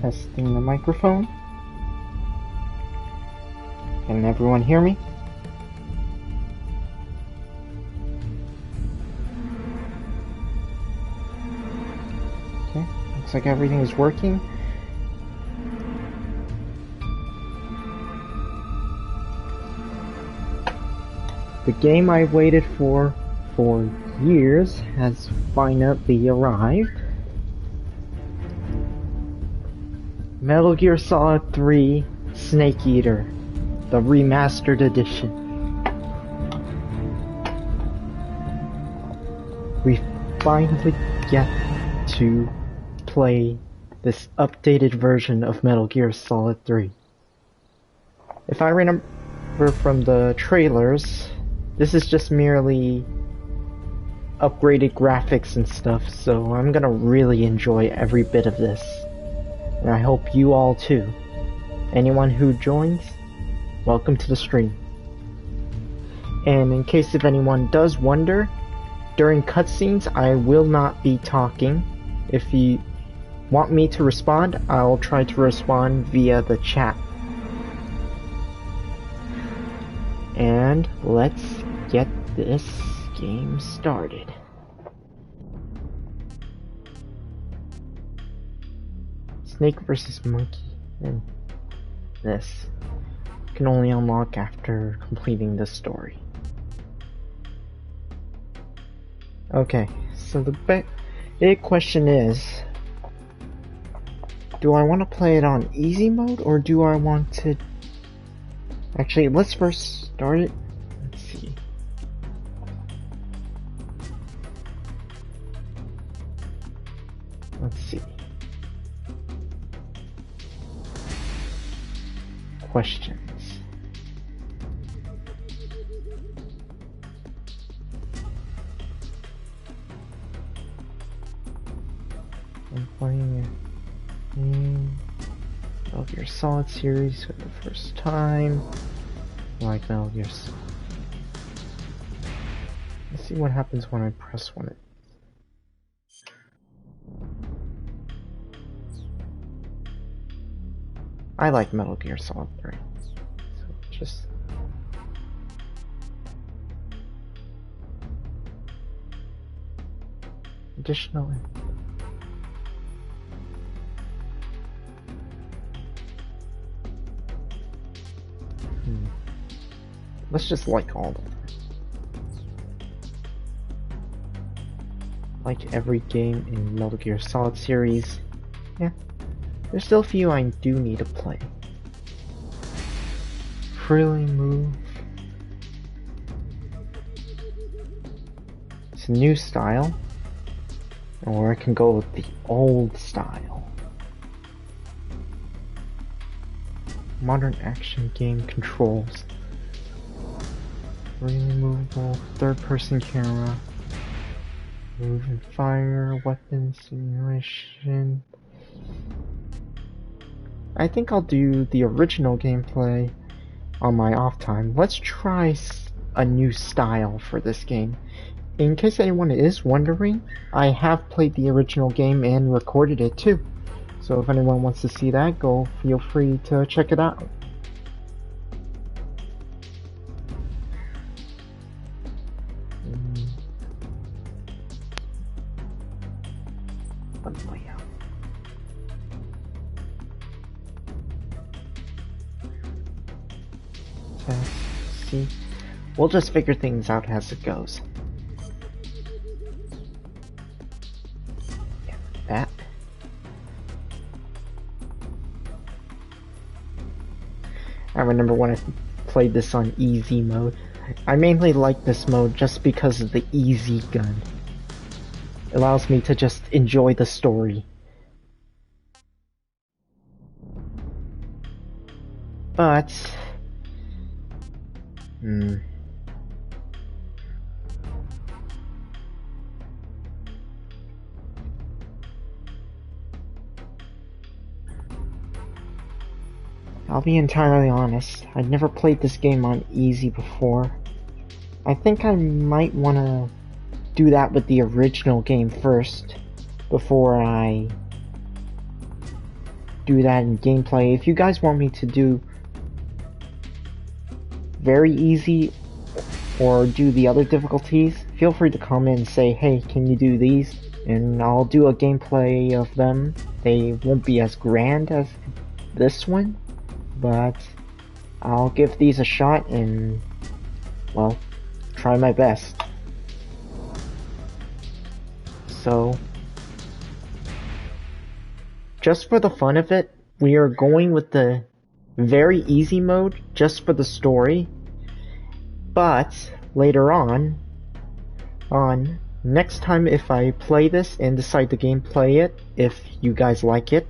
Testing the microphone. Can everyone hear me? Okay, looks like everything is working. The game I waited for years has finally arrived. Metal Gear Solid 3 Snake Eater, the Remastered Edition. We finally get to play this updated version of Metal Gear Solid 3. If I remember from the trailers, this is just merely upgraded graphics and stuff, so I'm gonna really enjoy every bit of this. And I hope you all too. Anyone who joins, welcome to the stream. And in case if anyone does wonder, during cutscenes I will not be talking. If you want me to respond, I'll try to respond via the chat. And let's get this game started. Snake versus Monkey, and this can only unlock after completing the story. Okay, so the big question is, do I want to play it on easy mode, or do I want to... Actually, let's first start it. Let's see. Let's see. Questions. I'm playing a game of Metal Gear Solid series for the first time. Like Metal Gear Solid. Let's see what happens when I press one. I like Metal Gear Solid 3. So just... Additionally... Let's just like all of them. Like every game in Metal Gear Solid series, yeah. There's still a few I do need to play. Freely move. It's a new style. Or I can go with the old style. Modern action game controls. Freely movable, third-person camera. Move and fire, weapon simulation. I think I'll do the original gameplay on my off time. Let's try a new style for this game. In case anyone is wondering, I have played the original game and recorded it too. So if anyone wants to see that, feel free to check it out. See, we'll just figure things out as it goes. Yeah, that. I remember when I played this on easy mode. I mainly like this mode just because of the easy gun. It allows me to just enjoy the story. But... I'll be entirely honest, I'd never played this game on easy before. I think I might want to do that with the original game first, before I do that in gameplay. If you guys want me to do very easy or do the other difficulties, feel free to comment and say, hey, can you do these? And I'll do a gameplay of them. They won't be as grand as this one, but I'll give these a shot and, well, try my best. So, just for the fun of it, we are going with the very easy mode just for the story. But later on, next time if I play this and decide to gameplay it, if you guys like it,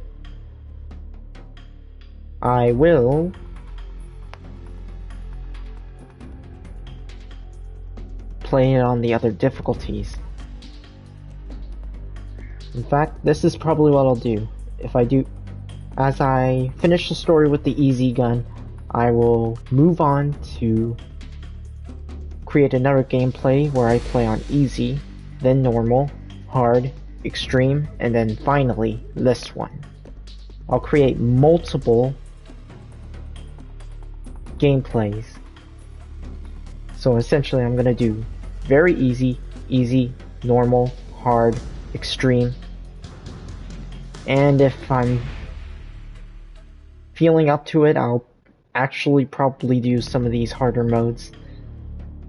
I will play it on the other difficulties. In fact, this is probably what I'll do. If I do, as I finish the story with the easy gun, I will move on to create another gameplay where I play on easy, then normal, hard, extreme, and then finally this one. I'll create multiple gameplays. So essentially I'm gonna do very easy, easy, normal, hard, extreme, and if I'm feeling up to it, I'll actually probably do some of these harder modes.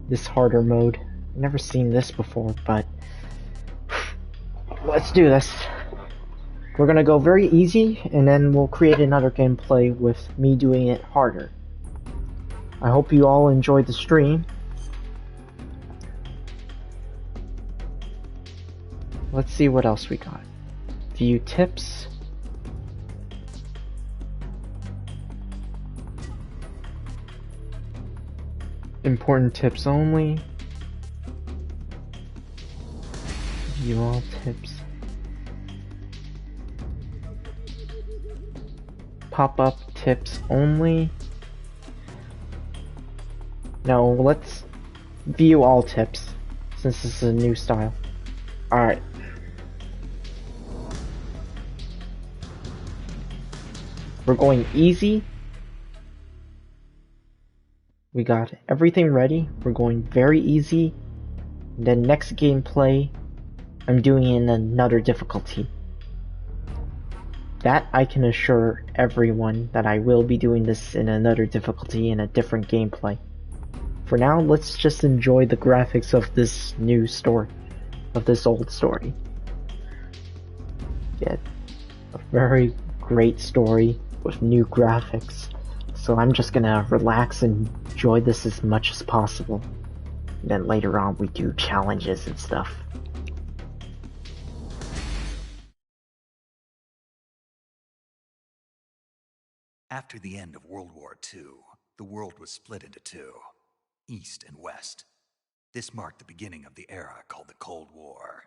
This harder mode. I've never seen this before, but let's do this. We're gonna go very easy, and then we'll create another gameplay with me doing it harder. I hope you all enjoyed the stream. Let's see what else we got. View tips. Important tips only. View all tips. Pop-up tips only. No, let's view all tips, since this is a new style. Alright. We're going easy. We got everything ready. We're going very easy. Then next gameplay, I'm doing in another difficulty. That I can assure everyone that I will be doing this in another difficulty in a different gameplay. For now, let's just enjoy the graphics of this new story, of this old story. Yeah, a very great story with new graphics. So I'm just gonna relax and enjoy this as much as possible. And then later on we do challenges and stuff. After the end of World War II, the world was split into two, East and West. This marked the beginning of the era called the Cold War.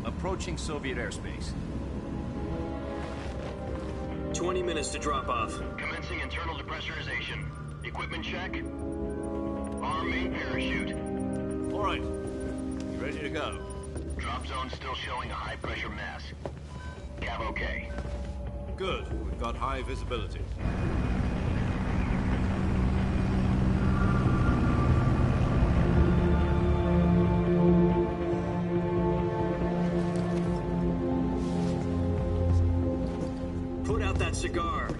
Approaching Soviet airspace. 20 minutes to drop off. Commencing internal depressurization. Equipment check. Arm main parachute. All right. Ready to go. Drop zone still showing a high pressure mass. Cav okay. Good. We've got high visibility. Put out that cigar.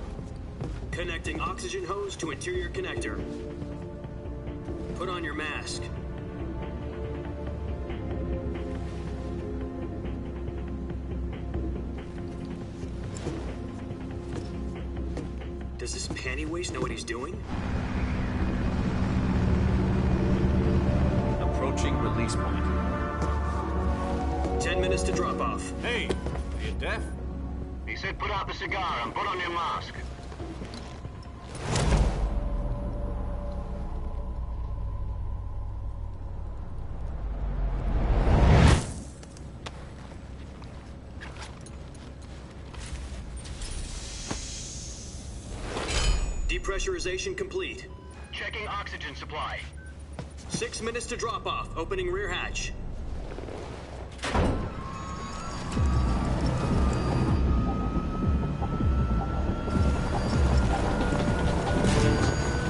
Connecting oxygen hose to interior connector. Put on your mask. Does this panty waste know what he's doing? Approaching release point. 10 minutes to drop off. Hey, are you deaf? He said put out the cigar and put on your mask. Depressurization complete. Checking oxygen supply. 6 minutes to drop off. Opening rear hatch.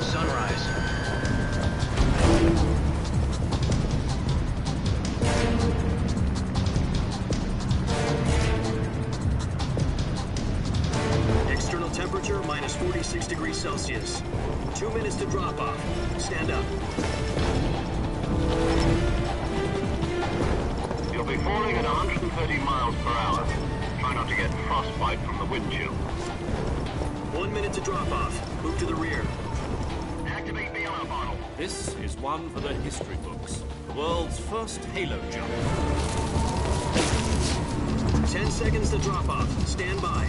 Sunrise. External temperature minus 46 degrees Celsius. 2 minutes to drop off. Stand up. You'll be falling at 130 miles per hour. Try not to get frostbite from the wind chill. 1 minute to drop off. Move to the rear. Activate the air bottle. This is one for the history books. The world's first halo jump. 10 seconds to drop off. Stand by.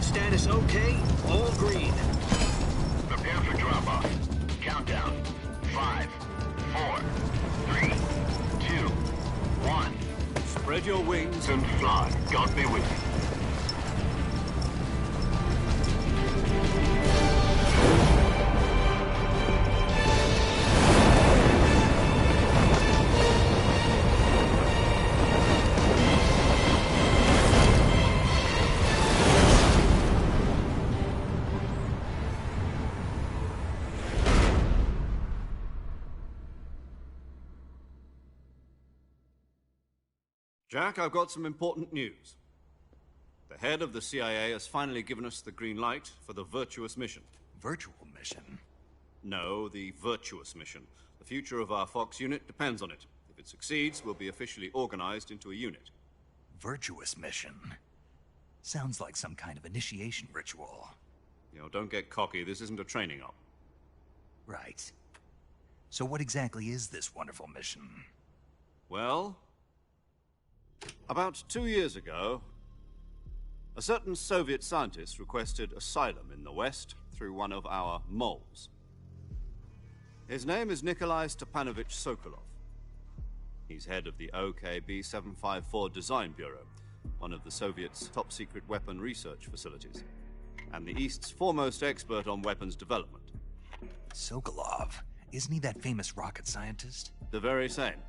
Status okay. All green. Prepare for drop-off. Countdown. 5, 4, 3, 2, 1. Spread your wings And fly. God be with you. Jack, I've got some important news. The head of the CIA has finally given us the green light for the virtuous mission. Virtual mission? No, the virtuous mission. The future of our Fox unit depends on it. If it succeeds, we'll be officially organized into a unit. Virtuous mission? Sounds like some kind of initiation ritual. You know, don't get cocky. This isn't a training op. Right. So what exactly is this wonderful mission? Well, about 2 years ago, a certain Soviet scientist requested asylum in the West through one of our moles. His name is Nikolai Stepanovich Sokolov. He's head of the OKB 754 Design Bureau, one of the Soviets' top-secret weapon research facilities, and the East's foremost expert on weapons development. Sokolov? Isn't he that famous rocket scientist? The very same.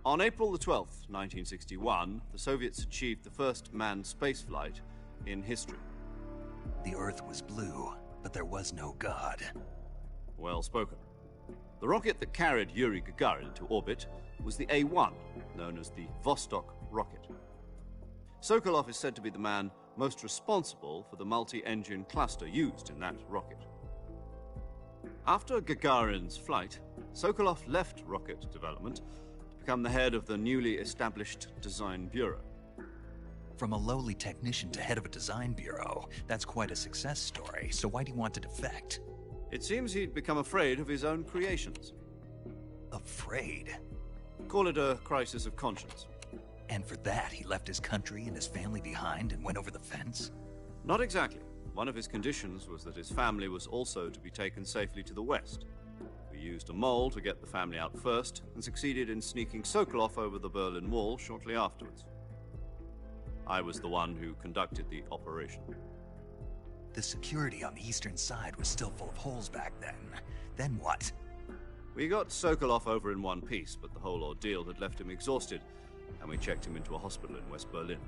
On April the 12th, 1961, the Soviets achieved the first manned spaceflight in history. The Earth was blue, but there was no God. Well spoken. The rocket that carried Yuri Gagarin to orbit was the A-1, known as the Vostok rocket. Sokolov is said to be the man most responsible for the multi-engine cluster used in that rocket. After Gagarin's flight, Sokolov left rocket development to become the head of the newly established Design Bureau. From a lowly technician to head of a design bureau, that's quite a success story. So why do you want to defect? It seems he'd become afraid of his own creations. Afraid? Call it a crisis of conscience. And for that, he left his country and his family behind and went over the fence? Not exactly. One of his conditions was that his family was also to be taken safely to the West. We used a mole to get the family out first, and succeeded in sneaking Sokolov over the Berlin Wall shortly afterwards. I was the one who conducted the operation. The security on the eastern side was still full of holes back then. Then what? We got Sokolov over in one piece, but the whole ordeal had left him exhausted, and we checked him into a hospital in West Berlin.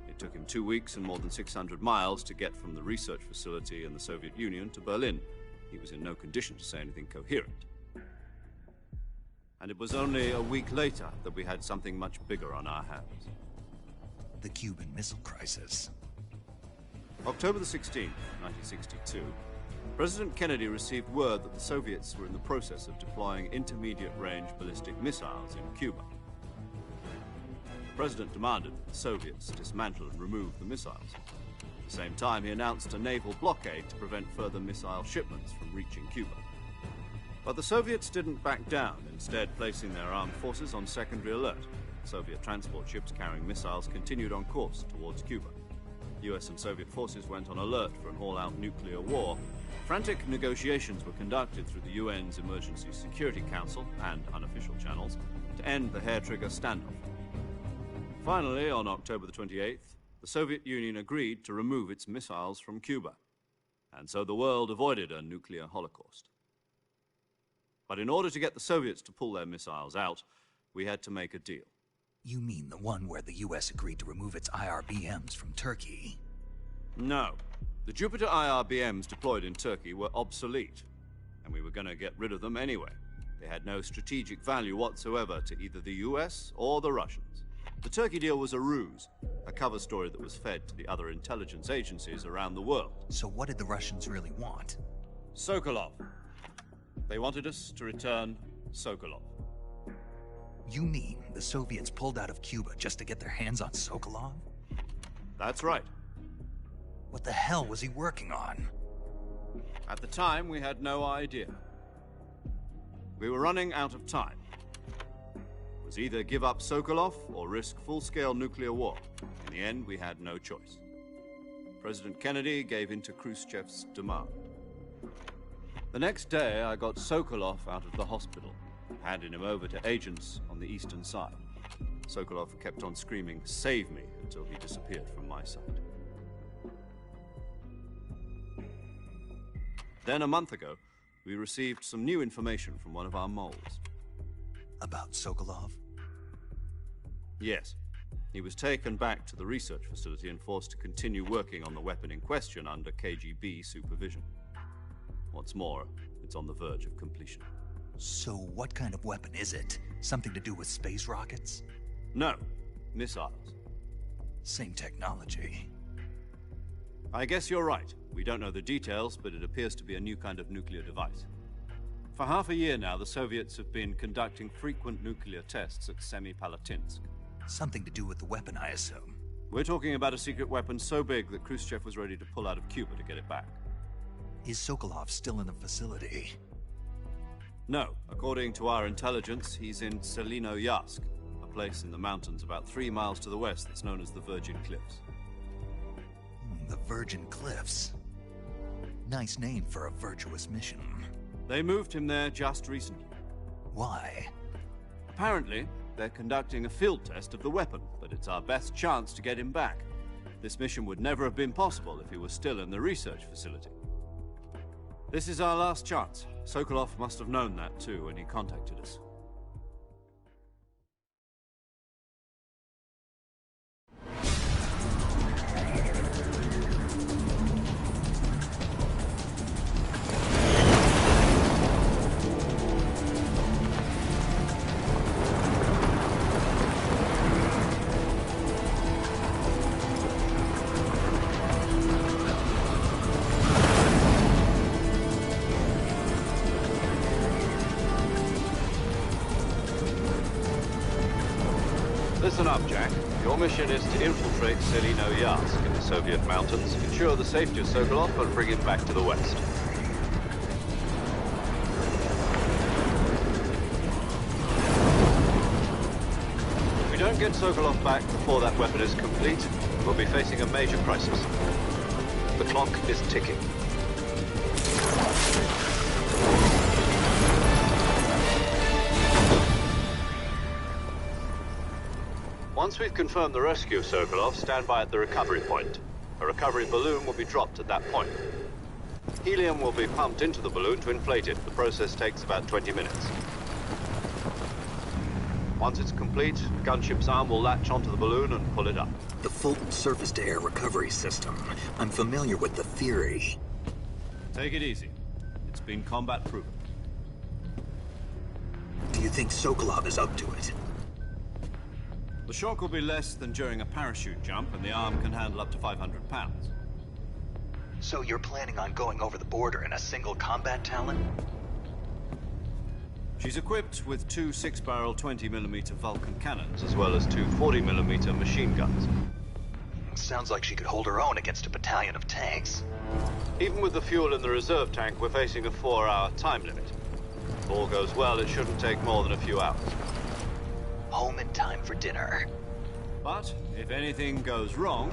It took him 2 weeks and more than 600 miles to get from the research facility in the Soviet Union to Berlin. He was in no condition to say anything coherent. And it was only a week later that we had something much bigger on our hands. The Cuban Missile Crisis. October the 16th, 1962, President Kennedy received word that the Soviets were in the process of deploying intermediate-range ballistic missiles in Cuba. The President demanded that the Soviets dismantle and remove the missiles. At the same time, he announced a naval blockade to prevent further missile shipments from reaching Cuba. But the Soviets didn't back down, instead placing their armed forces on secondary alert. Soviet transport ships carrying missiles continued on course towards Cuba. US and Soviet forces went on alert for an all-out nuclear war. Frantic negotiations were conducted through the UN's Emergency Security Council and unofficial channels to end the hair-trigger standoff. Finally, on October the 28th, the Soviet Union agreed to remove its missiles from Cuba, and so the world avoided a nuclear holocaust. But in order to get the Soviets to pull their missiles out, we had to make a deal. You mean the one where the US agreed to remove its IRBMs from Turkey? No. The Jupiter IRBMs deployed in Turkey were obsolete, and we were going to get rid of them anyway. They had no strategic value whatsoever to either the US or the Russians. The Turkey deal was a ruse, a cover story that was fed to the other intelligence agencies around the world. So what did the Russians really want? Sokolov. They wanted us to return Sokolov. You mean the Soviets pulled out of Cuba just to get their hands on Sokolov? That's right. What the hell was he working on? At the time, we had no idea. We were running out of time. It was either give up Sokolov or risk full-scale nuclear war. In the end, we had no choice. President Kennedy gave in to Khrushchev's demand. The next day, I got Sokolov out of the hospital, handed him over to agents on the eastern side. Sokolov kept on screaming, "Save me," until he disappeared from my sight. Then, a month ago, we received some new information from one of our moles. About Sokolov? Yes. He was taken back to the research facility and forced to continue working on the weapon in question under KGB supervision. What's more, it's on the verge of completion. So what kind of weapon is it? Something to do with space rockets? No, missiles. Same technology. I guess you're right. We don't know the details, but it appears to be a new kind of nuclear device. For half a year now, the Soviets have been conducting frequent nuclear tests at Semipalatinsk. Something to do with the weapon, I assume. We're talking about a secret weapon so big that Khrushchev was ready to pull out of Cuba to get it back. Is Sokolov still in the facility? No. According to our intelligence, he's in Selino-Yarsk, a place in the mountains about 3 miles to the west that's known as the Virgin Cliffs. The Virgin Cliffs. Nice name for a virtuous mission. They moved him there just recently. Why? Apparently, they're conducting a field test of the weapon, but it's our best chance to get him back. This mission would never have been possible if he was still in the research facility. This is our last chance. Sokolov must have known that too when he contacted us. Listen up, Jack. Your mission is to infiltrate Selino-Yarsk in the Soviet mountains, ensure the safety of Sokolov, and bring him back to the west. If we don't get Sokolov back before that weapon is complete, we'll be facing a major crisis. The clock is ticking. Once we've confirmed the rescue of Sokolov, stand by at the recovery point. A recovery balloon will be dropped at that point. Helium will be pumped into the balloon to inflate it. The process takes about 20 minutes. Once it's complete, a gunship's arm will latch onto the balloon and pull it up. The Fulton surface-to-air recovery system. I'm familiar with the theory. Take it easy. It's been combat-proven. Do you think Sokolov is up to it? The shock will be less than during a parachute jump, and the arm can handle up to 500 pounds. So you're planning on going over the border in a single combat talon? She's equipped with two 6-barrel 20mm Vulcan cannons, as well as two 40mm machine guns. Sounds like she could hold her own against a battalion of tanks. Even with the fuel in the reserve tank, we're facing a 4-hour time limit. If all goes well, it shouldn't take more than a few hours. Home in time for dinner. But if anything goes wrong,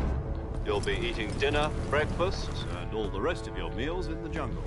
you'll be eating dinner, breakfast, and all the rest of your meals in the jungle.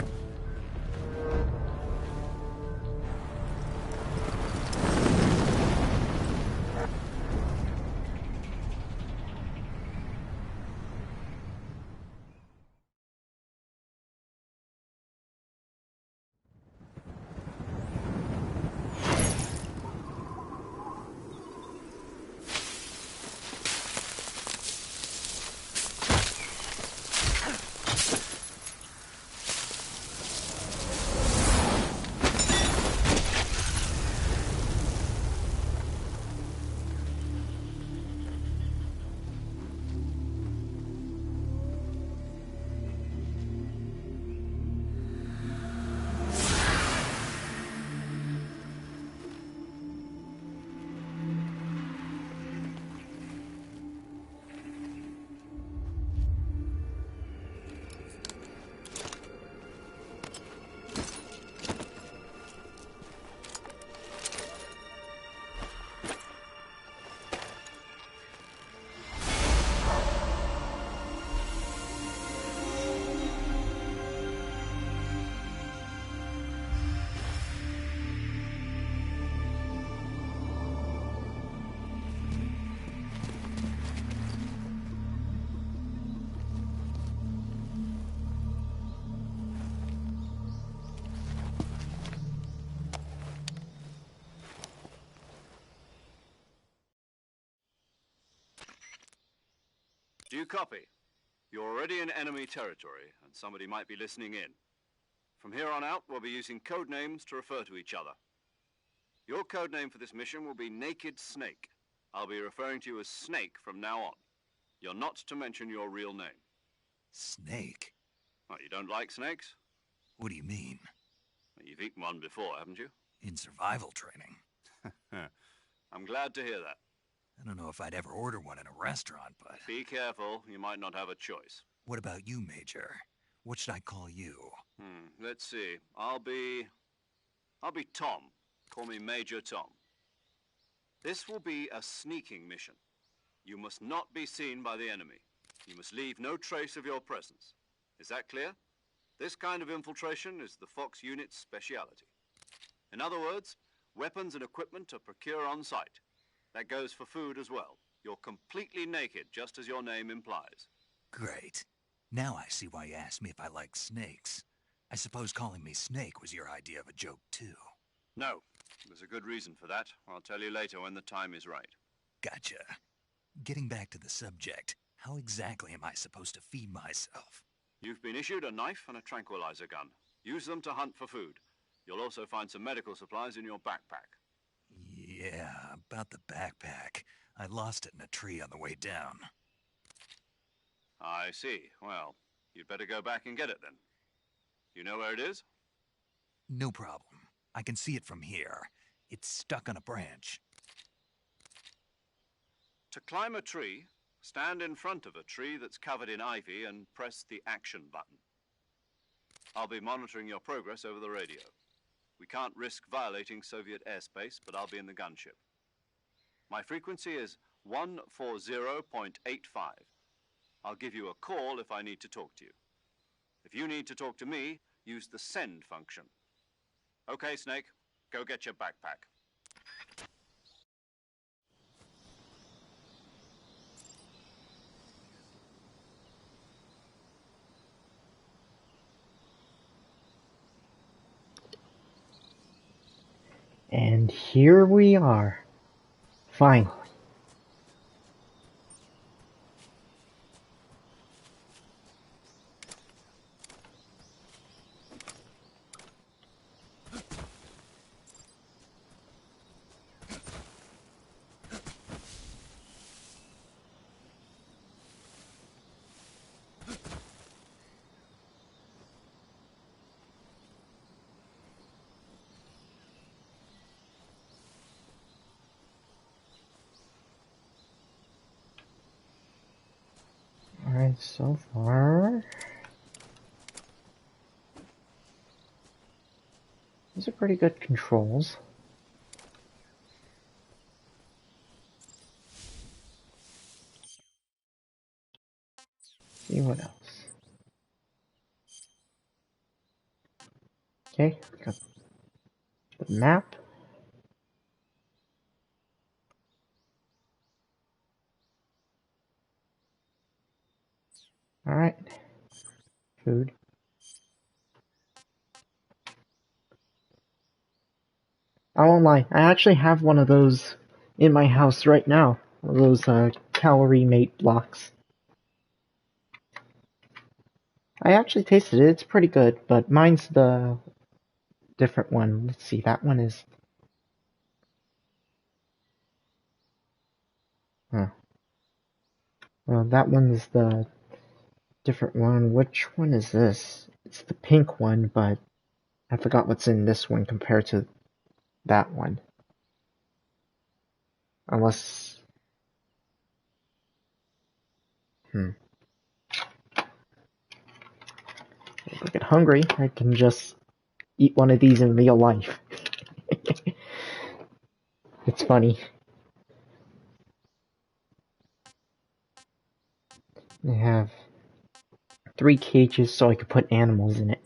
Do you copy? You're already in enemy territory, and somebody might be listening in. From here on out, we'll be using code names to refer to each other. Your code name for this mission will be Naked Snake. I'll be referring to you as Snake from now on. You're not to mention your real name. Snake? Oh, you don't like snakes? What do you mean? Well, you've eaten one before, haven't you? In survival training? I'm glad to hear that. I don't know if I'd ever order one in a restaurant, but... Be careful, you might not have a choice. What about you, Major? What should I call you? Let's see. I'll be Tom. Call me Major Tom. This will be a sneaking mission. You must not be seen by the enemy. You must leave no trace of your presence. Is that clear? This kind of infiltration is the Fox unit's speciality. In other words, weapons and equipment are procured on site. That goes for food as well. You're completely naked, just as your name implies. Great. Now I see why you asked me if I like snakes. I suppose calling me Snake was your idea of a joke, too. No. There's a good reason for that. I'll tell you later when the time is right. Gotcha. Getting back to the subject, how exactly am I supposed to feed myself? You've been issued a knife and a tranquilizer gun. Use them to hunt for food. You'll also find some medical supplies in your backpack. Yeah, about the backpack. I lost it in a tree on the way down. I see. Well, you'd better go back and get it then. You know where it is? No problem. I can see it from here. It's stuck on a branch. To climb a tree, stand in front of a tree that's covered in ivy and press the action button. I'll be monitoring your progress over the radio. We can't risk violating Soviet airspace, but I'll be in the gunship. My frequency is 140.85. I'll give you a call if I need to talk to you. If you need to talk to me, use the send function. Okay, Snake, go get your backpack. And here we are. Finally. Okay, so far... these are pretty good controls. See what else. Okay, got the map. Alright. Food. I won't lie, I actually have one of those in my house right now. One of those calorie mate blocks. I actually tasted it, it's pretty good, but mine's the different one. Let's see, that one is... Huh. Well, that one's the different one. Which one is this? It's the pink one, but I forgot what's in this one compared to that one. Unless... If I get hungry, I can just eat one of these in real life. It's funny. I have 3 cages so I could put animals in it.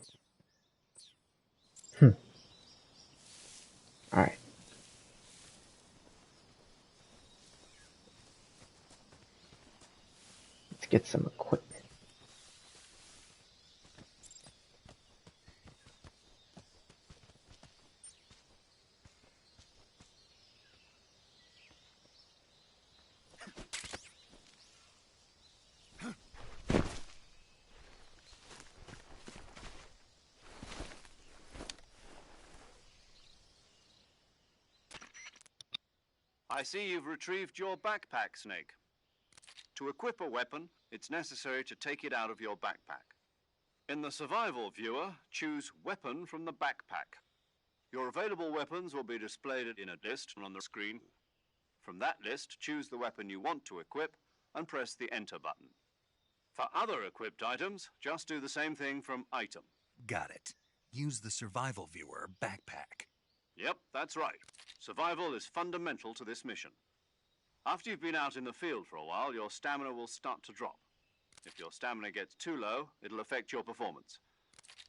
Alright. Let's get some equipment. I see you've retrieved your backpack, Snake. To equip a weapon, it's necessary to take it out of your backpack. In the survival viewer, choose Weapon from the backpack. Your available weapons will be displayed in a list on the screen. From that list, choose the weapon you want to equip and press the Enter button. For other equipped items, just do the same thing from Item. Got it. Use the survival viewer backpack. Yep, that's right. Survival is fundamental to this mission. After you've been out in the field for a while, your stamina will start to drop. If your stamina gets too low, it'll affect your performance.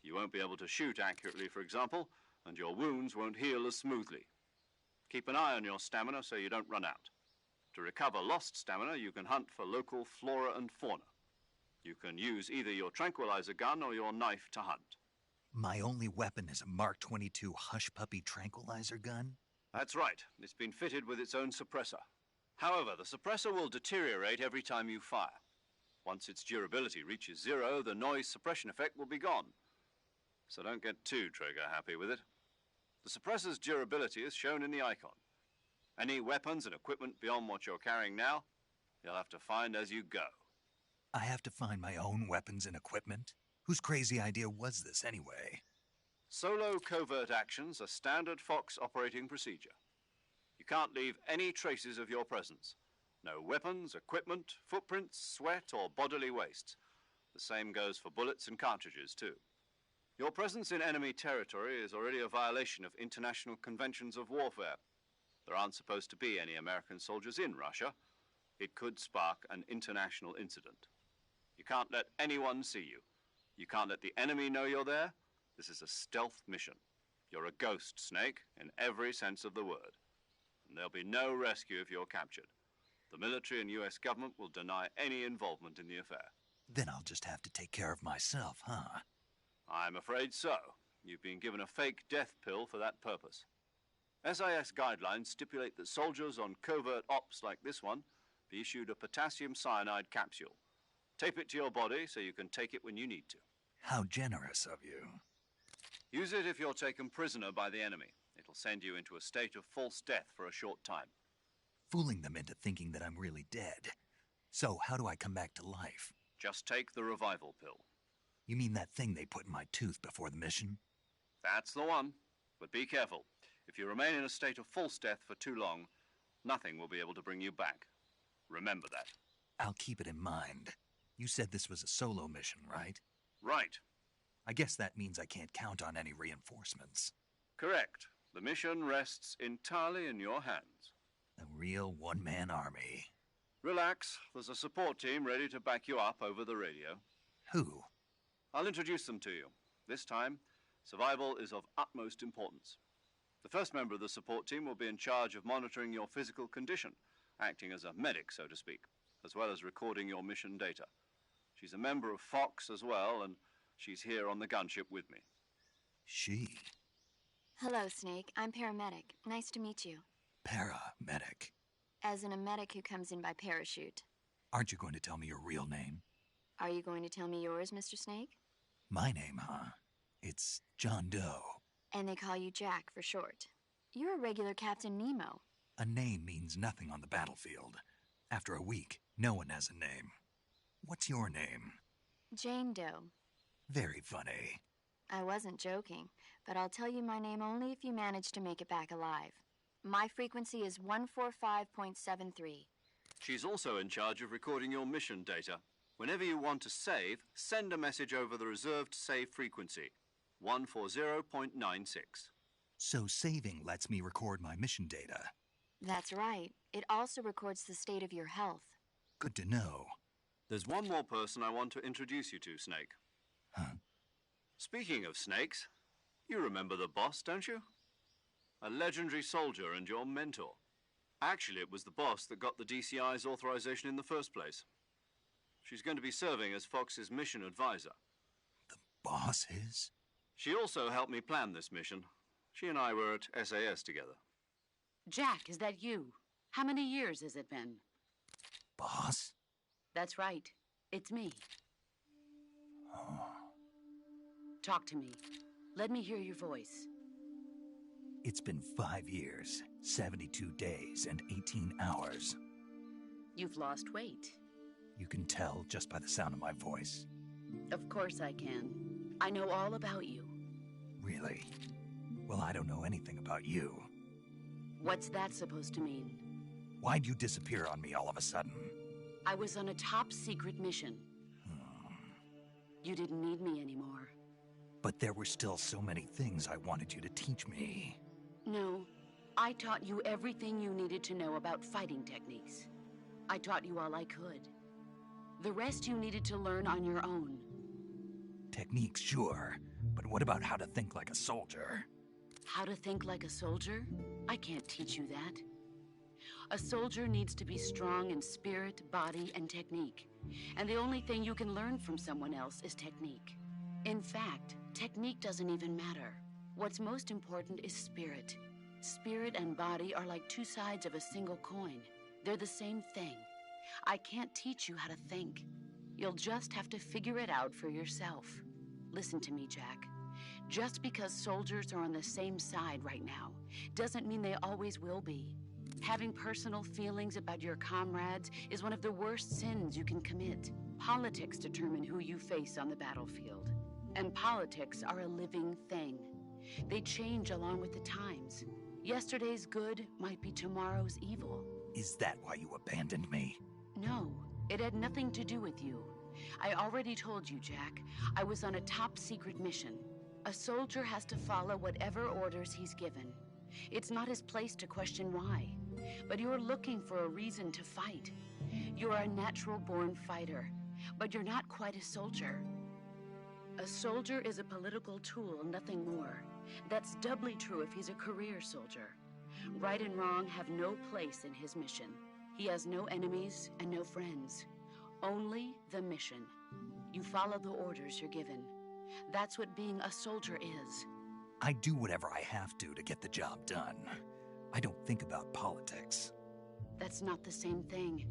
You won't be able to shoot accurately, for example, and your wounds won't heal as smoothly. Keep an eye on your stamina so you don't run out. To recover lost stamina, you can hunt for local flora and fauna. You can use either your tranquilizer gun or your knife to hunt. My only weapon is a Mark 22 Hush Puppy tranquilizer gun? That's right. It's been fitted with its own suppressor. However, the suppressor will deteriorate every time you fire. Once its durability reaches 0, the noise suppression effect will be gone. So don't get too trigger happy with it. The suppressor's durability is shown in the icon. Any weapons and equipment beyond what you're carrying now, you'll have to find as you go. I have to find my own weapons and equipment? Whose crazy idea was this anyway? Solo covert actions are standard Fox operating procedure. You can't leave any traces of your presence. No weapons, equipment, footprints, sweat, or bodily waste. The same goes for bullets and cartridges, too. Your presence in enemy territory is already a violation of international conventions of warfare. There aren't supposed to be any American soldiers in Russia. It could spark an international incident. You can't let anyone see you. You can't let the enemy know you're there. This is a stealth mission. You're a ghost, Snake, in every sense of the word. And there'll be no rescue if you're captured. The military and US government will deny any involvement in the affair. Then I'll just have to take care of myself, huh? I'm afraid so. You've been given a fake death pill for that purpose. SIS guidelines stipulate that soldiers on covert ops like this one be issued a potassium cyanide capsule. Tape it to your body so you can take it when you need to. How generous of you. Use it if you're taken prisoner by the enemy. It'll send you into a state of false death for a short time. Fooling them into thinking that I'm really dead. So how do I come back to life? Just take the revival pill. You mean that thing they put in my tooth before the mission? That's the one. But be careful. If you remain in a state of false death for too long, nothing will be able to bring you back. Remember that. I'll keep it in mind. You said this was a solo mission, right? Right. I guess that means I can't count on any reinforcements. Correct. The mission rests entirely in your hands. A real one-man army. Relax. There's a support team ready to back you up over the radio. Who? I'll introduce them to you. This time, survival is of utmost importance. The first member of the support team will be in charge of monitoring your physical condition, acting as a medic, so to speak, as well as recording your mission data. She's a member of Fox as well, and she's here on the gunship with me. She? Hello, Snake. I'm paramedic. Nice to meet you. Paramedic. As in a medic who comes in by parachute. Aren't you going to tell me your real name? Are you going to tell me yours, Mr. Snake? My name, huh? It's John Doe. And they call you Jack for short. You're a regular Captain Nemo. A name means nothing on the battlefield. After a week, no one has a name. What's your name? Jane Doe. Very funny. I wasn't joking, but I'll tell you my name only if you manage to make it back alive. My frequency is 145.73. She's also in charge of recording your mission data. Whenever you want to save, send a message over the reserved save frequency, 140.96. So saving lets me record my mission data. That's right. It also records the state of your health. Good to know. There's one more person I want to introduce you to, Snake. Huh? Speaking of snakes, you remember the boss, don't you? A legendary soldier and your mentor. Actually, it was the boss that got the DCI's authorization in the first place. She's going to be serving as Fox's mission advisor. The boss is? She also helped me plan this mission. She and I were at SAS together. Jack, is that you? How many years has it been? Boss? That's right. It's me. Oh. Talk to me. Let me hear your voice. It's been 5 years, 72 days, and 18 hours. You've lost weight. You can tell just by the sound of my voice. Of course I can. I know all about you. Really? Well, I don't know anything about you. What's that supposed to mean? Why'd you disappear on me all of a sudden? I was on a top-secret mission. You didn't need me anymore. But there were still so many things I wanted you to teach me. No, I taught you everything you needed to know about fighting techniques. I taught you all I could. The rest you needed to learn on your own. Techniques, sure. But what about how to think like a soldier? How to think like a soldier? I can't teach you that. A soldier needs to be strong in spirit, body, and technique. And the only thing you can learn from someone else is technique. In fact, technique doesn't even matter. What's most important is spirit. Spirit and body are like two sides of a single coin. They're the same thing. I can't teach you how to think. You'll just have to figure it out for yourself. Listen to me, Jack. Just because soldiers are on the same side right now doesn't mean they always will be. Having personal feelings about your comrades is one of the worst sins you can commit. Politics determine who you face on the battlefield. And politics are a living thing. They change along with the times. Yesterday's good might be tomorrow's evil. Is that why you abandoned me? No, it had nothing to do with you. I already told you, Jack. I was on a top-secret mission. A soldier has to follow whatever orders he's given. It's not his place to question why. But you're looking for a reason to fight. You're a natural-born fighter, but you're not quite a soldier. A soldier is a political tool, nothing more. That's doubly true if he's a career soldier. Right and wrong have no place in his mission. He has no enemies and no friends. Only the mission. You follow the orders you're given. That's what being a soldier is. I do whatever I have to get the job done. I don't think about politics. That's not the same thing.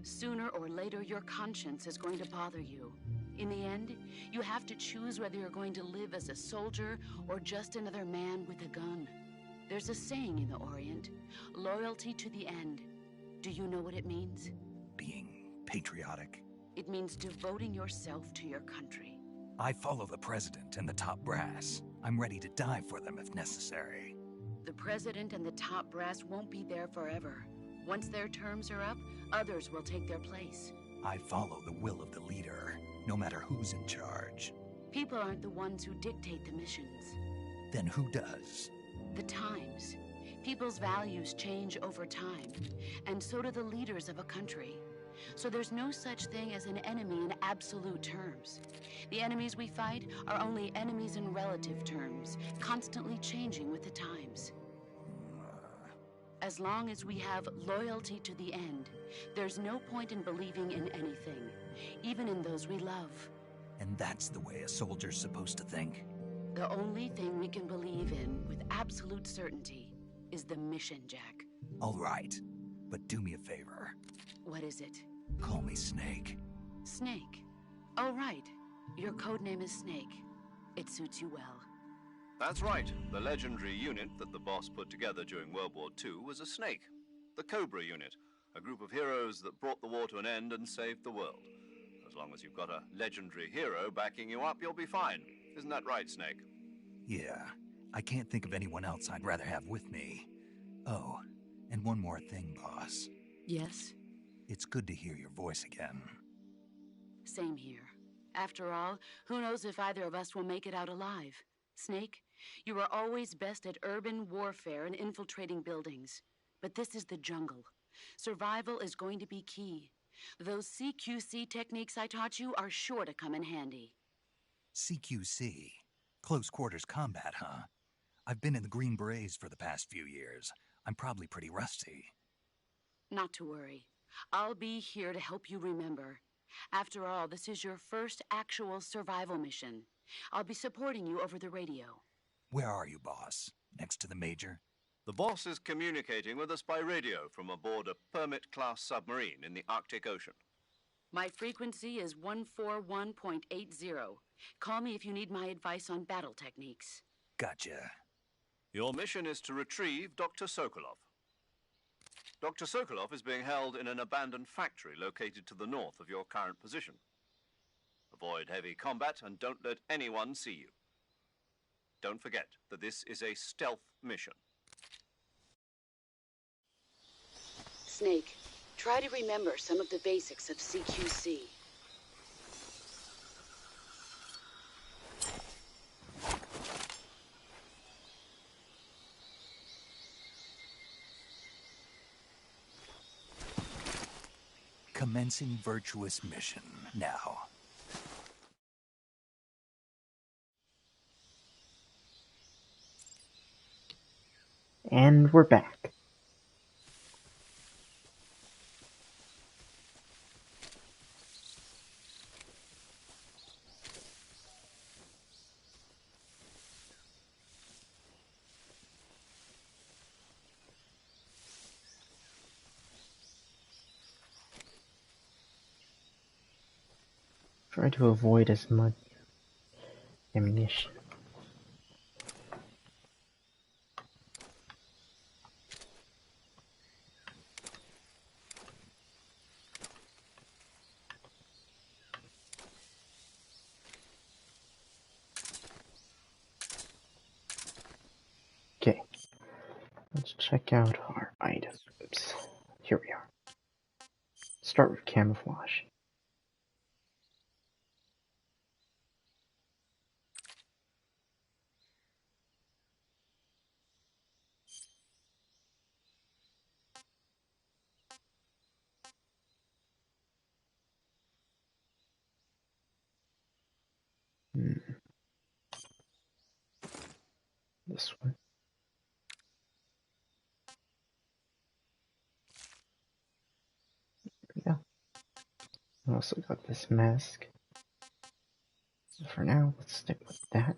Sooner or later, your conscience is going to bother you. In the end, you have to choose whether you're going to live as a soldier or just another man with a gun. There's a saying in the Orient, loyalty to the end. Do you know what it means? Being patriotic. It means devoting yourself to your country. I follow the president and the top brass. I'm ready to die for them if necessary. The president and the top brass won't be there forever. Once their terms are up, others will take their place. I follow the will of the leader, no matter who's in charge. People aren't the ones who dictate the missions. Then who does? The times. People's values change over time, and so do the leaders of a country. So there's no such thing as an enemy in absolute terms. The enemies we fight are only enemies in relative terms, constantly changing with the times. As long as we have loyalty to the end, there's no point in believing in anything, even in those we love. And that's the way a soldier's supposed to think? The only thing we can believe in with absolute certainty is the mission, Jack. All right, but do me a favor. What is it? Call me Snake. Snake. Oh, right. Your codename is Snake. It suits you well. That's right. The legendary unit that the boss put together during World War II was a snake. The Cobra unit, a group of heroes that brought the war to an end and saved the world. As long as you've got a legendary hero backing you up, you'll be fine. Isn't that right, Snake? Yeah, I can't think of anyone else I'd rather have with me. Oh, and one more thing, boss. Yes? It's good to hear your voice again. Same here. After all, who knows if either of us will make it out alive? Snake, you are always best at urban warfare and infiltrating buildings. But this is the jungle. Survival is going to be key. Those CQC techniques I taught you are sure to come in handy. CQC? Close quarters combat, huh? I've been in the Green Berets for the past few years. I'm probably pretty rusty. Not to worry. I'll be here to help you remember. After all, this is your first actual survival mission. I'll be supporting you over the radio. Where are you, boss? Next to the Major? The boss is communicating with us by radio from aboard a Permit-class submarine in the Arctic Ocean. My frequency is 141.80. Call me if you need my advice on battle techniques. Gotcha. Your mission is to retrieve Dr. Sokolov. Dr. Sokolov is being held in an abandoned factory located to the north of your current position. Avoid heavy combat and don't let anyone see you. Don't forget that this is a stealth mission. Snake, try to remember some of the basics of CQC. Commencing virtuous mission now. And we're back. Try to avoid as much ammunition. Okay, let's check out our items. Oops, here we are. Start with camouflage. This one. Yeah. I also got this mask. So for now, let's stick with that.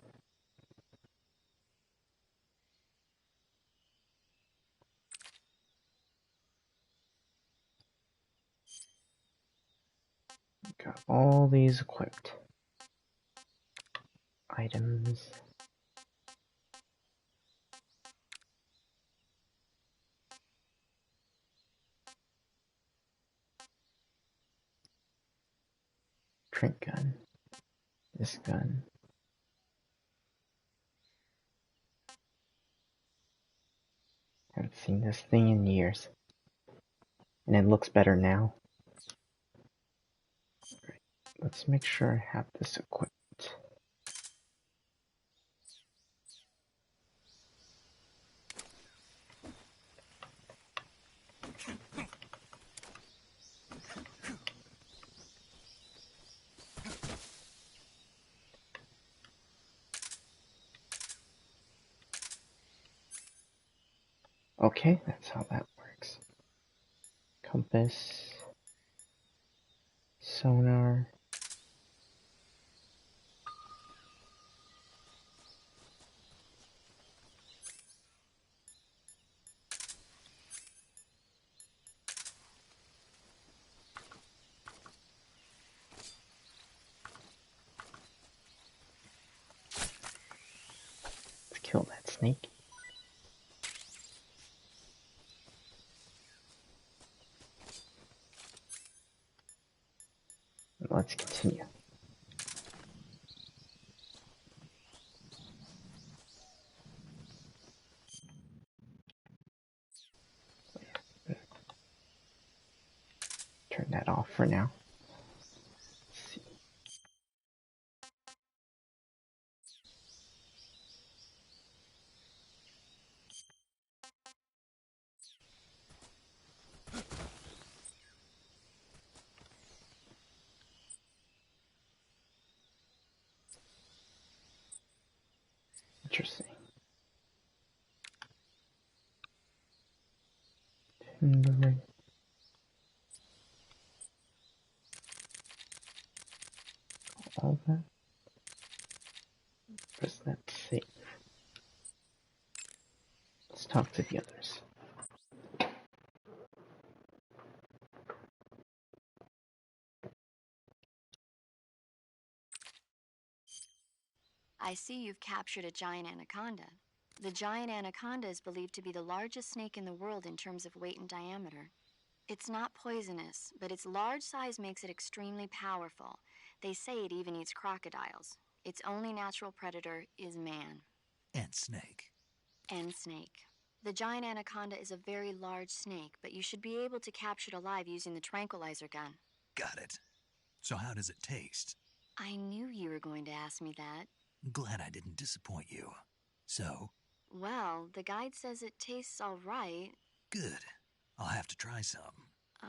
Got all these equipped. Items. Trink gun. This gun. Haven't seen this thing in years. And it looks better now. let's make sure I have this equipped. Okay, that's how that works. Compass, sonar. Let's kill that snake. And let's continue. Turn that off for now. Let's see. Interesting. Timber. All that. Press that to save. Let's talk to the others. I see you've captured a giant anaconda. The giant anaconda is believed to be the largest snake in the world in terms of weight and diameter. It's not poisonous, but its large size makes it extremely powerful. They say it even eats crocodiles. Its only natural predator is man. And snake. And snake. The giant anaconda is a very large snake, but you should be able to capture it alive using the tranquilizer gun. Got it. So how does it taste? I knew you were going to ask me that. Glad I didn't disappoint you. So? Well, the guide says it tastes all right. Good. I'll have to try some. Ugh.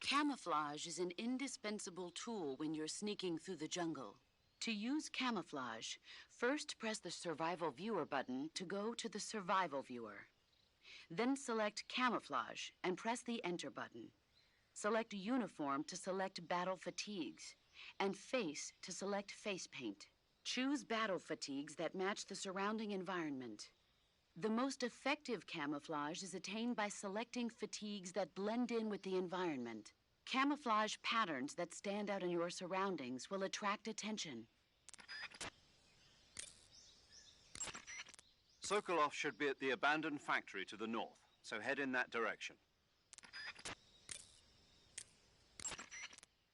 Camouflage is an indispensable tool when you're sneaking through the jungle. To use camouflage, first press the Survival Viewer button to go to the Survival Viewer. Then select Camouflage and press the Enter button. Select Uniform to select Battle Fatigues, and Face to select Face Paint. Choose battle fatigues that match the surrounding environment. The most effective camouflage is attained by selecting fatigues that blend in with the environment. Camouflage patterns that stand out in your surroundings will attract attention. Sokolov should be at the abandoned factory to the north, so head in that direction.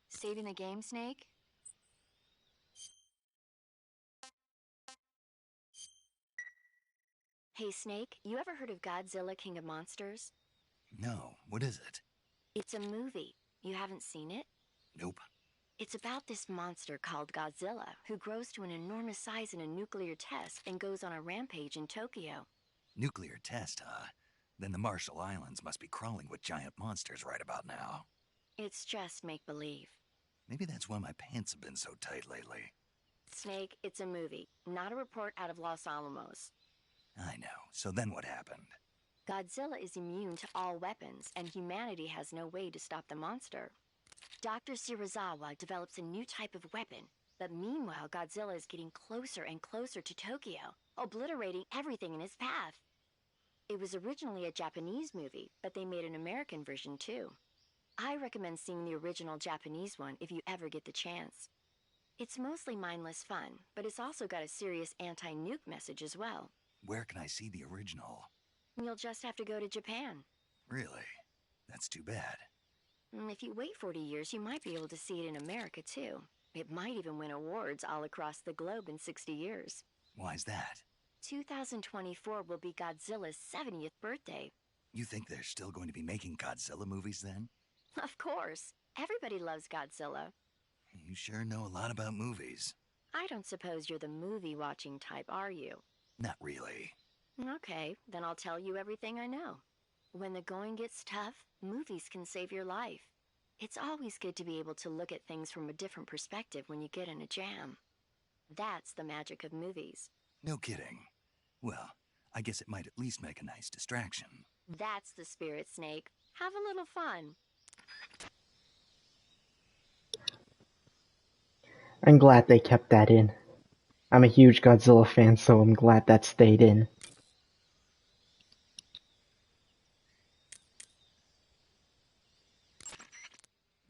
Saving the game, Snake? Hey, Snake, you ever heard of Godzilla, King of Monsters? No, what is it? It's a movie. You haven't seen it? Nope. It's about this monster called Godzilla, who grows to an enormous size in a nuclear test and goes on a rampage in Tokyo. Nuclear test, huh? Then the Marshall Islands must be crawling with giant monsters right about now. It's just make-believe. Maybe that's why my pants have been so tight lately. Snake, it's a movie, not a report out of Los Alamos. I know. So then what happened? Godzilla is immune to all weapons, and humanity has no way to stop the monster. Dr. Shirazawa develops a new type of weapon, but meanwhile Godzilla is getting closer and closer to Tokyo, obliterating everything in his path. It was originally a Japanese movie, but they made an American version too. I recommend seeing the original Japanese one if you ever get the chance. It's mostly mindless fun, but it's also got a serious anti-nuke message as well. Where can I see the original? You'll just have to go to Japan. Really? That's too bad. If you wait 40 years, you might be able to see it in America too. It might even win awards all across the globe in 60 years. Why's that? 2024 will be Godzilla's 70th birthday. You think they're still going to be making Godzilla movies then? Of course. Everybody loves Godzilla. You sure know a lot about movies. I don't suppose you're the movie-watching type, are you? Not really. Okay, then I'll tell you everything I know. When the going gets tough, movies can save your life. It's always good to be able to look at things from a different perspective when you get in a jam. That's the magic of movies. No kidding. Well, I guess it might at least make a nice distraction. That's the spirit, Snake. Have a little fun. I'm glad they kept that in. I'm a huge Godzilla fan, so I'm glad that stayed in.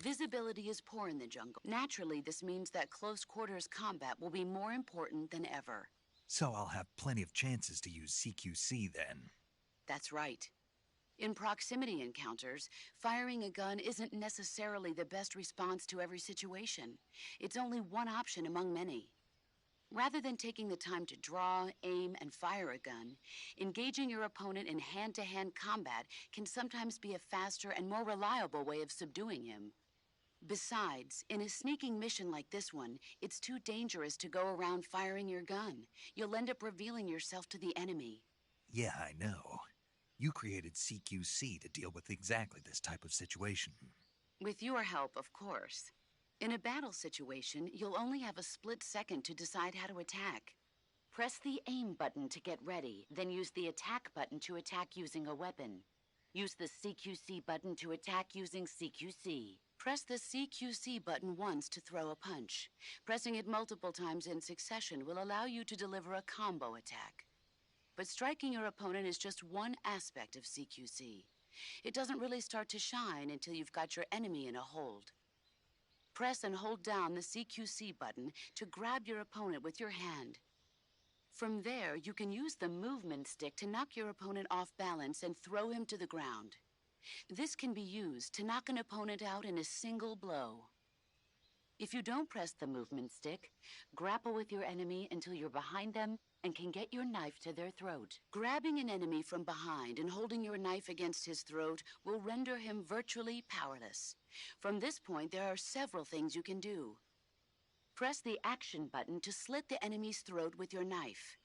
Visibility is poor in the jungle. Naturally, this means that close quarters combat will be more important than ever. So I'll have plenty of chances to use CQC then. That's right. In proximity encounters, firing a gun isn't necessarily the best response to every situation. It's only one option among many. Rather than taking the time to draw, aim, and fire a gun, engaging your opponent in hand-to-hand combat can sometimes be a faster and more reliable way of subduing him. Besides, in a sneaking mission like this one, it's too dangerous to go around firing your gun. You'll end up revealing yourself to the enemy. Yeah, I know. You created CQC to deal with exactly this type of situation. With your help, of course. In a battle situation, you'll only have a split second to decide how to attack. Press the aim button to get ready, then use the attack button to attack using a weapon. Use the CQC button to attack using CQC. Press the CQC button once to throw a punch. Pressing it multiple times in succession will allow you to deliver a combo attack. But striking your opponent is just one aspect of CQC. It doesn't really start to shine until you've got your enemy in a hold. Press and hold down the CQC button to grab your opponent with your hand. From there, you can use the movement stick to knock your opponent off balance and throw him to the ground. This can be used to knock an opponent out in a single blow. If you don't press the movement stick, grapple with your enemy until you're behind them and can get your knife to their throat. Grabbing an enemy from behind and holding your knife against his throat will render him virtually powerless. From this point, there are several things you can do. Press the action button to slit the enemy's throat with your knife.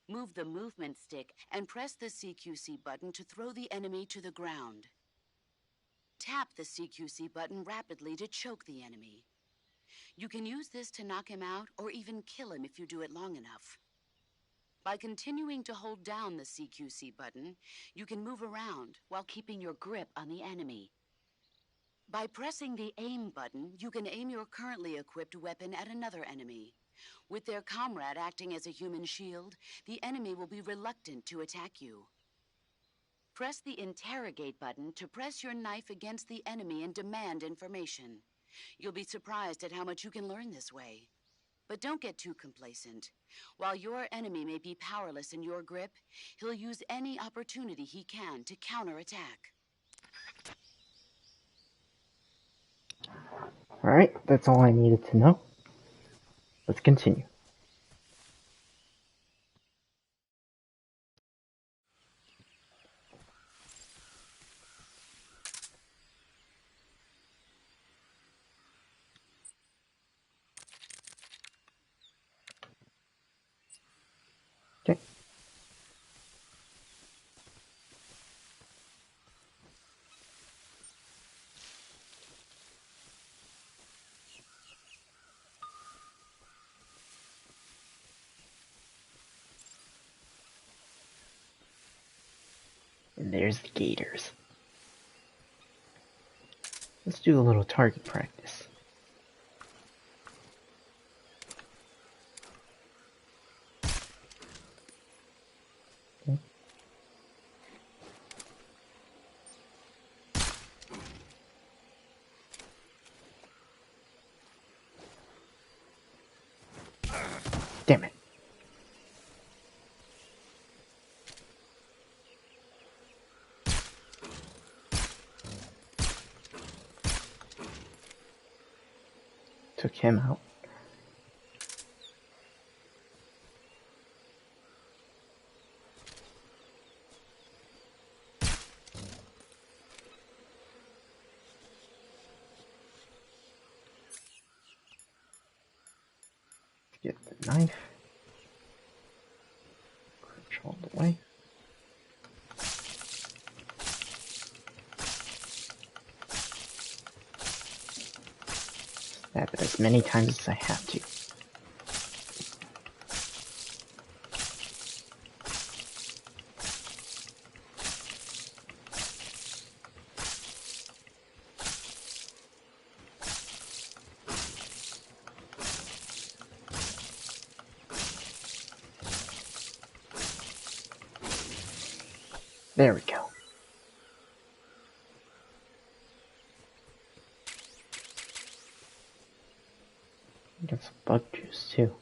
Move the movement stick and press the CQC button to throw the enemy to the ground. Tap the CQC button rapidly to choke the enemy. You can use this to knock him out or even kill him if you do it long enough. By continuing to hold down the CQC button, you can move around while keeping your grip on the enemy. By pressing the aim button, you can aim your currently equipped weapon at another enemy. With their comrade acting as a human shield, the enemy will be reluctant to attack you. Press the interrogate button to press your knife against the enemy and demand information. You'll be surprised at how much you can learn this way. But don't get too complacent. While your enemy may be powerless in your grip, he'll use any opportunity he can to counterattack. Alright, that's all I needed to know. Let's continue. Okay. And there's the gators. Let's do a little target practice. Okay. Damn it. Took him out. Get the knife. Crouch all the way. Stab it as many times as I have to. There we go. Get some bug juice too.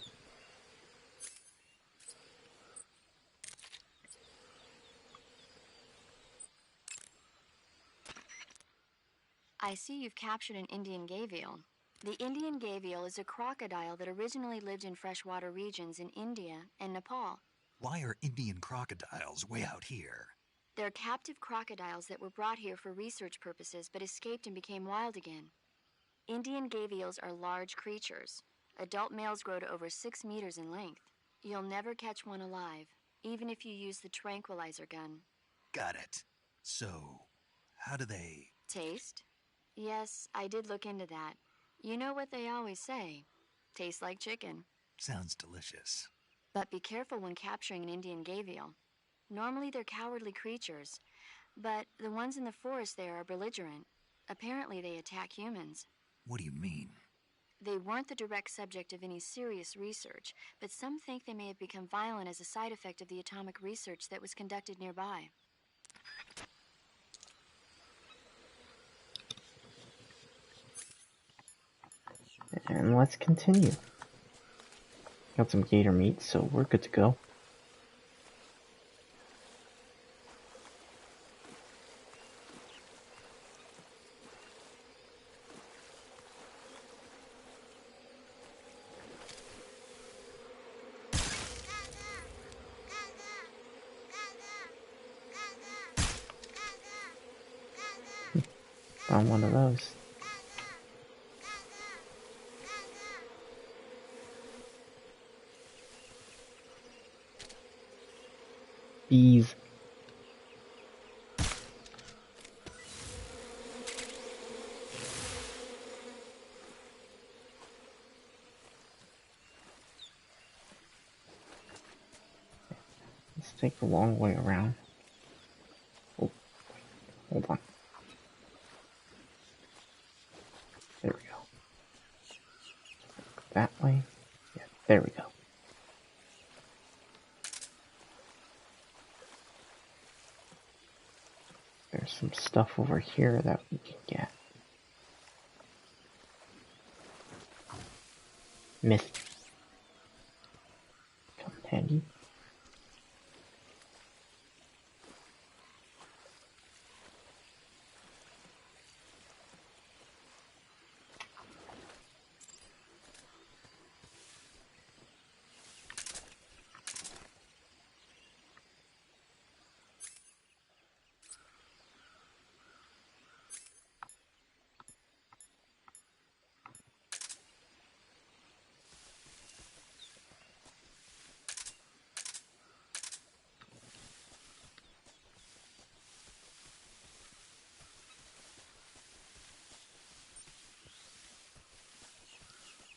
I see you've captured an Indian gavial. The Indian gavial is a crocodile that originally lived in freshwater regions in India and Nepal. Why are Indian crocodiles way out here? They're captive crocodiles that were brought here for research purposes but escaped and became wild again. Indian gavials are large creatures. Adult males grow to over 6 meters in length. You'll never catch one alive, even if you use the tranquilizer gun. Got it. So, how do they... Taste? Yes, I did look into that. You know what they always say. Tastes like chicken. Sounds delicious. But be careful when capturing an Indian gavial. Normally they're cowardly creatures, but the ones in the forest there are belligerent. Apparently they attack humans. What do you mean? They weren't the direct subject of any serious research, but some think they may have become violent as a side effect of the atomic research that was conducted nearby. And let's continue. Got some gator meat, so we're good to go. Found one of those. Bees. Let's take the long way around. Oh, hold on. There we go. That way. Yeah, there we go. There's some stuff over here that we can get. Mist. Come handy.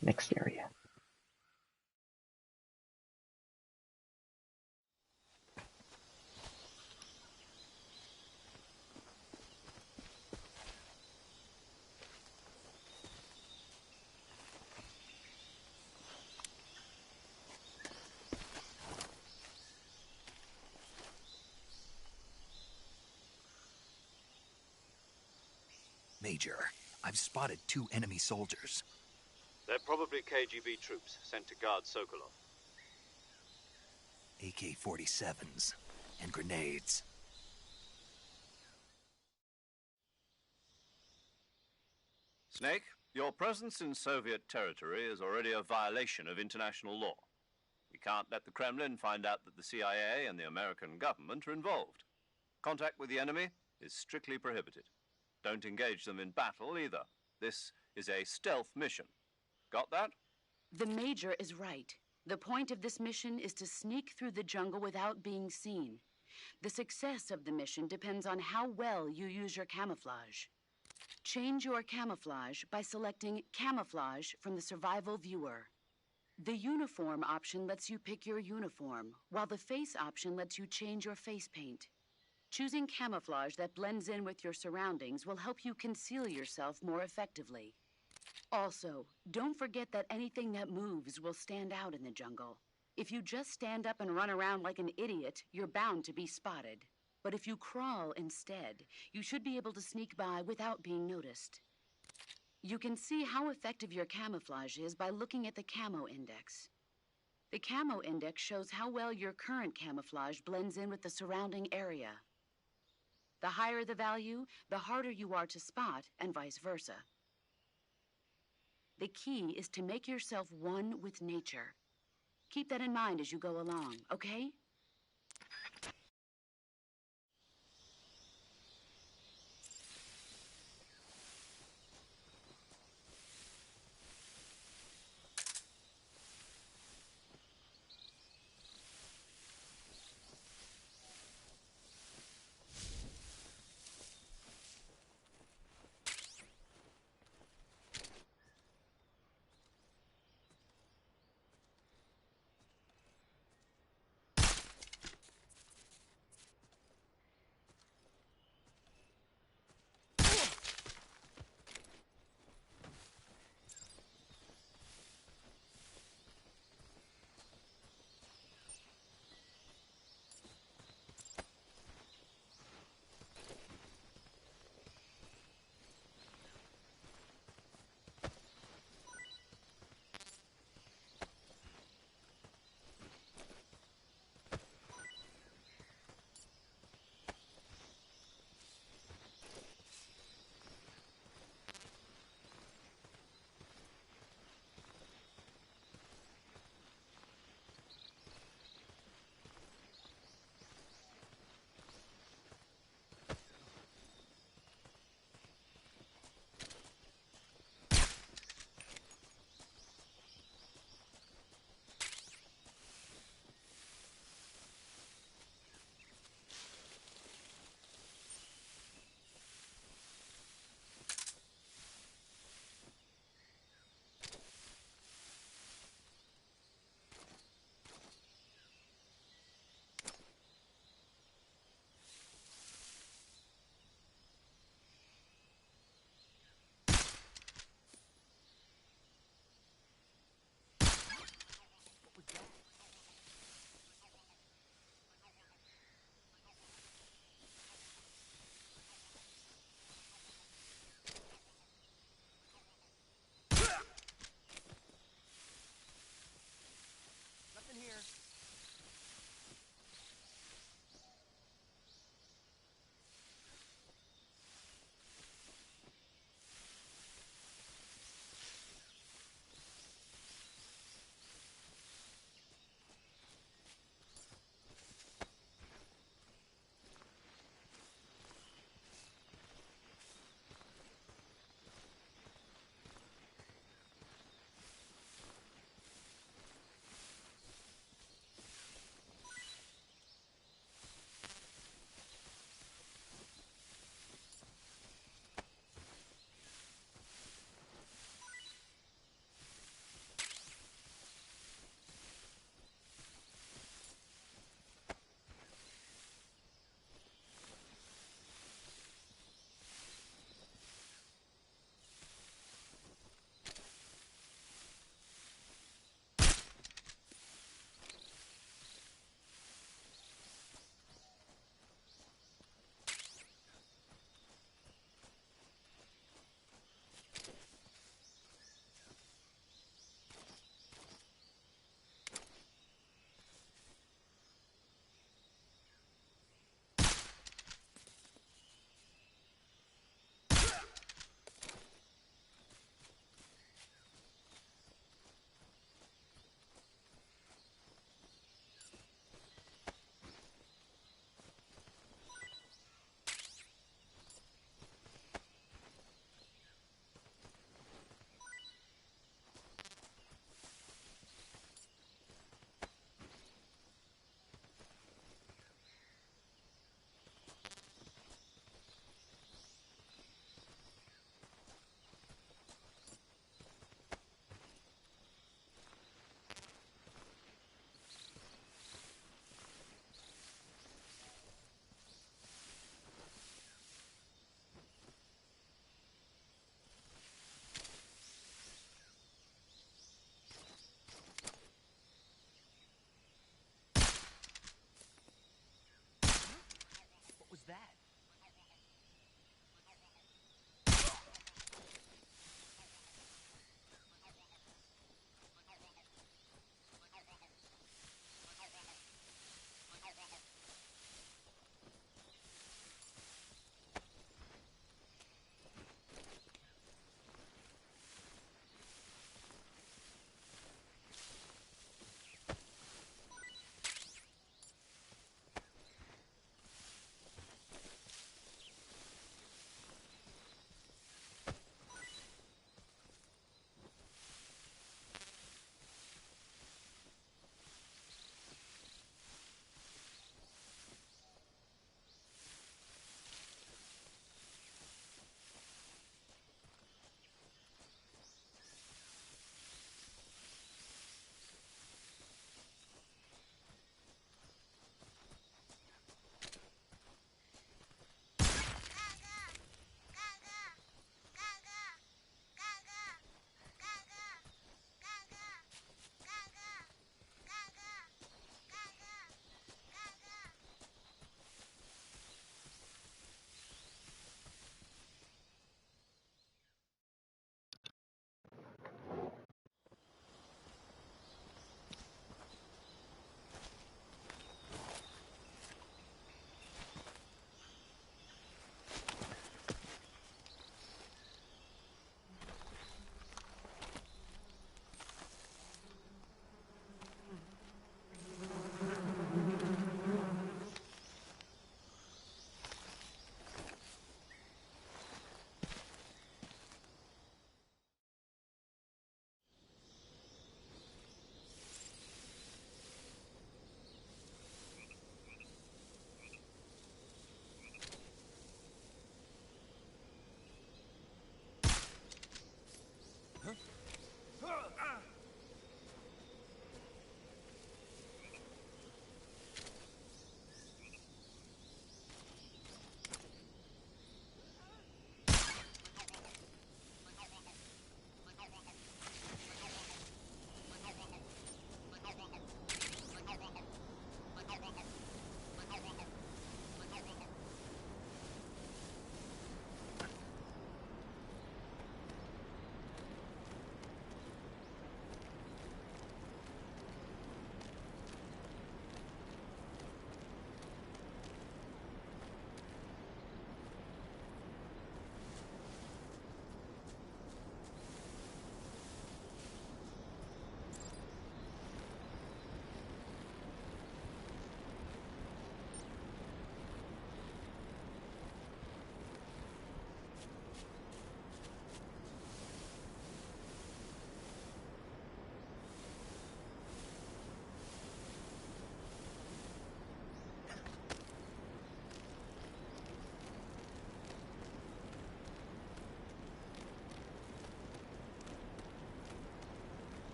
Next area. Major, I've spotted 2 enemy soldiers. They're probably KGB troops sent to guard Sokolov. AK-47s and grenades. Snake, your presence in Soviet territory is already a violation of international law. We can't let the Kremlin find out that the CIA and the American government are involved. Contact with the enemy is strictly prohibited. Don't engage them in battle either. This is a stealth mission. Got that? The Major is right. The point of this mission is to sneak through the jungle without being seen. The success of the mission depends on how well you use your camouflage. Change your camouflage by selecting Camouflage from the Survival Viewer. The Uniform option lets you pick your uniform, while the Face option lets you change your face paint. Choosing camouflage that blends in with your surroundings will help you conceal yourself more effectively. Also, don't forget that anything that moves will stand out in the jungle. If you just stand up and run around like an idiot, you're bound to be spotted. But if you crawl instead, you should be able to sneak by without being noticed. You can see how effective your camouflage is by looking at the Camo Index. The Camo Index shows how well your current camouflage blends in with the surrounding area. The higher the value, the harder you are to spot, and vice versa. The key is to make yourself one with nature. Keep that in mind as you go along, okay?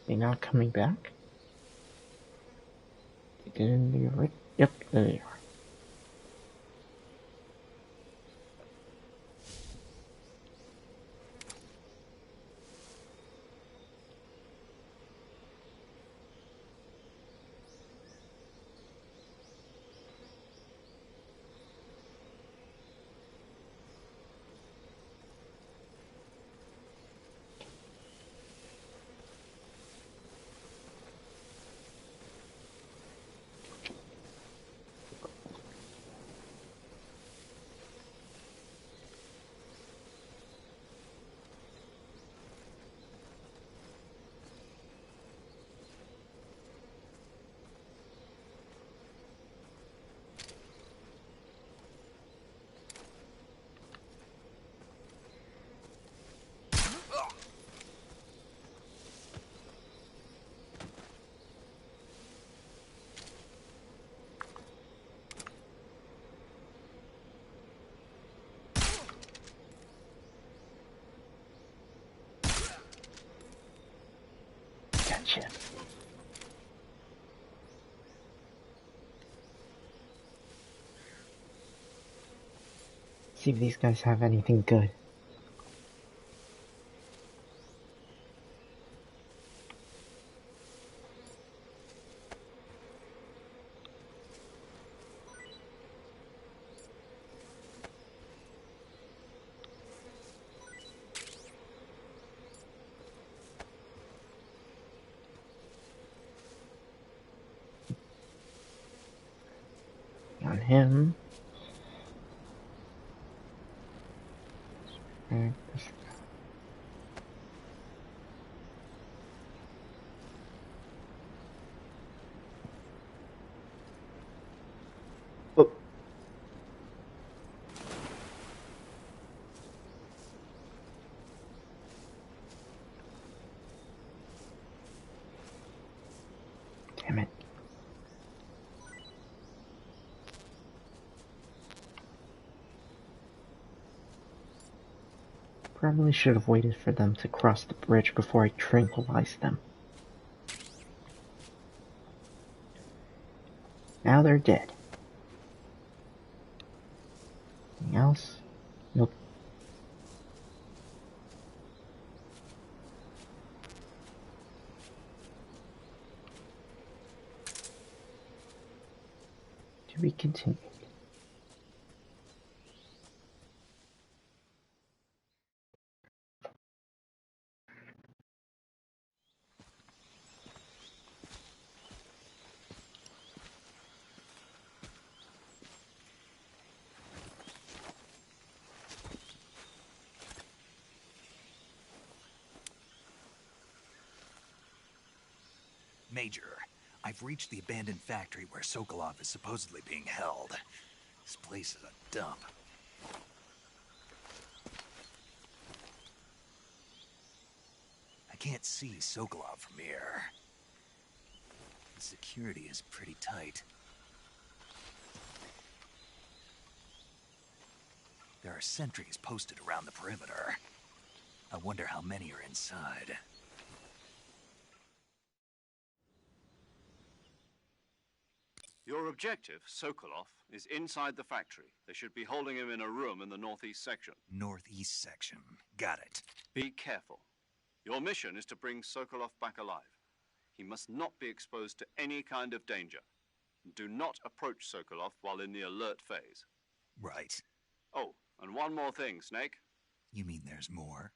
They're not coming back? They didn't leave right? Yep, there they are. Gotcha. See if these guys have anything good. On him. And this. Oh. Damn it. Probably should have waited for them to cross the bridge before I tranquilized them. Now they're dead. Anything else? Nope. To be continued. Major, I've reached the abandoned factory where Sokolov is supposedly being held. This place is a dump. I can't see Sokolov from here. The security is pretty tight. There are sentries posted around the perimeter. I wonder how many are inside. Your objective, Sokolov, is inside the factory. They should be holding him in a room in the northeast section. Northeast section. Got it. Be careful. Your mission is to bring Sokolov back alive. He must not be exposed to any kind of danger. Do not approach Sokolov while in the alert phase. Right. Oh, and one more thing, Snake. You mean there's more?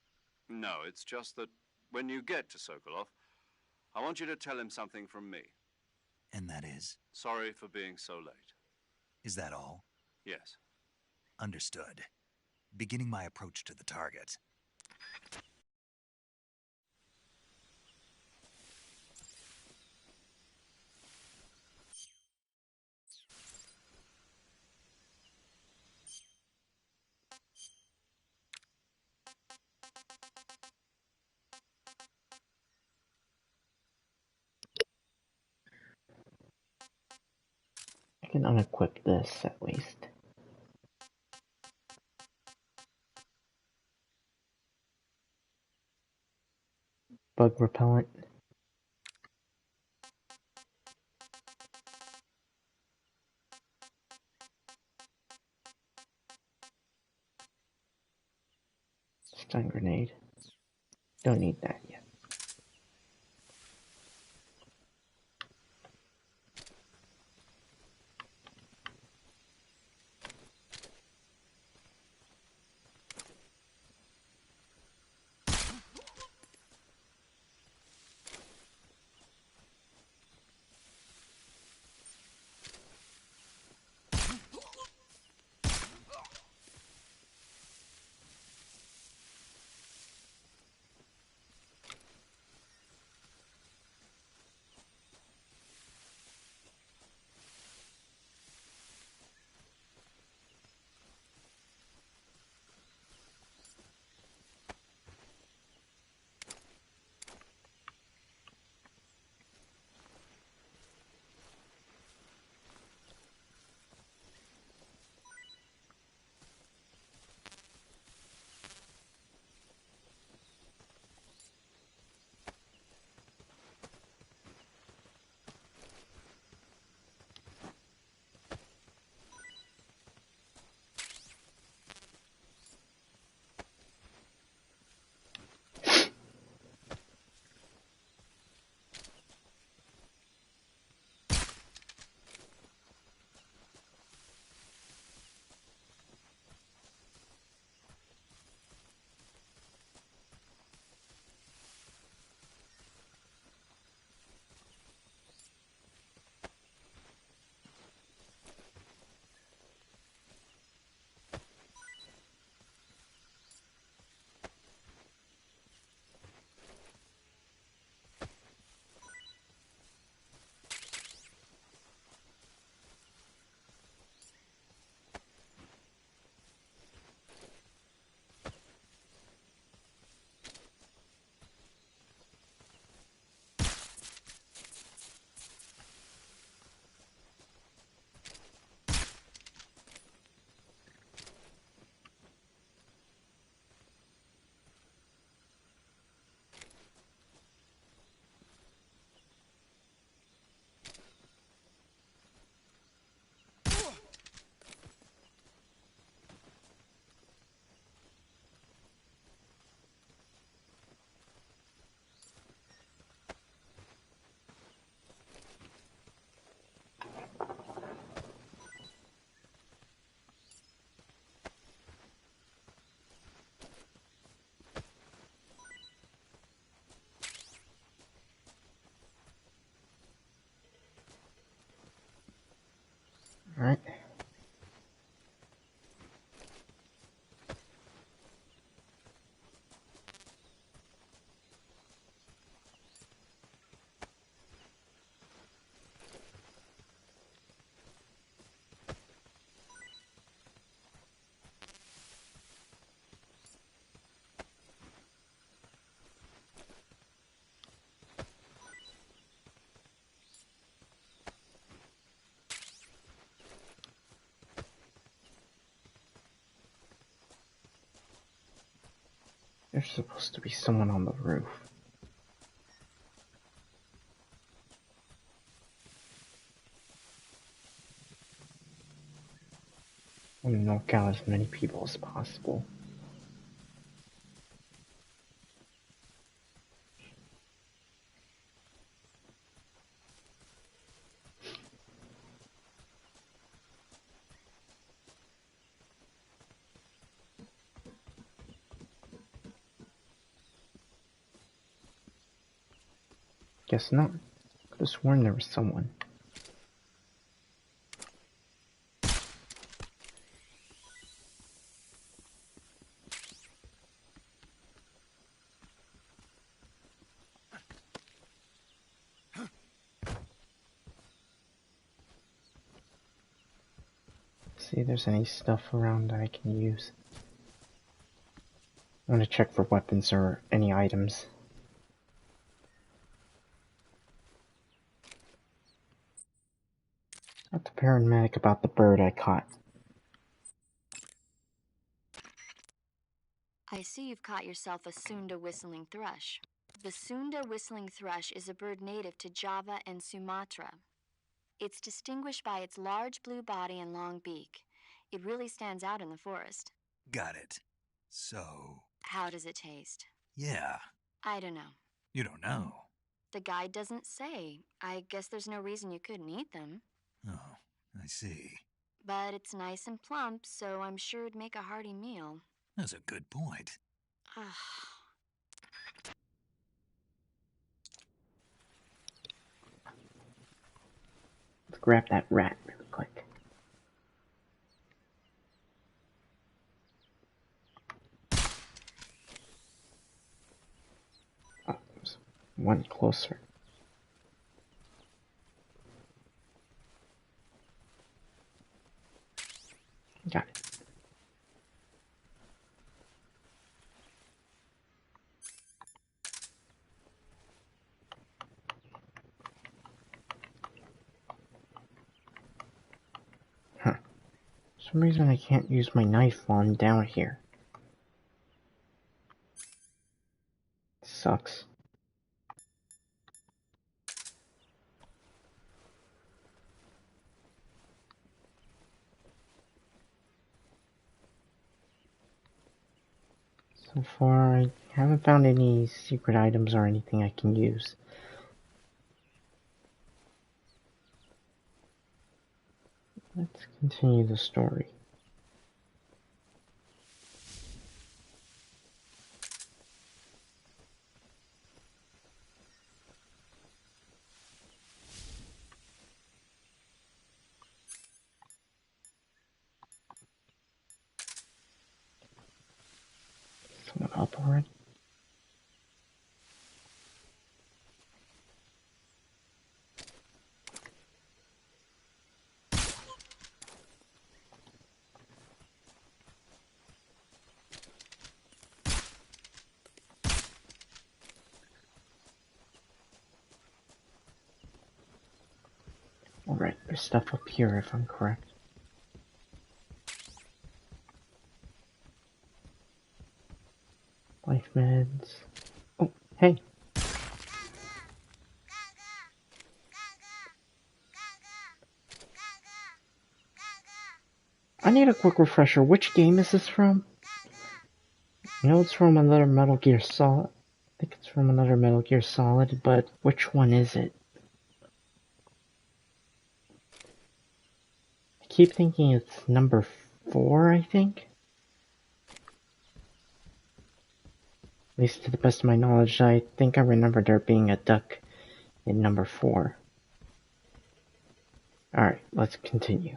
No, it's just that when you get to Sokolov, I want you to tell him something from me. And that is? Sorry for being so late. Is that all? Yes. Understood. Beginning my approach to the target. I can unequip this at least. Bug repellent. Stun grenade. Don't need that yet. Alright. There's supposed to be someone on the roof. I'm gonna knock out as many people as possible. Guess not. Could have sworn there was someone. See if there's any stuff around that I can use. I'm gonna check for weapons or any items. Not the paramedic about the bird I caught. I see you've caught yourself a Sunda whistling thrush. The Sunda whistling thrush is a bird native to Java and Sumatra. It's distinguished by its large blue body and long beak. It really stands out in the forest. Got it. So, How does it taste? Yeah. I don't know. You don't know. The guide doesn't say. I guess there's no reason you couldn't eat them. Oh, I see. But it's nice and plump, so I'm sure it'd make a hearty meal. That's a good point. Ugh. Let's grab that rat really quick. Oh, there's one closer. Got it. Huh. For some reason I can't use my knife while I'm down here. Sucks. So far, I haven't found any secret items or anything I can use. Let's continue the story. Someone up already? Alright, there's stuff up here if I'm correct. Life meds. Oh, hey! I need a quick refresher. Which game is this from? I know it's from another Metal Gear Solid. I think it's from another Metal Gear Solid, but which one is it? I keep thinking it's number 4, I think? At least to the best of my knowledge, I think I remember there being a duck in number 4. Alright, let's continue.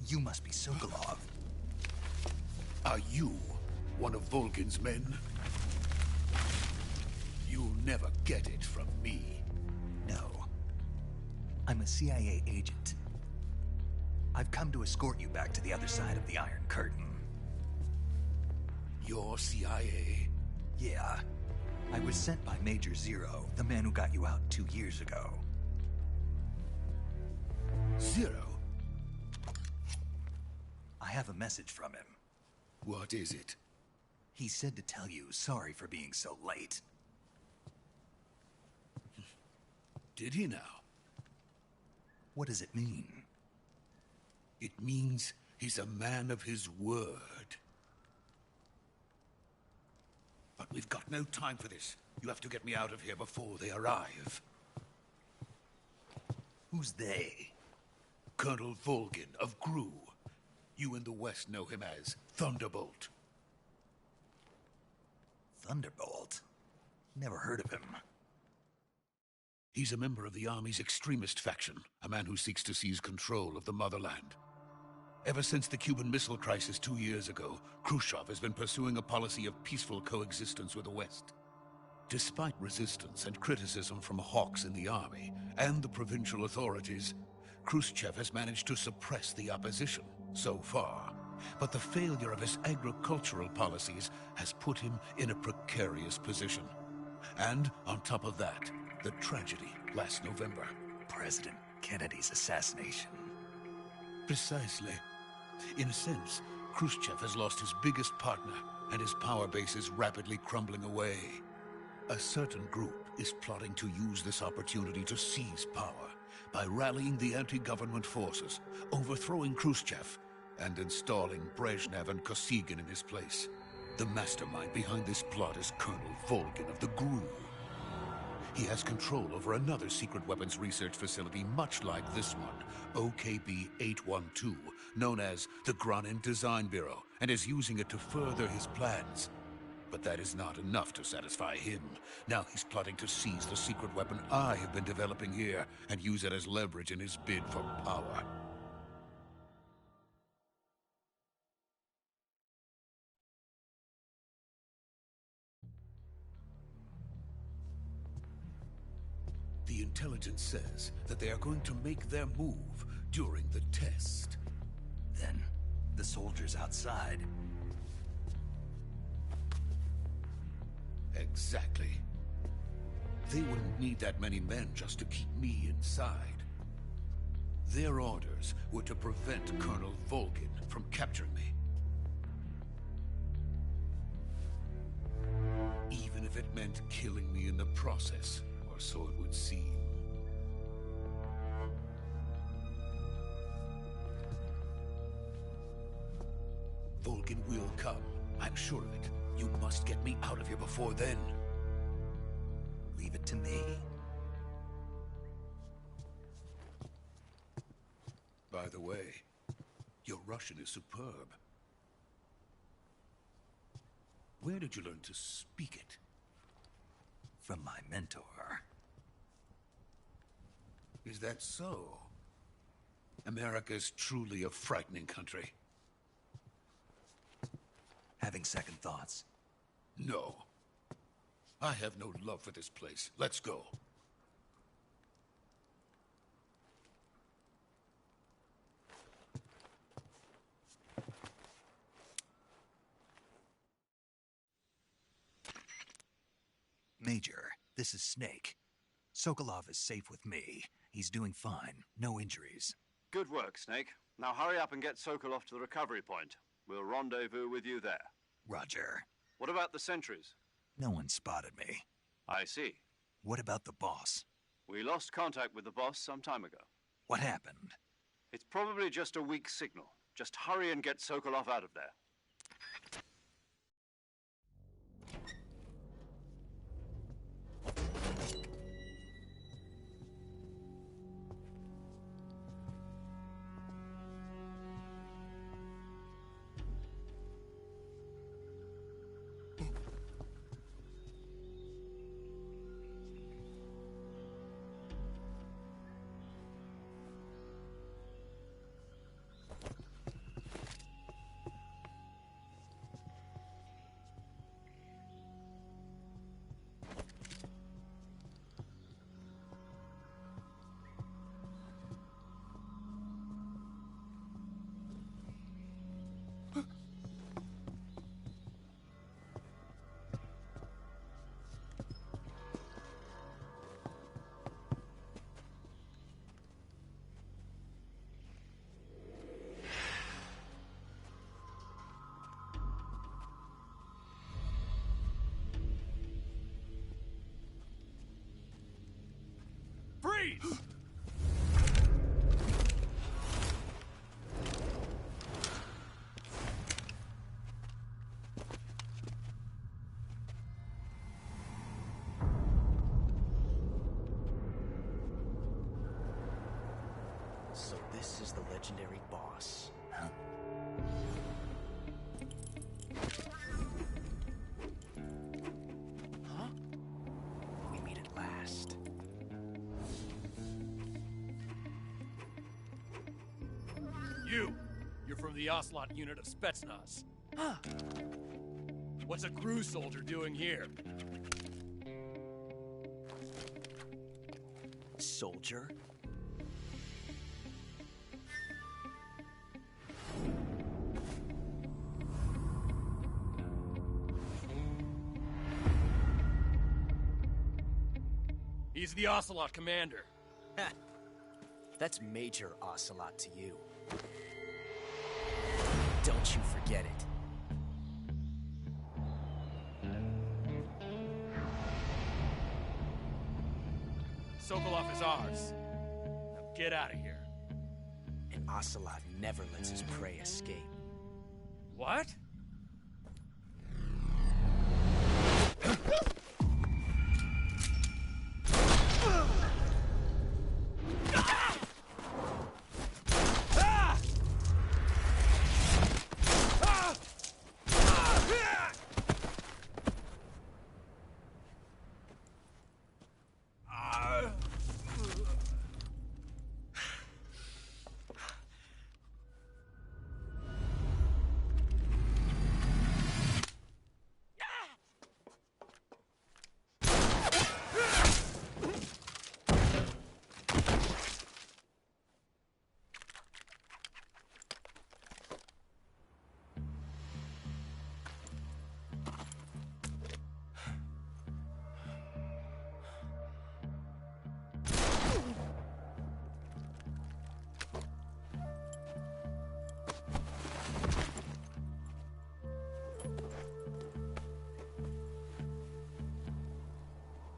You must be Sokolov. Are you one of Volgin's men? You'll never get it from me. No. I'm a CIA agent. I've come to escort you back to the other side of the Iron Curtain. You're CIA? Yeah. I was sent by Major Zero, the man who got you out 2 years ago. Zero? I have a message from him. What is it? He said to tell you sorry for being so late. Did he now? What does it mean? It means he's a man of his word. But we've got no time for this. You have to get me out of here before they arrive. Who's they? Colonel Volgin of Gru. You in the West know him as Thunderbolt. Thunderbolt? Never heard of him. He's a member of the Army's extremist faction, a man who seeks to seize control of the motherland. Ever since the Cuban Missile Crisis 2 years ago, Khrushchev has been pursuing a policy of peaceful coexistence with the West. Despite resistance and criticism from hawks in the army and the provincial authorities, Khrushchev has managed to suppress the opposition, so far. But the failure of his agricultural policies has put him in a precarious position. And on top of that, the tragedy last November. President Kennedy's assassination. Precisely. In a sense, Khrushchev has lost his biggest partner, and his power base is rapidly crumbling away. A certain group is plotting to use this opportunity to seize power by rallying the anti-government forces, overthrowing Khrushchev, and installing Brezhnev and Kosygin in his place. The mastermind behind this plot is Colonel Volgin of the GRU. He has control over another secret weapons research facility much like this one, OKB-812, known as the Granin Design Bureau, and is using it to further his plans. But that is not enough to satisfy him. Now he's plotting to seize the secret weapon I have been developing here and use it as leverage in his bid for power. The intelligence says that they are going to make their move during the test. Then, the soldiers outside. Exactly. They wouldn't need that many men just to keep me inside. Their orders were to prevent Colonel Volgin from capturing me. Even if it meant killing me in the process, or so it would seem. Volgin will come. I'm sure of it. You must get me out of here before then. Leave it to me. By the way, your Russian is superb. Where did you learn to speak it? From my mentor. Is that so? America's truly a frightening country. Having second thoughts? No. I have no love for this place. Let's go. Major, this is Snake. Sokolov is safe with me. He's doing fine. No injuries. Good work, Snake. Now hurry up and get Sokolov to the recovery point. We'll rendezvous with you there. Roger. What about the sentries? No one spotted me. I see. What about the boss? We lost contact with the boss some time ago. What happened? It's probably just a weak signal. Just hurry and get Sokolov out of there. Freeze! So this is the legendary boss. Huh? Huh? We meet at last. You're from the Ocelot unit of Spetsnaz. Huh. What's a crew soldier doing here? Soldier? He's the Ocelot commander. Ha! That's Major Ocelot to you. Don't you forget it. Sokolov is ours. Now get out of here. And Ocelot never lets his prey escape. What?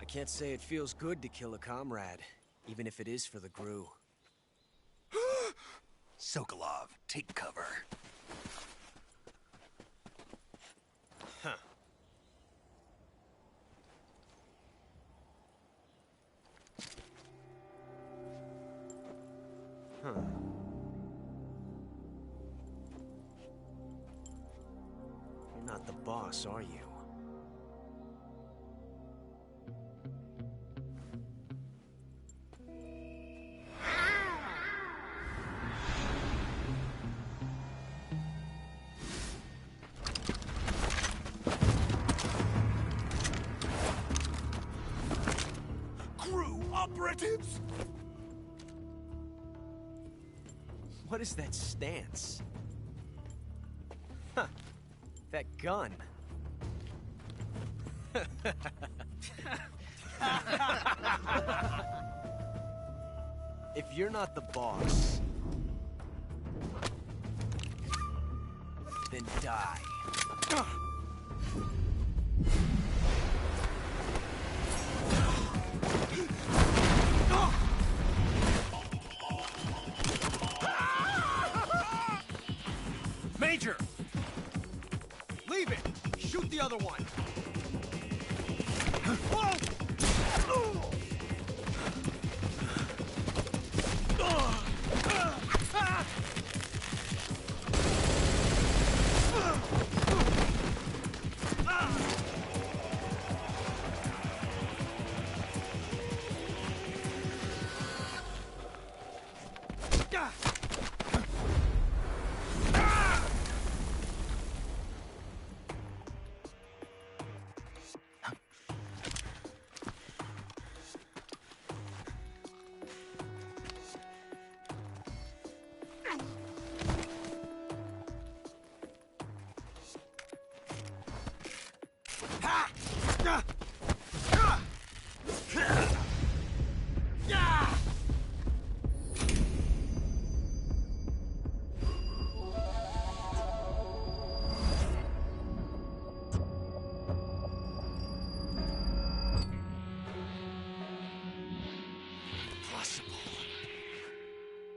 I can't say it feels good to kill a comrade, even if it is for the Gru. Sokolov, take cover. Huh. Huh. You're not the boss, are you? Operatives? What is that stance? Huh. That gun. If you're not the boss, then die. Major! Leave it! Shoot the other one!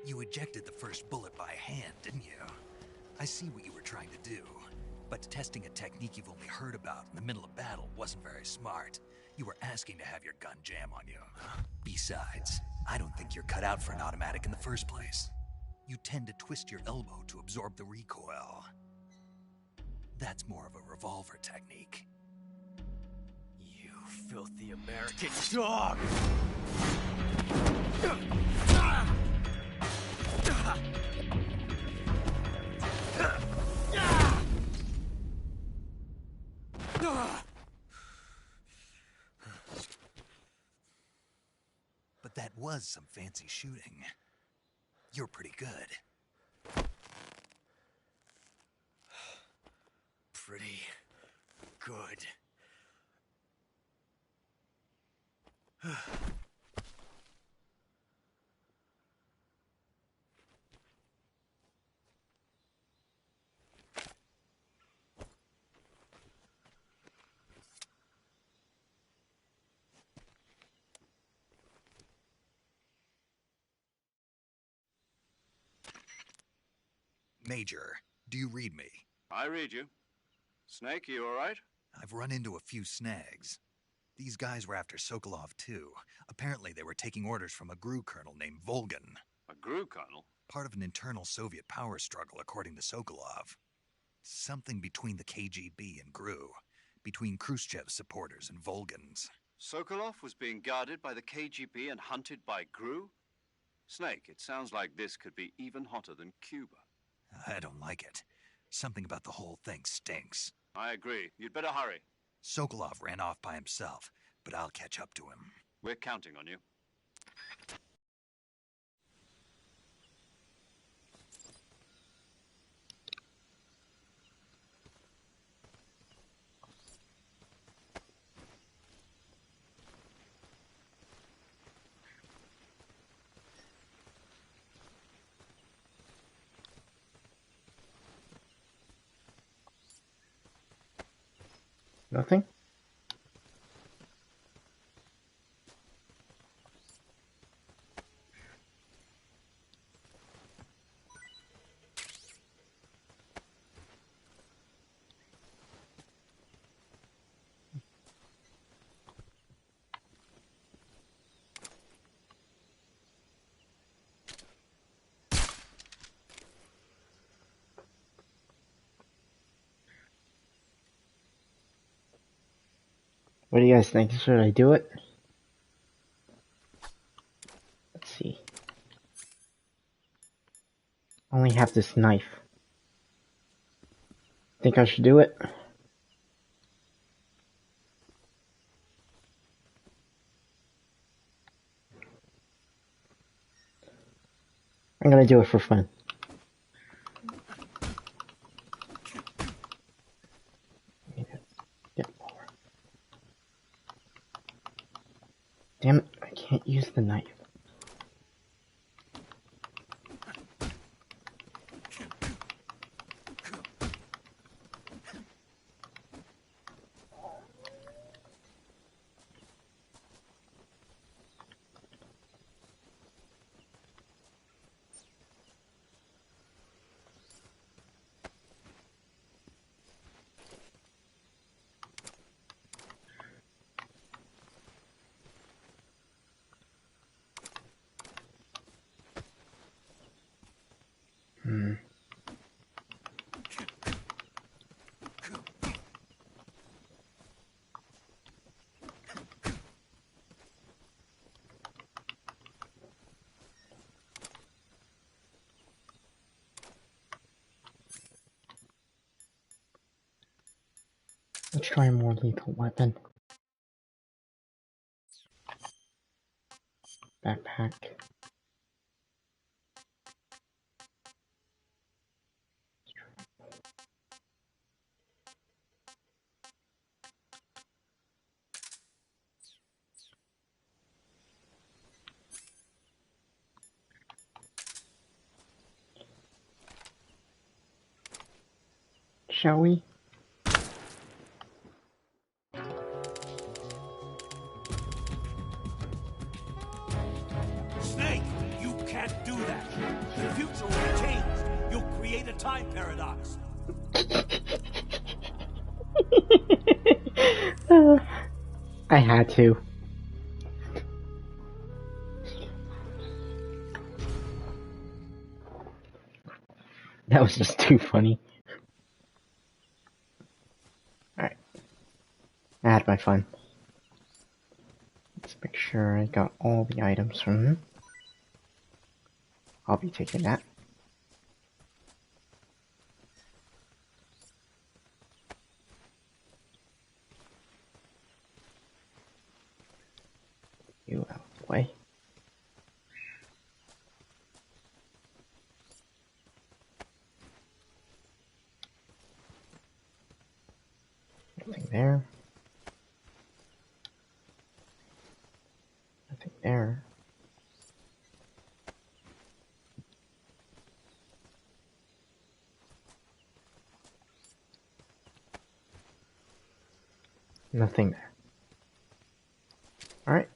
You ejected the first bullet by hand, didn't you? I see what you were trying to do. But testing a technique you've only heard about in the middle of battle wasn't very smart. You were asking to have your gun jam on you. Besides, I don't think you're cut out for an automatic in the first place. You tend to twist your elbow to absorb the recoil. That's more of a revolver technique. You filthy American dog! But that was some fancy shooting. You're pretty good. Pretty good. Major, do you read me? I read you. Snake, you all right? I've run into a few snags. These guys were after Sokolov, too. Apparently they were taking orders from a GRU colonel named Volgan. A GRU colonel? Part of an internal Soviet power struggle, according to Sokolov. Something between the KGB and GRU. Between Khrushchev's supporters and Volgan's. Sokolov was being guarded by the KGB and hunted by GRU? Snake, it sounds like this could be even hotter than Cuba. I don't like it. Something about the whole thing stinks. I agree. You'd better hurry. Sokolov ran off by himself, but I'll catch up to him. We're counting on you. Nothing? What do you guys think? Should I do it? Let's see. I only have this knife. Think I should do it? I'm gonna do it for fun. Get more. Damn it, I can't use the knife. Let's try a more lethal weapon. Backpack. Shall we? Snake, you can't do that. The future will change. You'll create a time paradox. I had to. That was just too funny. Alright. I had my fun. Let's make sure I got all the items from him. I'll be taking that. You out of the way. Nothing there. Nothing there. Nothing there. Alright.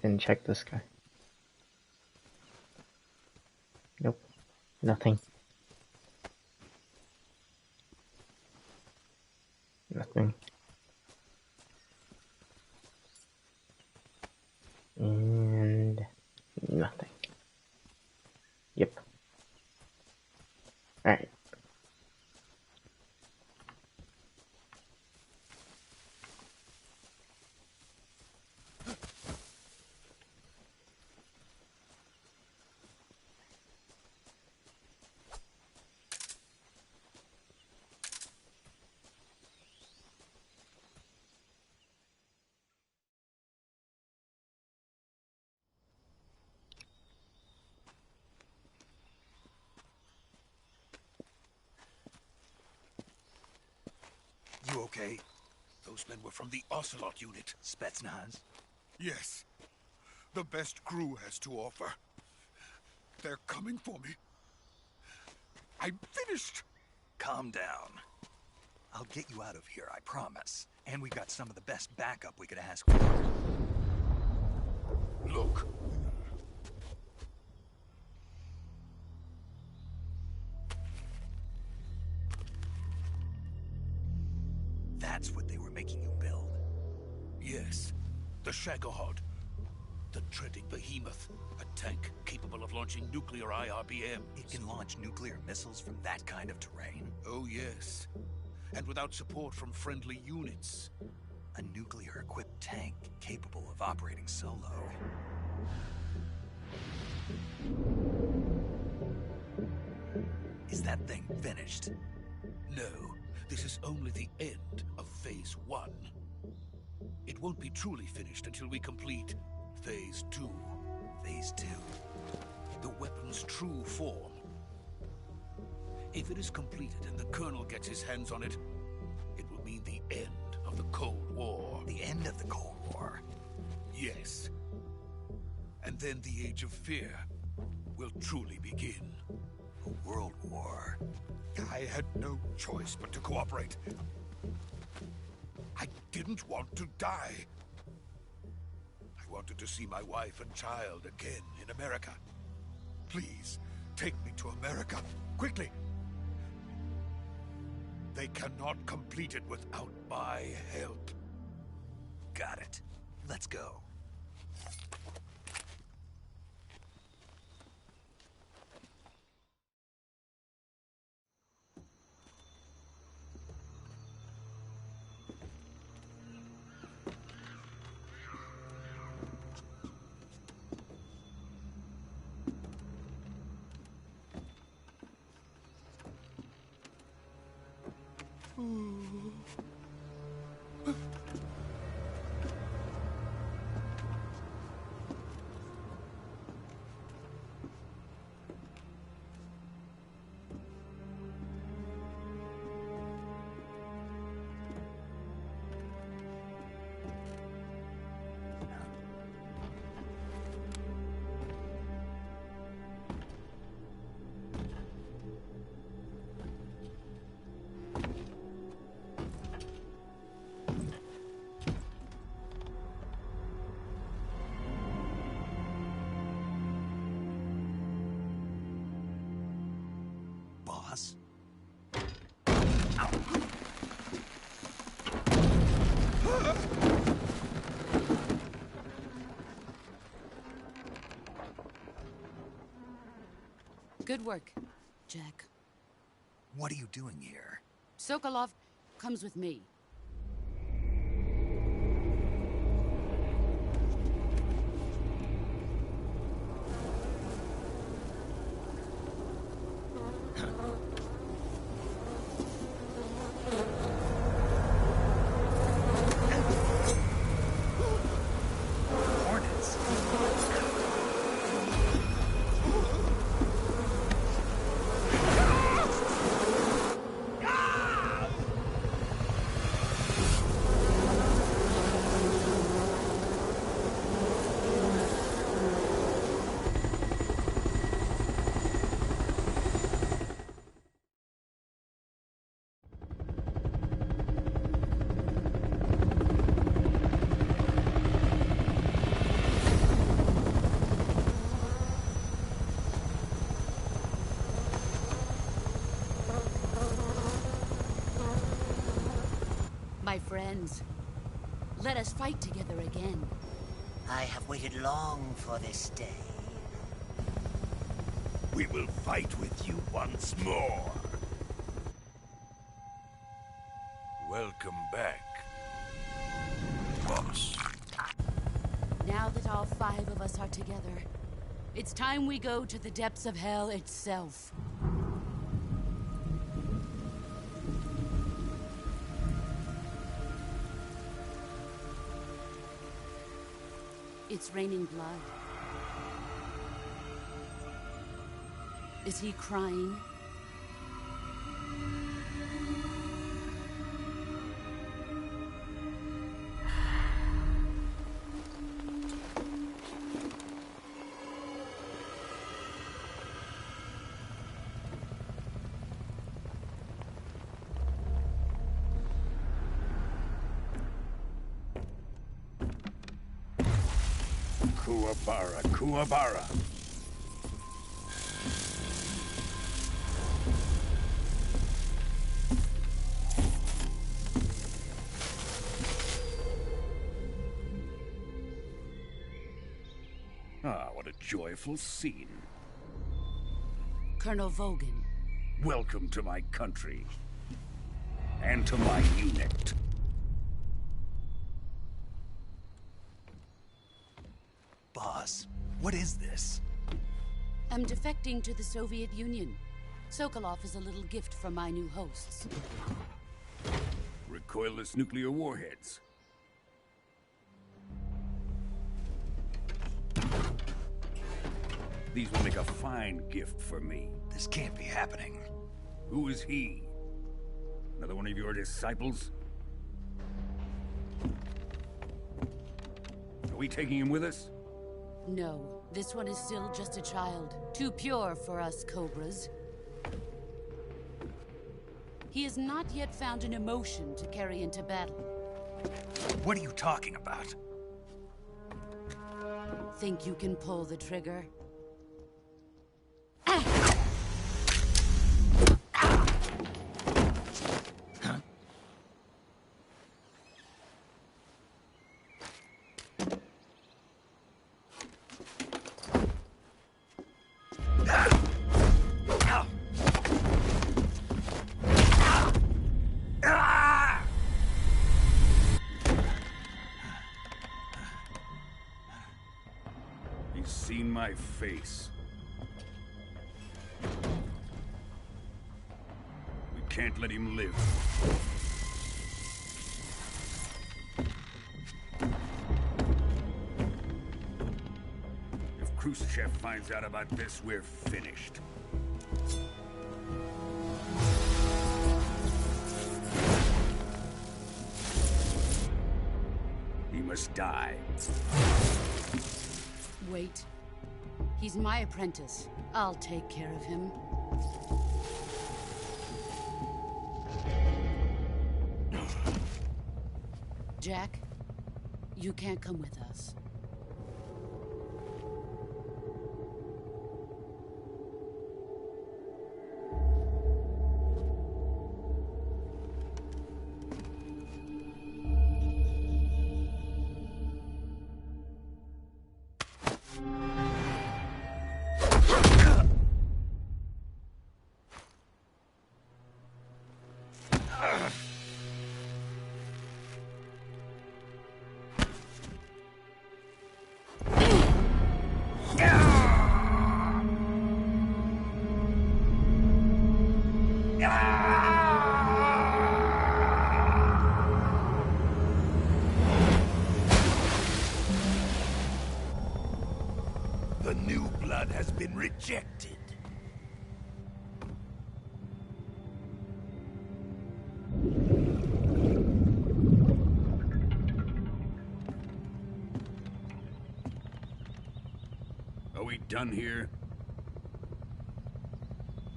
didn't check this guy. Nope. Nothing. Nothing. And nothing. Yep. Alright. You okay? Those men were from the Ocelot unit. Spetsnaz? Yes. The best crew has to offer. They're coming for me. I'm finished. Calm down. I'll get you out of here, I promise. And we've got some of the best backup we could ask for. Look. That's what they were making you build? Yes. The Shagohod. The dreaded behemoth. A tank capable of launching nuclear IRBMs. It can launch nuclear missiles from that kind of terrain? Oh, yes. And without support from friendly units. A nuclear-equipped tank capable of operating solo. Is that thing finished? No. This is only the end of Phase 1. It won't be truly finished until we complete Phase 2. Phase 2? The weapon's true form. If it is completed and the Colonel gets his hands on it, it will mean the end of the Cold War. The end of the Cold War? Yes. And then the Age of Fear will truly begin. A world war? I had no choice but to cooperate. I didn't want to die. I wanted to see my wife and child again in America. Please, take me to America, quickly. They cannot complete it without my help. Got it. Let's go. Boss? Good work, Jack. What are you doing here? Sokolov comes with me. My friends, let us fight together again. I have waited long for this day. We will fight with you once more. Welcome back, boss. Now that all 5 of us are together, it's time we go to the depths of hell itself. It's raining blood. Is he crying? Kuwabara, Kuwabara. Ah, what a joyful scene. Colonel Vogan. Welcome to my country. And to my unit. Boss, what is this? I'm defecting to the Soviet Union. Sokolov is a little gift from my new hosts. Recoilless nuclear warheads. These will make a fine gift for me. This can't be happening. Who is he? Another one of your disciples? Are we taking him with us? No, this one is still just a child. Too pure for us Cobras. He has not yet found an emotion to carry into battle. What are you talking about? Think you can pull the trigger? He's seen my face. We can't let him live. If Khrushchev finds out about this, we're finished. He must die. Wait. He's my apprentice. I'll take care of him. Jack, you can't come with us. The new blood has been rejected. Are we done here?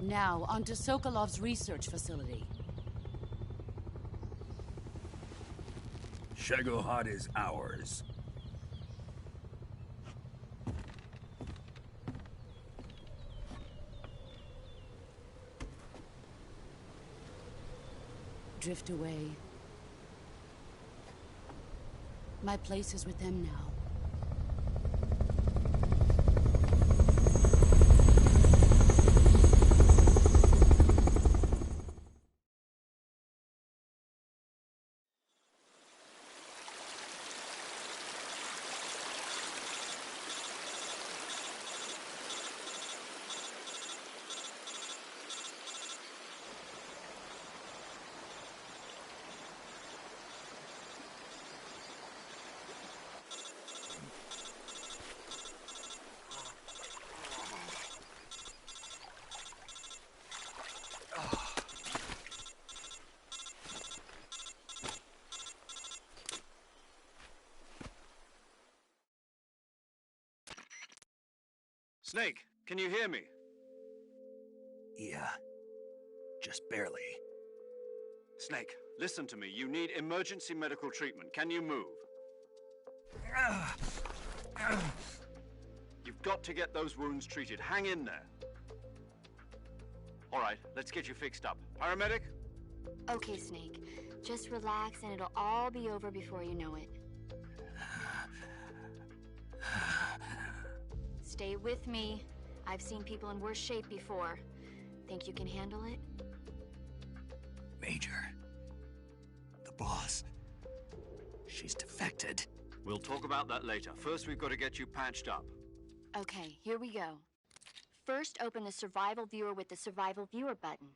Now, onto Sokolov's research facility. Shagohod is ours. Drift away. My place is with them now. Snake, can you hear me? Yeah. Just barely. Snake, listen to me. You need emergency medical treatment. Can you move? You've got to get those wounds treated. Hang in there. All right, let's get you fixed up. Paramedic? Okay, Snake. Just relax and it'll all be over before you know it. Stay with me. I've seen people in worse shape before. Think you can handle it? Major. The boss. She's defected. We'll talk about that later. First, we've got to get you patched up. Okay, here we go. First, open the Survival Viewer with the Survival Viewer button.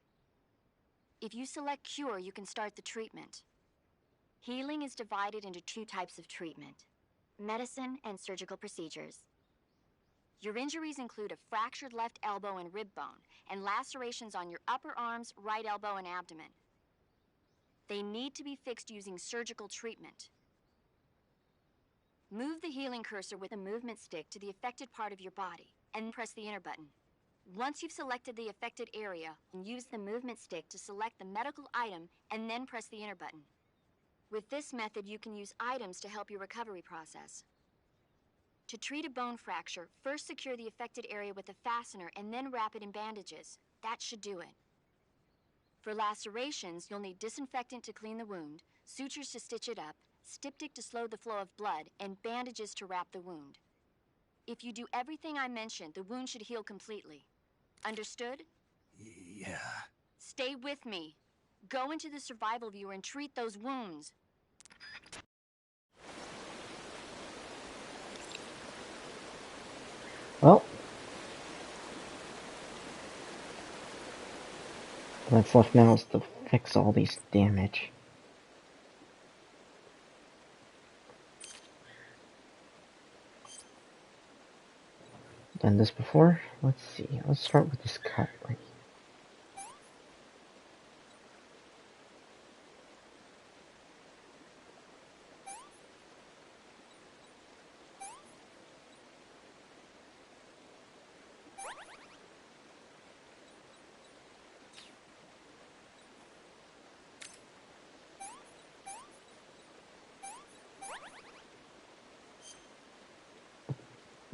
If you select Cure, you can start the treatment. Healing is divided into two types of treatment: medicine and surgical procedures. Your injuries include a fractured left elbow and rib bone, and lacerations on your upper arms, right elbow, and abdomen. They need to be fixed using surgical treatment. Move the healing cursor with a movement stick to the affected part of your body, and press the enter button. Once you've selected the affected area, use the movement stick to select the medical item, and then press the enter button. With this method, you can use items to help your recovery process. To treat a bone fracture, first secure the affected area with a fastener and then wrap it in bandages. That should do it. For lacerations, you'll need disinfectant to clean the wound, sutures to stitch it up, styptic to slow the flow of blood, and bandages to wrap the wound. If you do everything I mentioned, the wound should heal completely. Understood? Yeah. Stay with me. Go into the Survival Viewer and treat those wounds. Well, what's left now is to fix all these damage. Done this before? Let's see. Let's start with this cutlery.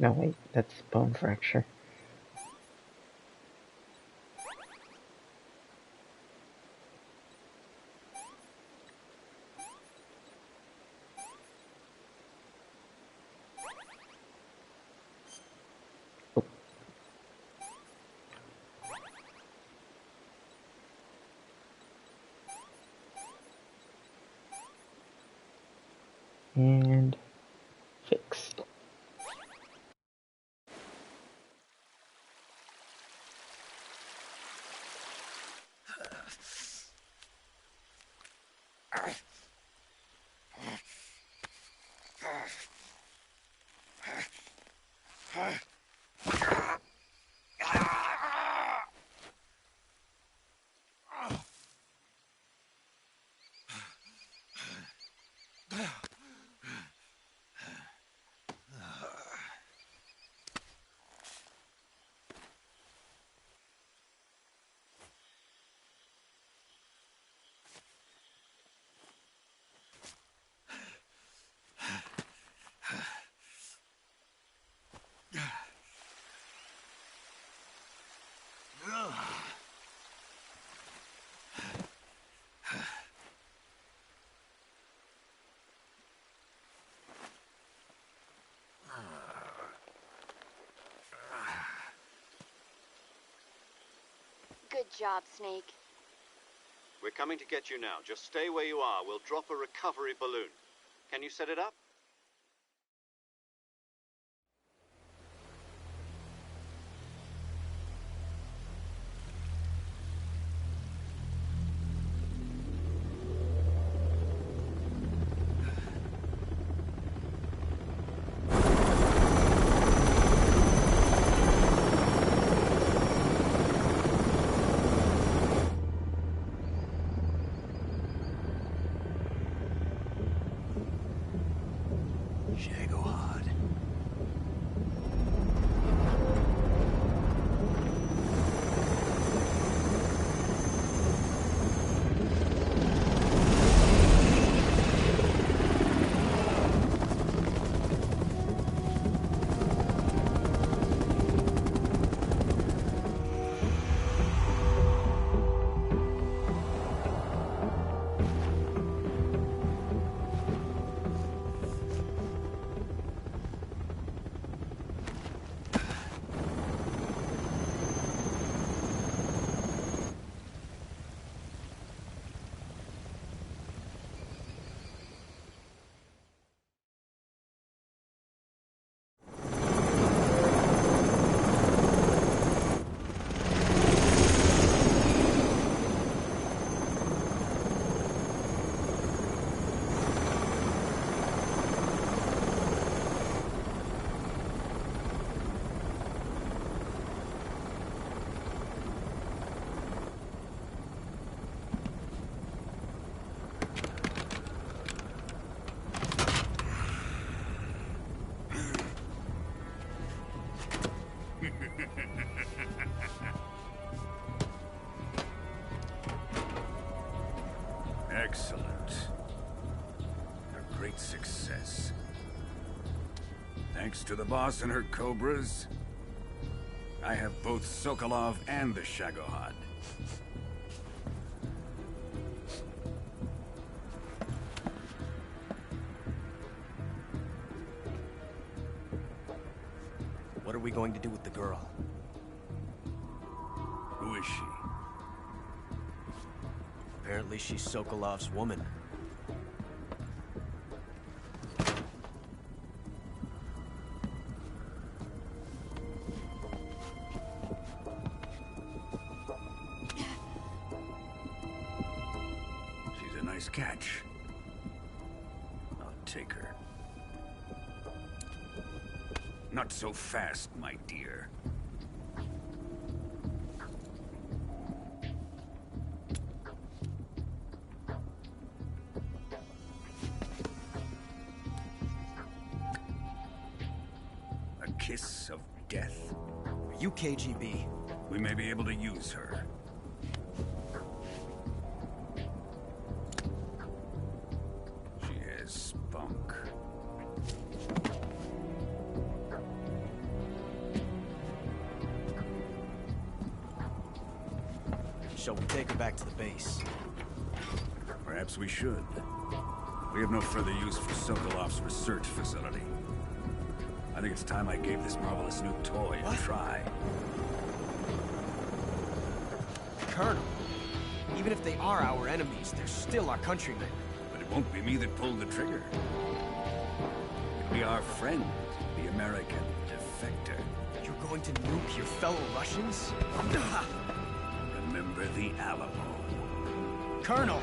No, wait, that's bone fracture. And fixed. Good job, Snake. We're coming to get you now. Just stay where you are. We'll drop a recovery balloon. Can you set it up? Excellent. A great success. Thanks to the boss and her cobras, I have both Sokolov and the Shagohod. What are we going to do with the girl? Who is she? Apparently she's Sokolov's woman. She's a nice catch. I'll take her. Not so fast, my dear. A kiss of death. Are you KGB? We may be able to use her. She has spunk. Shall we take her back to the base? Perhaps we should. We have no further use for Sokolov's research facility. I think it's time I gave this marvelous new toy a try. Colonel, even if they are our enemies, they're still our countrymen. But it won't be me that pulled the trigger. It'll be our friend, the American defector. You're going to nuke your fellow Russians? Remember the Alamo. Colonel!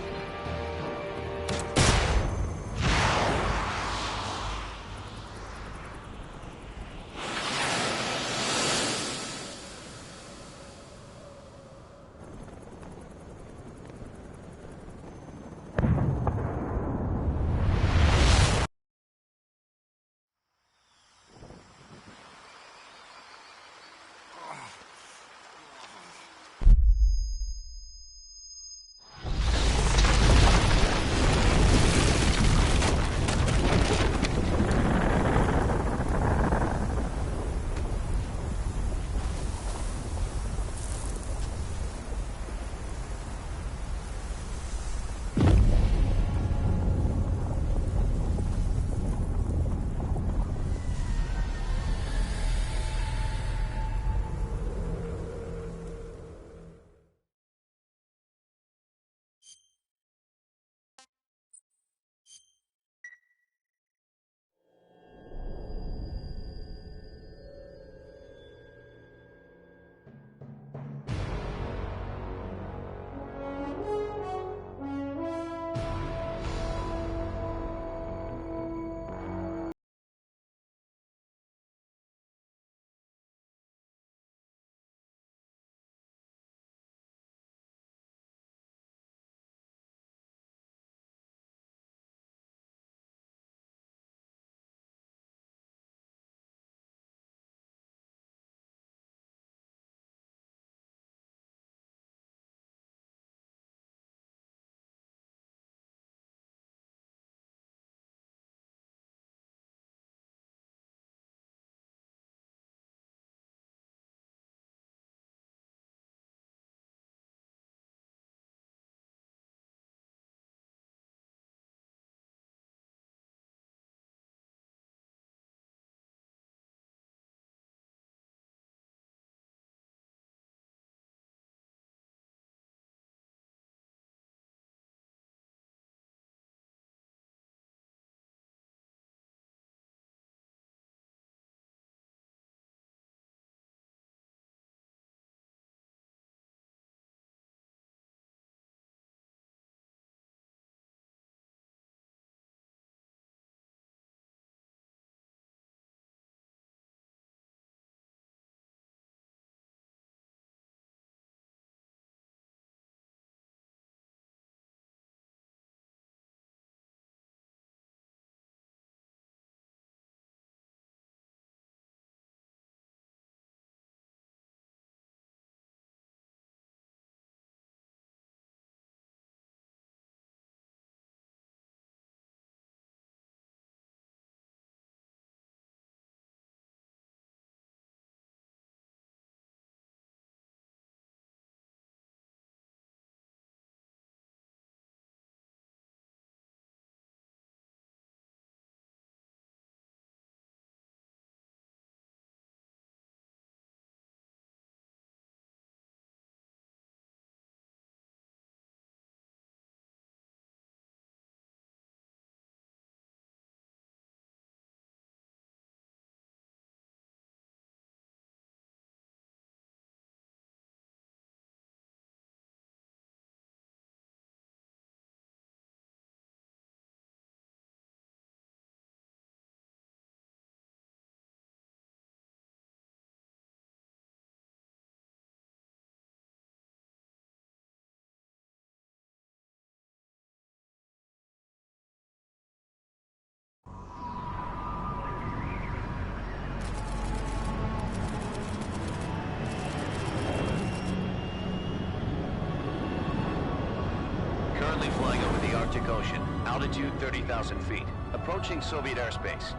Taxiing over the Arctic Ocean. Altitude 30,000 feet. Approaching Soviet airspace.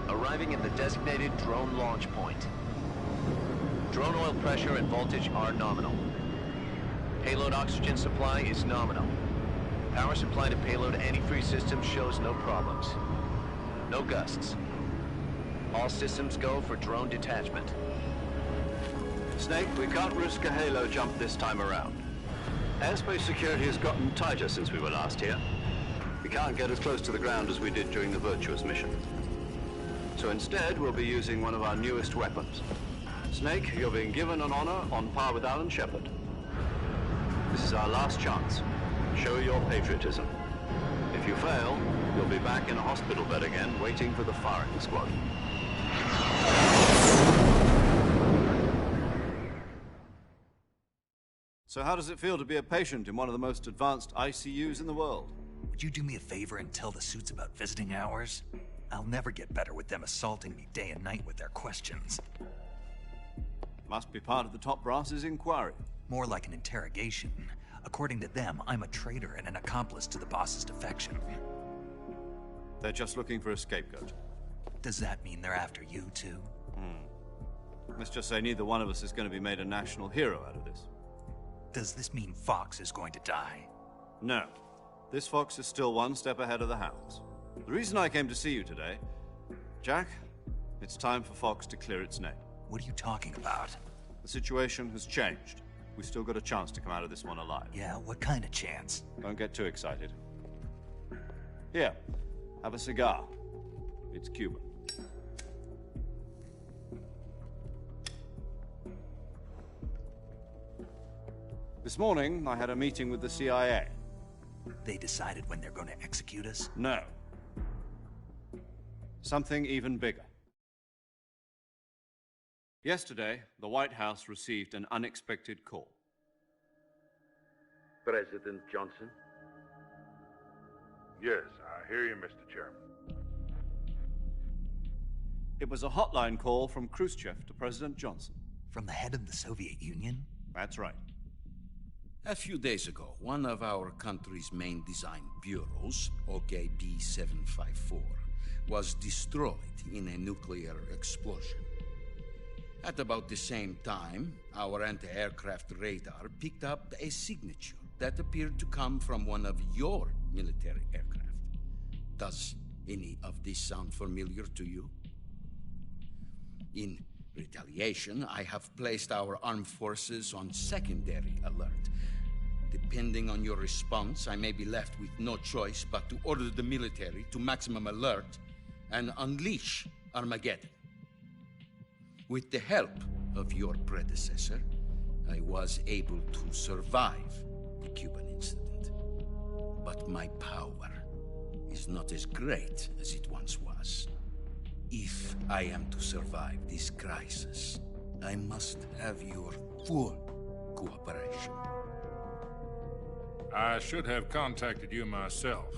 Arriving at the designated drone launch point. Drone oil pressure and voltage are nominal. Payload oxygen supply is nominal. Power supply to payload antifreeze system shows no problems. No gusts. All systems go for drone detachment. Snake, we can't risk a halo jump this time around. Airspace security has gotten tighter since we were last here. We can't get as close to the ground as we did during the Virtuous mission. So instead, we'll be using one of our newest weapons. Snake, you're being given an honor on par with Alan Shepard. This is our last chance. Show your patriotism. If you fail, you'll be back in a hospital bed again, waiting for the firing squad. So how does it feel to be a patient in one of the most advanced ICUs in the world? Would you do me a favor and tell the suits about visiting hours? I'll never get better with them assaulting me day and night with their questions. Must be part of the top brass's inquiry. More like an interrogation. According to them, I'm a traitor and an accomplice to the boss's defection. They're just looking for a scapegoat. Does that mean they're after you, too? Let's just say neither one of us is going to be made a national hero out of this. Does this mean Fox is going to die? No. This Fox is still one step ahead of the Hounds. The reason I came to see you today, Jack, it's time for Fox to clear its name. What are you talking about? The situation has changed. We still got a chance to come out of this one alive. Yeah, what kind of chance? Don't get too excited. Here, have a cigar. It's Cuban. This morning, I had a meeting with the CIA. They decided when they're going to execute us? No. Something even bigger. Yesterday, the White House received an unexpected call. President Johnson? Yes, I hear you, Mr. Chairman. It was a hotline call from Khrushchev to President Johnson. From the head of the Soviet Union? That's right. A few days ago, one of our country's main design bureaus, OKB 754, was destroyed in a nuclear explosion. At about the same time, our anti-aircraft radar picked up a signature that appeared to come from one of your military aircraft. Does any of this sound familiar to you? In retaliation, I have placed our armed forces on secondary alert. Depending on your response, I may be left with no choice but to order the military to maximum alert and unleash Armageddon. With the help of your predecessor, I was able to survive the Cuban incident. But my power is not as great as it once was. If I am to survive this crisis, I must have your full cooperation. I should have contacted you myself.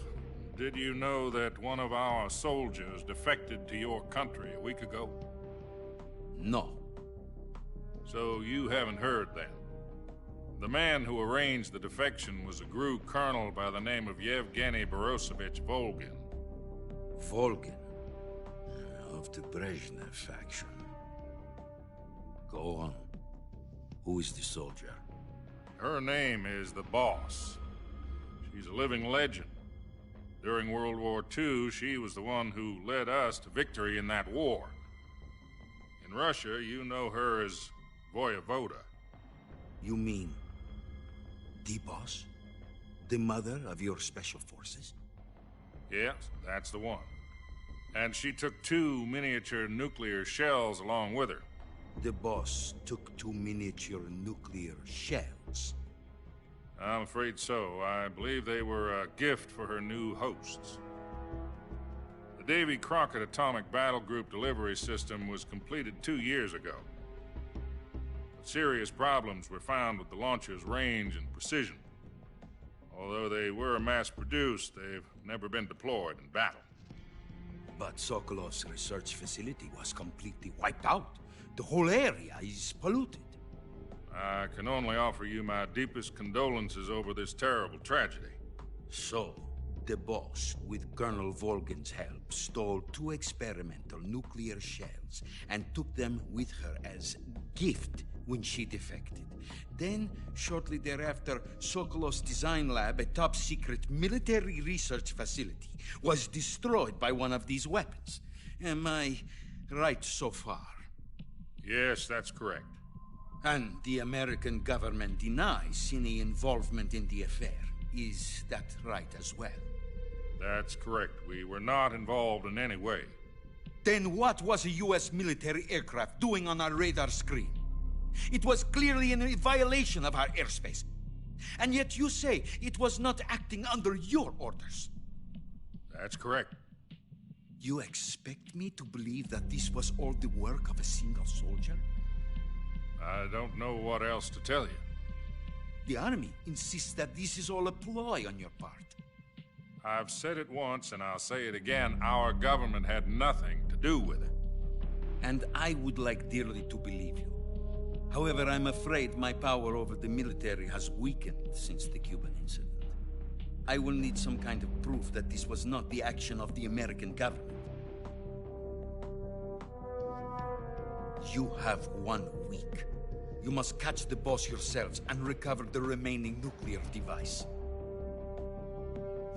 Did you know that one of our soldiers defected to your country a week ago? No. So you haven't heard then. The man who arranged the defection was a GRU colonel by the name of Yevgeny Borosovich Volgin. Volgin? Of the Brezhnev faction. Go on. Who is the soldier? Her name is the Boss. She's a living legend. During World War II, she was the one who led us to victory in that war. In Russia, you know her as Voyevoda. You mean the Boss? The mother of your special forces? Yes, that's the one. And she took 2 miniature nuclear shells along with her. The Boss took 2 miniature nuclear shells? I'm afraid so. I believe they were a gift for her new hosts. The Davy Crockett Atomic Battle Group delivery system was completed 2 years ago. But serious problems were found with the launcher's range and precision. Although they were mass-produced, they've never been deployed in battle. But Sokolov's research facility was completely wiped out. The whole area is polluted. I can only offer you my deepest condolences over this terrible tragedy. So, the boss, with Colonel Volgin's help, stole 2 experimental nuclear shells and took them with her as gift when she defected. Then, shortly thereafter, Sokolov's design lab, a top-secret military research facility, was destroyed by one of these weapons. Am I right so far? Yes, that's correct. And the American government denies any involvement in the affair. Is that right as well? That's correct. We were not involved in any way. Then what was a U.S. military aircraft doing on our radar screen? It was clearly in violation of our airspace. And yet you say it was not acting under your orders. That's correct. You expect me to believe that this was all the work of a single soldier? I don't know what else to tell you. The Army insists that this is all a ploy on your part. I've said it once, and I'll say it again. Our government had nothing to do with it. And I would like dearly to believe you. However, I'm afraid my power over the military has weakened since the Cuban incident. I will need some kind of proof that this was not the action of the American government. You have 1 week. You must catch the boss yourselves and recover the remaining nuclear device.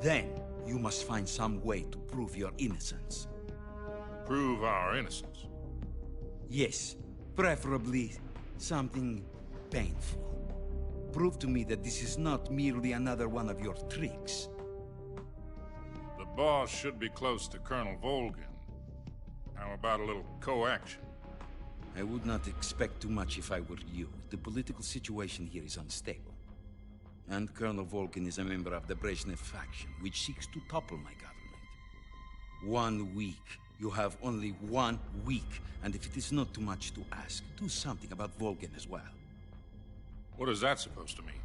Then, you must find some way to prove your innocence. Prove our innocence? Yes, preferably something painful. Prove to me that this is not merely another one of your tricks. The boss should be close to Colonel Volgin. How about a little co-action? I would not expect too much if I were you. The political situation here is unstable. And Colonel Volgin is a member of the Brezhnev faction, which seeks to topple my government. 1 week. You have only 1 week. And if it is not too much to ask, do something about Volgin as well. What is that supposed to mean?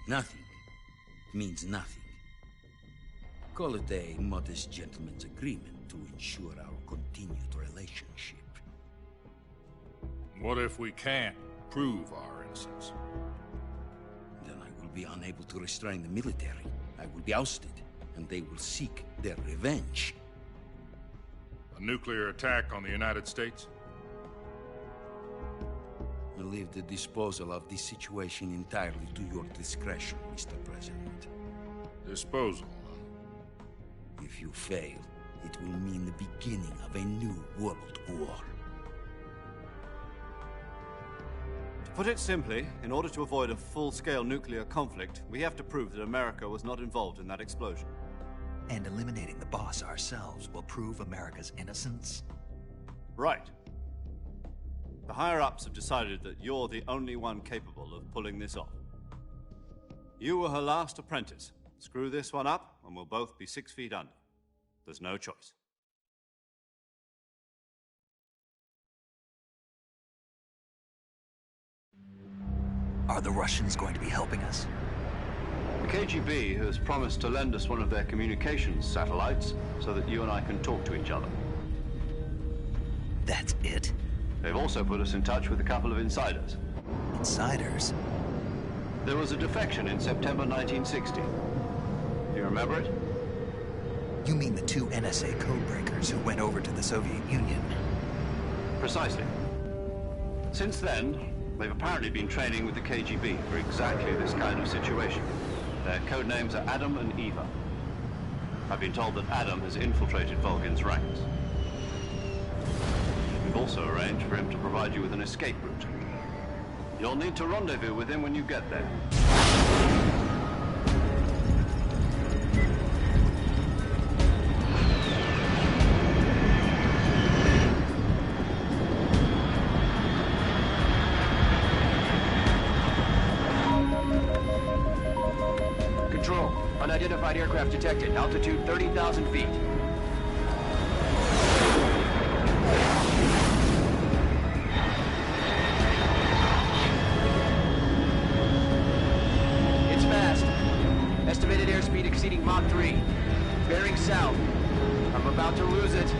Nothing. It means nothing. Call it a modest gentleman's agreement to ensure our continued relationship. What if we can't prove our innocence? Then I will be unable to restrain the military. I will be ousted, and they will seek their revenge. A nuclear attack on the United States? I leave the disposal of this situation entirely to your discretion, Mr. President. Disposal? If you fail, it will mean the beginning of a new world war. To put it simply, in order to avoid a full-scale nuclear conflict, we have to prove that America was not involved in that explosion. And eliminating the boss ourselves will prove America's innocence? Right. The higher-ups have decided that you're the only one capable of pulling this off. You were her last apprentice. Screw this one up, and we'll both be 6 feet under. There's no choice. Are the Russians going to be helping us? The KGB has promised to lend us one of their communications satellites so that you and I can talk to each other. That's it? They've also put us in touch with a couple of insiders. Insiders? There was a defection in September 1960. Do you remember it? You mean the 2 NSA codebreakers who went over to the Soviet Union? Precisely. Since then, they've apparently been training with the KGB for exactly this kind of situation. Their code names are Adam and Eva. I've been told that Adam has infiltrated Volgin's ranks. We've also arranged for him to provide you with an escape route. You'll need to rendezvous with him when you get there. Control. Unidentified aircraft detected. Altitude 30,000 feet. It's fast. Estimated airspeed exceeding Mach 3. Bearing south. I'm about to lose it.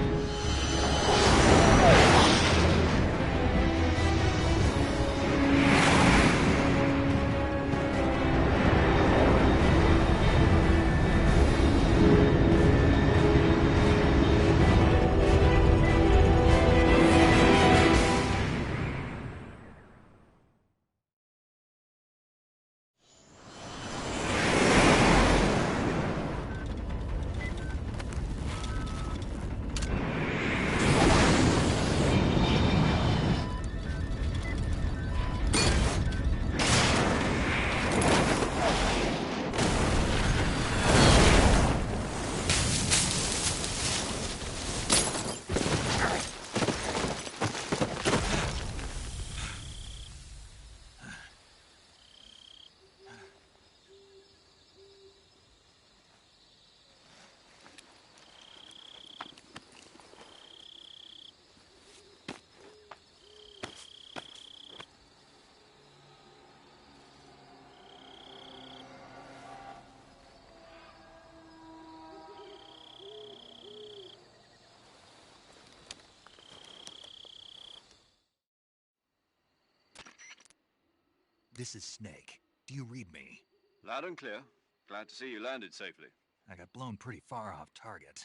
This is Snake. Do you read me? Loud and clear. Glad to see you landed safely. I got blown pretty far off target.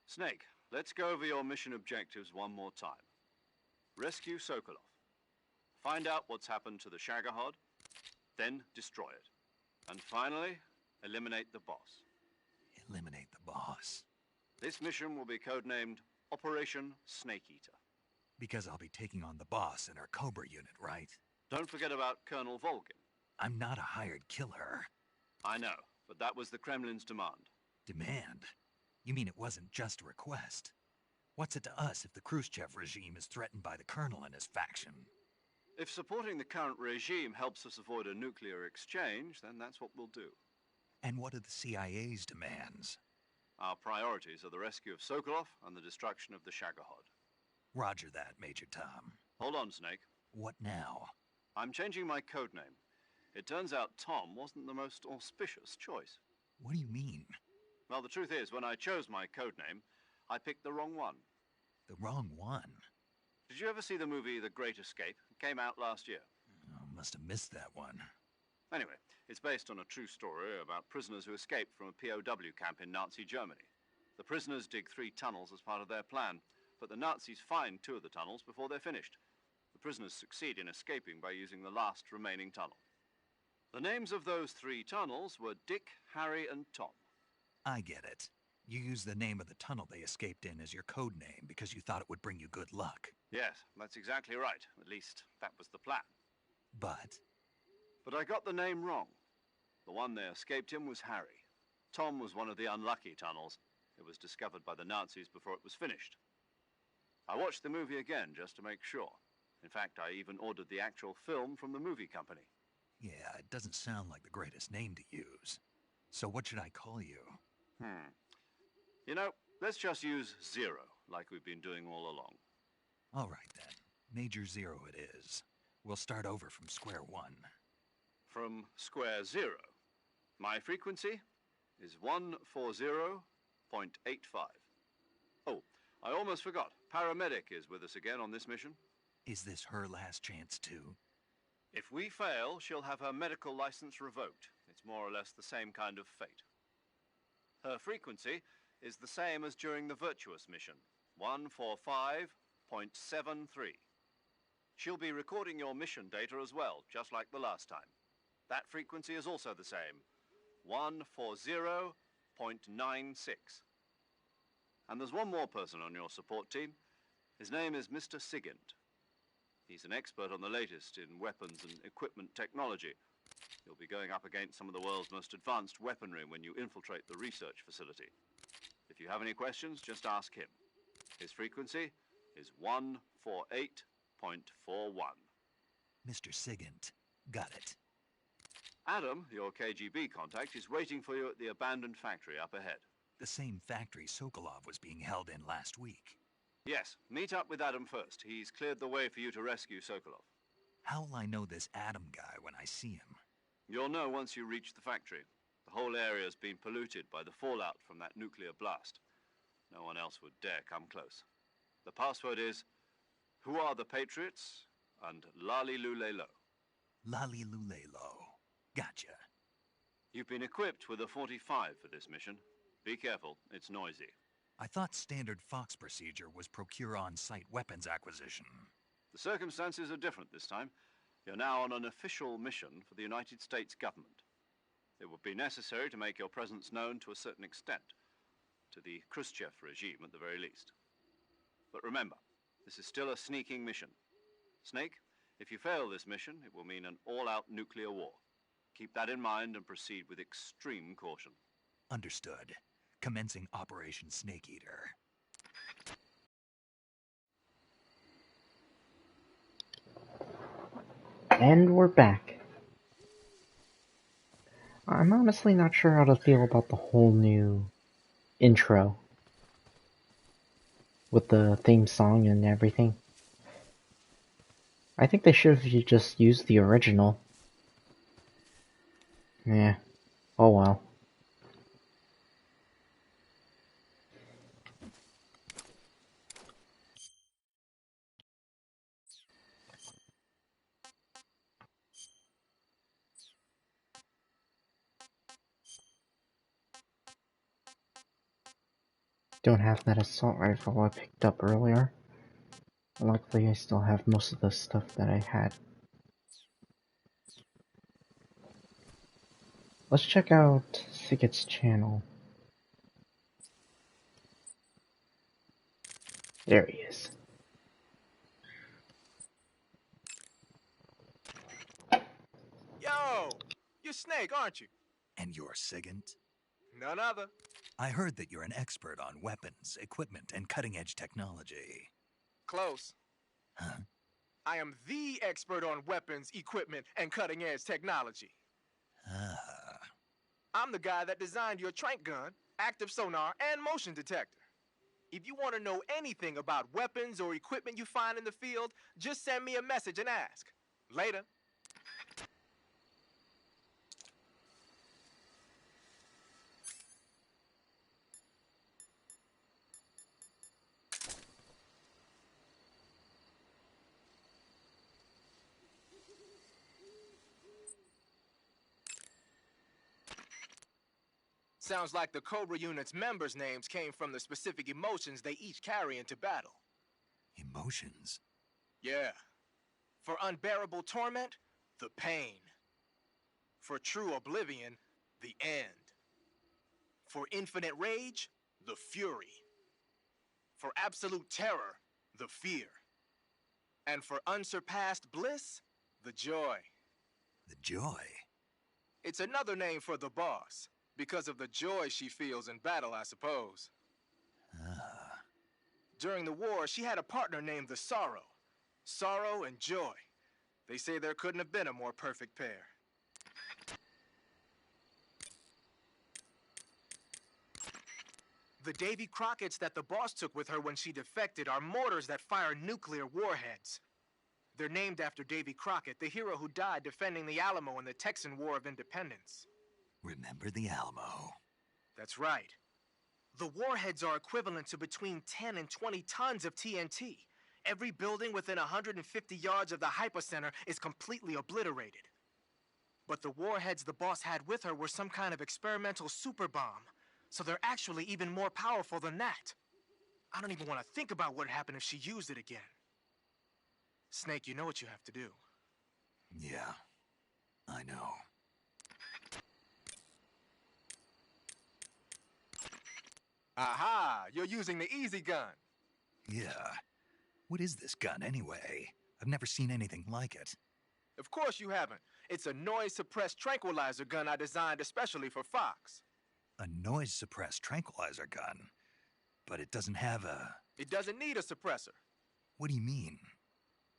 Snake, let's go over your mission objectives one more time. Rescue Sokolov. Find out what's happened to the Shagohod, then destroy it. And finally, eliminate the boss. Eliminate the boss. This mission will be codenamed Operation Snake Eater. Because I'll be taking on the boss in our Cobra unit, right? Don't forget about Colonel Volgin. I'm not a hired killer. I know, but that was the Kremlin's demand. Demand? You mean it wasn't just a request? What's it to us if the Khrushchev regime is threatened by the Colonel and his faction? If supporting the current regime helps us avoid a nuclear exchange, then that's what we'll do. And what are the CIA's demands? Our priorities are the rescue of Sokolov and the destruction of the Shagohod. Roger that, Major Tom. Hold on, Snake. What now? I'm changing my codename. It turns out Tom wasn't the most auspicious choice. What do you mean? Well, the truth is, when I chose my codename, I picked the wrong one. The wrong one? Did you ever see the movie The Great Escape? It came out last year. Oh, must have missed that one. Anyway, it's based on a true story about prisoners who escaped from a POW camp in Nazi Germany. The prisoners dig 3 tunnels as part of their plan, but the Nazis find 2 of the tunnels before they're finished. The prisoners succeed in escaping by using the last remaining tunnel. The names of those 3 tunnels were Dick, Harry, and Tom. I get it. You used the name of the tunnel they escaped in as your code name because you thought it would bring you good luck. Yes, that's exactly right. At least, that was the plan. But I got the name wrong. The one they escaped in was Harry. Tom was one of the unlucky tunnels. It was discovered by the Nazis before it was finished. I watched the movie again just to make sure. In fact, I even ordered the actual film from the movie company. yeah, it doesn't sound like the greatest name to use. So what should I call you? You know, let's just use Zero, like we've been doing all along. All right, then. Major Zero it is. We'll start over from square one. From square zero. My frequency is 140.85. Oh, I almost forgot. Paramedic is with us again on this mission. Is this her last chance, too? If we fail, she'll have her medical license revoked. It's more or less the same kind of fate. Her frequency is the same as during the Virtuous mission, 145.73. She'll be recording your mission data as well, just like the last time. That frequency is also the same, 140.96. And there's one more person on your support team. His name is Mr. Sigint. He's an expert on the latest in weapons and equipment technology. You'll be going up against some of the world's most advanced weaponry when you infiltrate the research facility. If you have any questions, just ask him. His frequency is 148.41. Mr. Sigint. Got it. Adam, your KGB contact, is waiting for you at the abandoned factory up ahead. The same factory Sokolov was being held in last week. Yes, meet up with Adam first. He's cleared the way for you to rescue Sokolov. How will I know this Adam guy when I see him? You'll know once you reach the factory. The whole area's been polluted by the fallout from that nuclear blast. No one else would dare come close. The password is, "Who are the Patriots?" and Lali Lule Lo. Lali Lule Lo. Gotcha. You've been equipped with a 45 for this mission. Be careful, it's noisy. I thought standard Fox procedure was procure on-site weapons acquisition. The circumstances are different this time. You're now on an official mission for the United States government. It would be necessary to make your presence known to a certain extent, to the Khrushchev regime at the very least. But remember, this is still a sneaking mission. Snake, if you fail this mission, it will mean an all-out nuclear war. Keep that in mind and proceed with extreme caution. Understood. Commencing Operation Snake Eater. And we're back. I'm honestly not sure how to feel about the whole new intro. With the theme song and everything. I think they should have just used the original. Yeah. Oh well. don't have that assault rifle I picked up earlier. Luckily, I still have most of the stuff that I had. Let's check out Thicket's channel. There he is. Yo! You're Snake, aren't you? And you're Sigint? None other. I heard that you're an expert on weapons, equipment, and cutting-edge technology. Close. Huh? I am the expert on weapons, equipment, and cutting-edge technology. Ah. I'm the guy that designed your trank gun, active sonar, and motion detector. If you want to know anything about weapons or equipment you find in the field, just send me a message and ask. Later. Sounds like the Cobra unit's members' names came from the specific emotions they each carry into battle. Emotions? Yeah. For unbearable torment, the pain. For true oblivion, the end. For infinite rage, the fury. For absolute terror, the fear. And for unsurpassed bliss, the joy. The joy? It's another name for the boss, because of the joy she feels in battle, I suppose. Ah. During the war, she had a partner named the Sorrow. Sorrow and joy. They say there couldn't have been a more perfect pair. The Davy Crockett's that the boss took with her when she defected are mortars that fire nuclear warheads. They're named after Davy Crockett, the hero who died defending the Alamo in the Texan War of Independence. Remember the Alamo. That's right. The warheads are equivalent to between 10 and 20 tons of TNT. Every building within 150 yards of the hypocenter is completely obliterated. But the warheads the boss had with her were some kind of experimental super bomb, so they're actually even more powerful than that. I don't even want to think about what would happen if she used it again. Snake, you know what you have to do. Yeah, I know. Aha! You're using the easy gun. Yeah. What is this gun, anyway? I've never seen anything like it. Of course you haven't. It's a noise-suppressed tranquilizer gun I designed especially for Fox. A noise-suppressed tranquilizer gun? But it doesn't have a... It doesn't need a suppressor. What do you mean?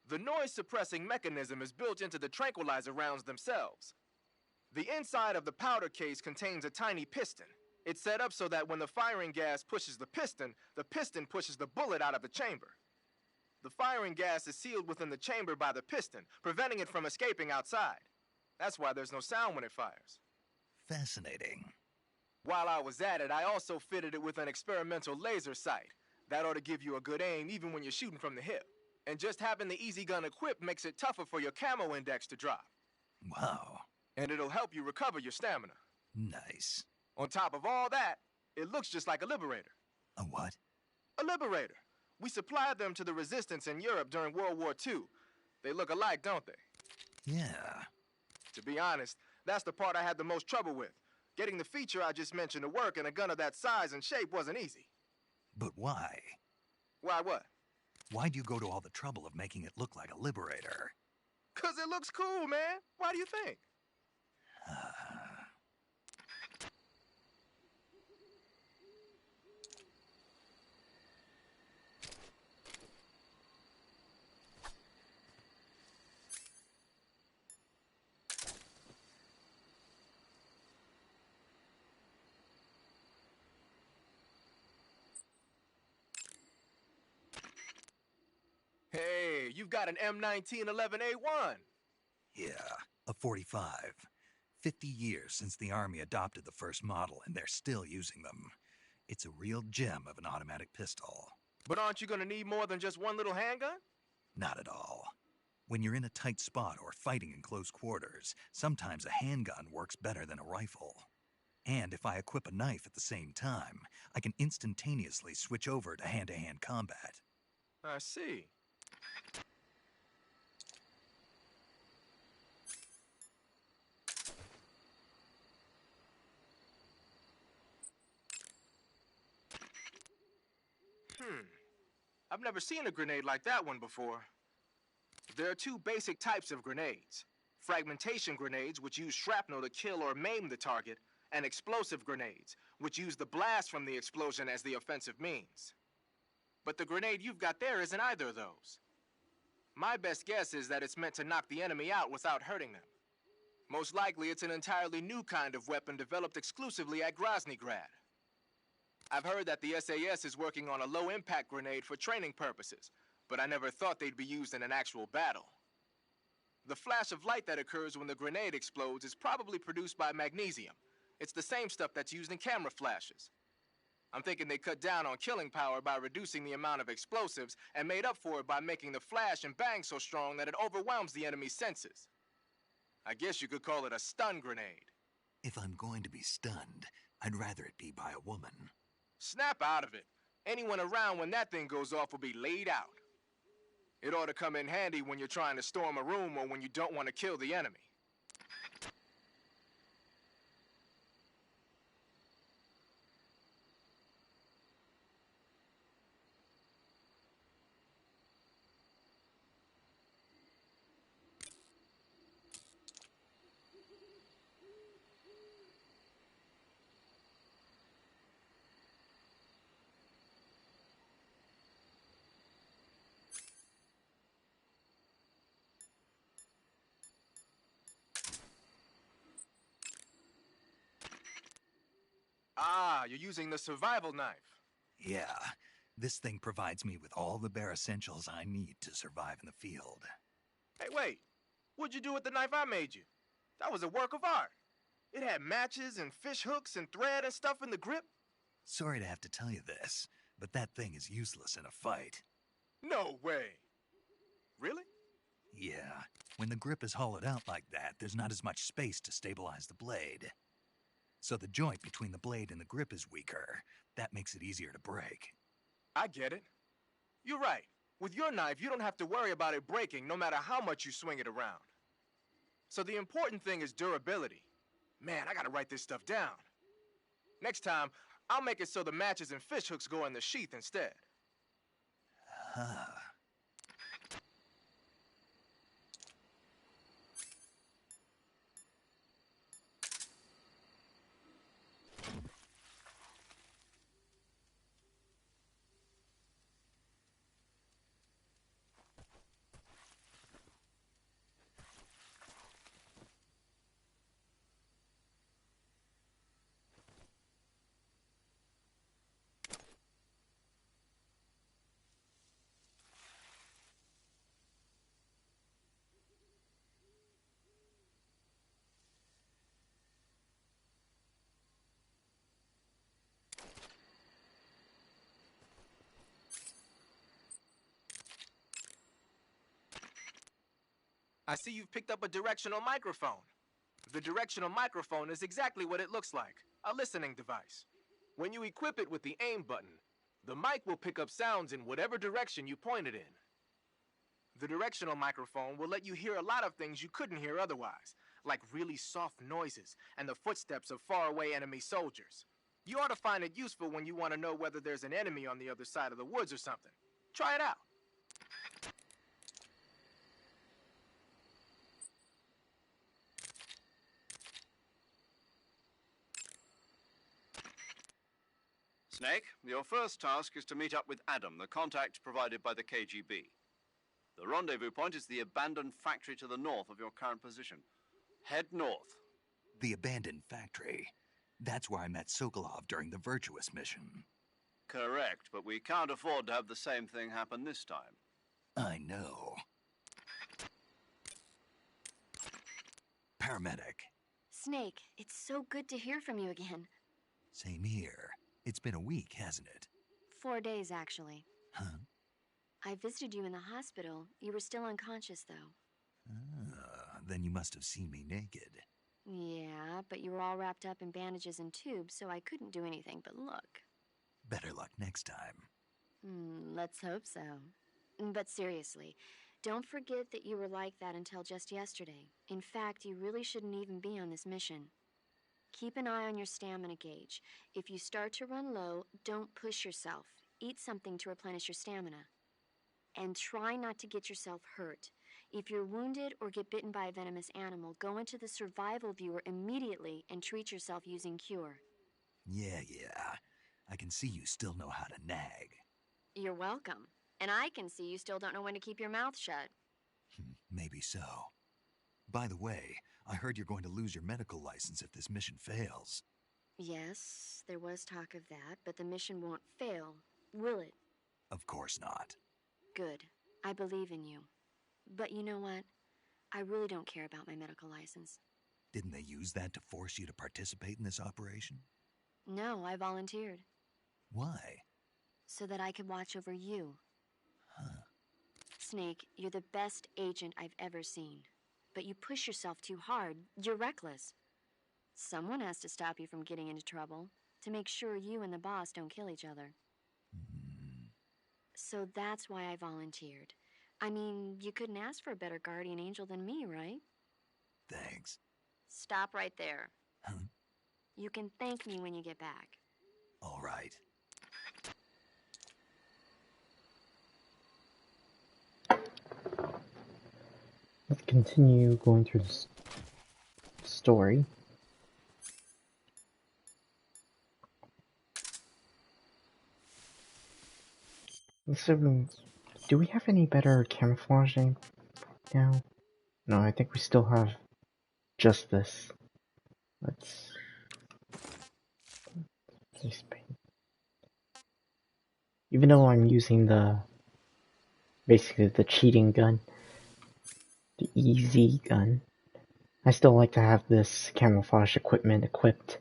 The noise-suppressing mechanism is built into the tranquilizer rounds themselves. The inside of the powder case contains a tiny piston. It's set up so that when the firing gas pushes the piston pushes the bullet out of the chamber. The firing gas is sealed within the chamber by the piston, preventing it from escaping outside. That's why there's no sound when it fires. Fascinating. While I was at it, I also fitted it with an experimental laser sight. That ought to give you a good aim even when you're shooting from the hip. And just having the easy gun equipped makes it tougher for your camo index to drop. Wow. And it'll help you recover your stamina. Nice. On top of all that, it looks just like a Liberator. A what? A Liberator. We supplied them to the resistance in Europe during World War II. They look alike, don't they? Yeah. To be honest, that's the part I had the most trouble with. Getting the feature I just mentioned to work in a gun of that size and shape wasn't easy. But why? Why what? Why'd you go to all the trouble of making it look like a Liberator? 'Cause it looks cool, man. Why do you think? Hey, you've got an M1911A1. Yeah, a 45. 50 years since the Army adopted the first model, and they're still using them. It's a real gem of an automatic pistol. But aren't you gonna need more than just one little handgun? Not at all. When you're in a tight spot or fighting in close quarters, sometimes a handgun works better than a rifle. And if I equip a knife at the same time, I can instantaneously switch over to hand-to-hand combat. I see. I've never seen a grenade like that one before. There are two basic types of grenades. Fragmentation grenades, which use shrapnel to kill or maim the target, and explosive grenades, which use the blast from the explosion as the offensive means. But the grenade you've got there isn't either of those. My best guess is that it's meant to knock the enemy out without hurting them. Most likely, it's an entirely new kind of weapon developed exclusively at Groznygrad. I've heard that the SAS is working on a low-impact grenade for training purposes, but I never thought they'd be used in an actual battle. The flash of light that occurs when the grenade explodes is probably produced by magnesium. It's the same stuff that's used in camera flashes. I'm thinking they cut down on killing power by reducing the amount of explosives and made up for it by making the flash and bang so strong that it overwhelms the enemy's senses. I guess you could call it a stun grenade. If I'm going to be stunned, I'd rather it be by a woman. Snap out of it. Anyone around when that thing goes off will be laid out. It ought to come in handy when you're trying to storm a room or when you don't want to kill the enemy. Ah, you're using the survival knife. Yeah, this thing provides me with all the bare essentials I need to survive in the field. Hey, wait. What'd you do with the knife I made you? That was a work of art. It had matches and fish hooks and thread and stuff in the grip. Sorry to have to tell you this, but that thing is useless in a fight. No way. Really? Yeah, when the grip is hollowed out like that, there's not as much space to stabilize the blade. So the joint between the blade and the grip is weaker. That makes it easier to break. I get it. You're right. With your knife, you don't have to worry about it breaking no matter how much you swing it around. So the important thing is durability. Man, I gotta write this stuff down. Next time, I'll make it so the matches and fish hooks go in the sheath instead. Huh. I see you've picked up a directional microphone. The directional microphone is exactly what it looks like, a listening device. When you equip it with the aim button, the mic will pick up sounds in whatever direction you point it in. The directional microphone will let you hear a lot of things you couldn't hear otherwise, like really soft noises and the footsteps of faraway enemy soldiers. You ought to find it useful when you want to know whether there's an enemy on the other side of the woods or something. Try it out. Snake, your first task is to meet up with Adam, the contact provided by the KGB. The rendezvous point is the abandoned factory to the north of your current position. Head north. The abandoned factory. That's where I met Sokolov during the Virtuous mission. Correct, but we can't afford to have the same thing happen this time. I know. Paramedic. Snake, it's so good to hear from you again. Same here. It's been a week, hasn't it? 4 days, actually. Huh? I visited you in the hospital. You were still unconscious, though. Then you must have seen me naked. Yeah, but you were all wrapped up in bandages and tubes, so I couldn't do anything but look. Better luck next time. Let's hope so. But seriously, don't forget that you were like that until just yesterday. In fact, you really shouldn't even be on this mission. Keep an eye on your stamina gauge. If you start to run low, don't push yourself. Eat something to replenish your stamina. And try not to get yourself hurt. If you're wounded or get bitten by a venomous animal, go into the survival viewer immediately and treat yourself using Cure. Yeah. I can see you still know how to nag. You're welcome. And I can see you still don't know when to keep your mouth shut. Maybe so. By the way, I heard you're going to lose your medical license if this mission fails. Yes, there was talk of that, but the mission won't fail, will it? Of course not. Good. I believe in you. But you know what? I really don't care about my medical license. Didn't they use that to force you to participate in this operation? No, I volunteered. Why? So that I could watch over you. Huh. Snake, you're the best agent I've ever seen. But you push yourself too hard. You're reckless. Someone has to stop you from getting into trouble, to make sure you and the boss don't kill each other. So that's why I volunteered. I mean, you couldn't ask for a better guardian angel than me, right? Thanks. Stop right there. Huh? You can thank me when you get back. All right. Let's continue going through this story. So, do we have any better camouflaging now? No, I think we still have just this. Let's paint. Even though I'm using basically the cheating gun, the easy gun, I still like to have this camouflage equipment equipped.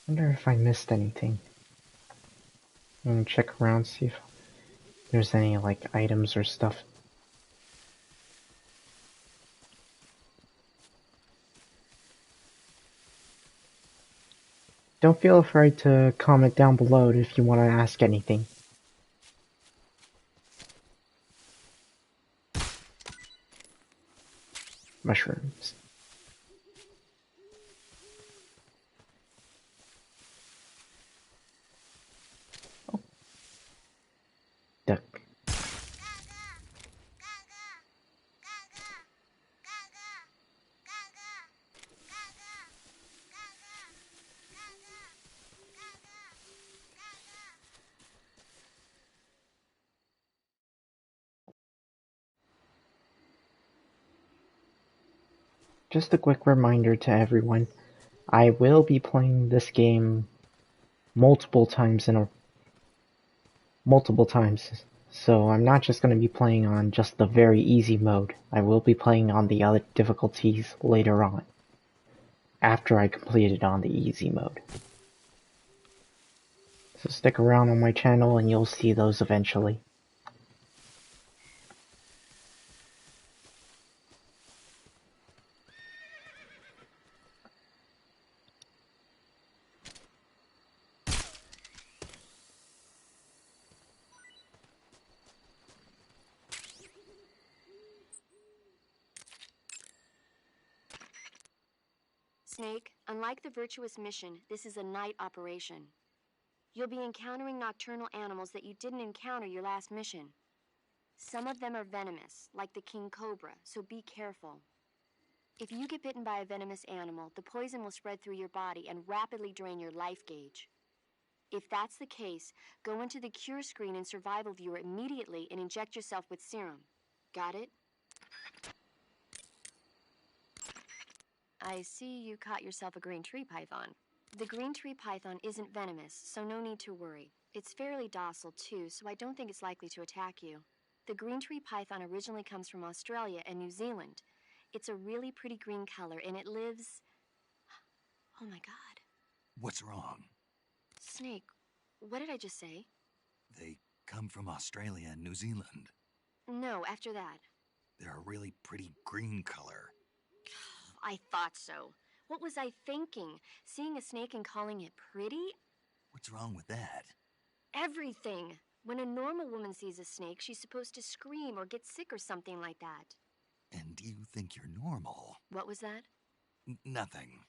I wonder if I missed anything. I'm gonna check around, see if there's any like items or stuff. Don't feel afraid to comment down below if you want to ask anything. Mushrooms. Oh. Duck. Just a quick reminder to everyone, I will be playing this game multiple times, so I'm not just going to be playing on just the very easy mode. I will be playing on the other difficulties later on, after I complete it on the easy mode. So stick around on my channel and you'll see those eventually. Snake, unlike the Virtuous mission, this is a night operation. You'll be encountering nocturnal animals that you didn't encounter your last mission. Some of them are venomous, like the king cobra, so be careful. If you get bitten by a venomous animal, the poison will spread through your body and rapidly drain your life gauge. If that's the case, go into the cure screen and survival viewer immediately and inject yourself with serum. Got it? I see you caught yourself a green tree python. The green tree python isn't venomous, so no need to worry. It's fairly docile too, so I don't think it's likely to attack you. The green tree python originally comes from Australia and New Zealand. It's a really pretty green color and it lives... Oh my god. What's wrong? Snake, what did I just say? They come from Australia and New Zealand. No, after that. They're a really pretty green color. I thought so. What was I thinking? Seeing a snake and calling it pretty? What's wrong with that? Everything. When a normal woman sees a snake, she's supposed to scream or get sick or something like that. And you think you're normal? What was that? Nothing.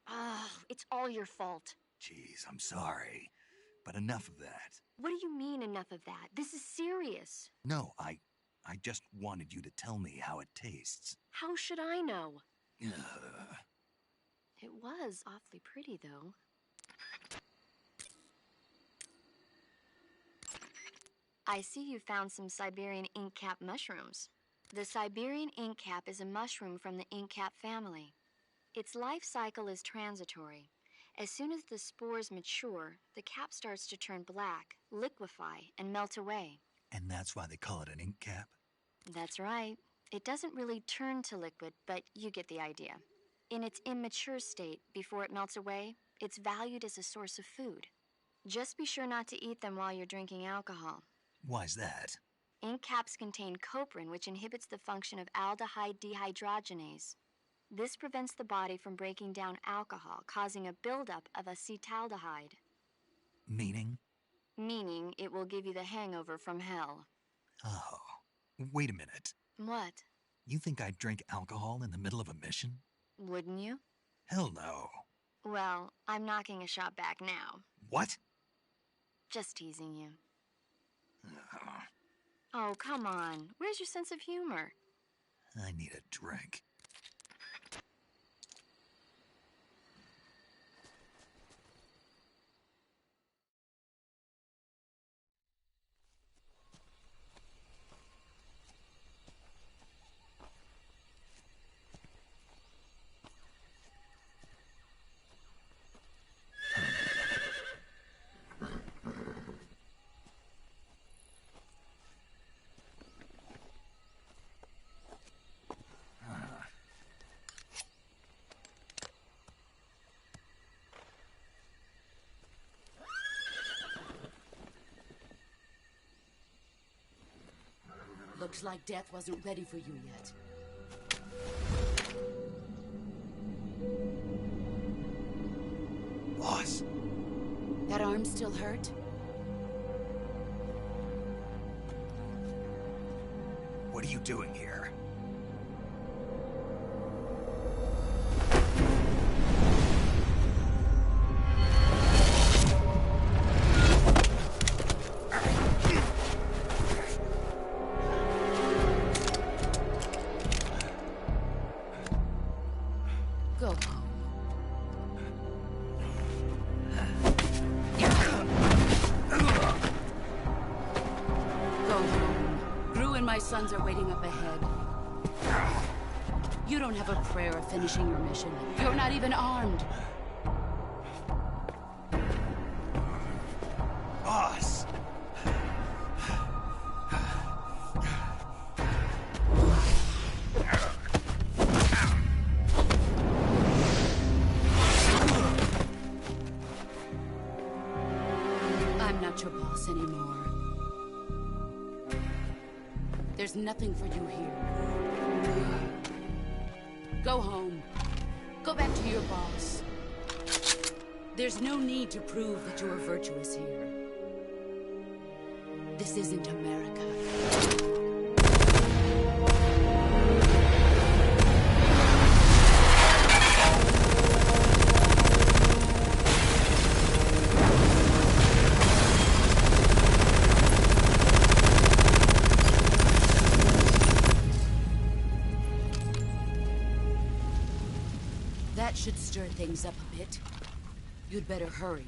Oh, it's all your fault. Jeez, I'm sorry. But enough of that. What do you mean, enough of that? This is serious. No, I just wanted you to tell me how it tastes. How should I know? Ugh. It was awfully pretty, though. I see you found some Siberian ink cap mushrooms. The Siberian ink cap is a mushroom from the ink cap family. Its life cycle is transitory. As soon as the spores mature, the cap starts to turn black, liquefy, and melt away. And that's why they call it an ink cap? That's right. It doesn't really turn to liquid, but you get the idea. In its immature state, before it melts away, it's valued as a source of food. Just be sure not to eat them while you're drinking alcohol. Why's that? Ink caps contain coprin, which inhibits the function of aldehyde dehydrogenase. This prevents the body from breaking down alcohol, causing a buildup of acetaldehyde. Meaning? Meaning it will give you the hangover from hell. Oh, wait a minute. What? You think I'd drink alcohol in the middle of a mission? Wouldn't you? Hell no. Well, I'm knocking a shot back now. What? Just teasing you. Oh, come on. Where's your sense of humor? I need a drink. Looks like death wasn't ready for you yet. Boss. That arm still hurt? What are you doing here? Go home. Go home. Gru and my sons are waiting up ahead. You don't have a prayer of finishing your mission. You're not even armed. Boss! I'm not your boss anymore. There's nothing for you here. Go home. Go back to your boss. There's no need to prove that you are virtuous here. This isn't America. That should stir things up a bit. You'd better hurry.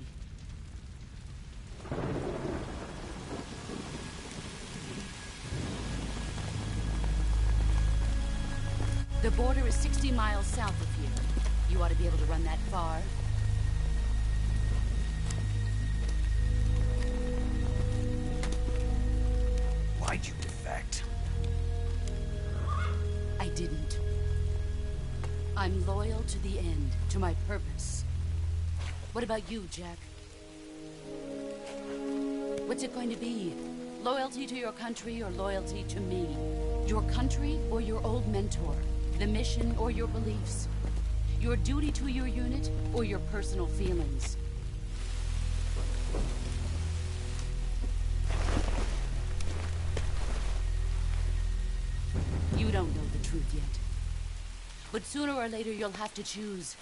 The border is 60 miles south of here. You ought to be able to run that far. Why'd you defect? I didn't. I'm loyal to the end, to my purpose. What about you, Jack? What's it going to be? Loyalty to your country or loyalty to me? Your country or your old mentor? The mission or your beliefs? Your duty to your unit or your personal feelings? You don't know the truth yet. But sooner or later you'll have to choose.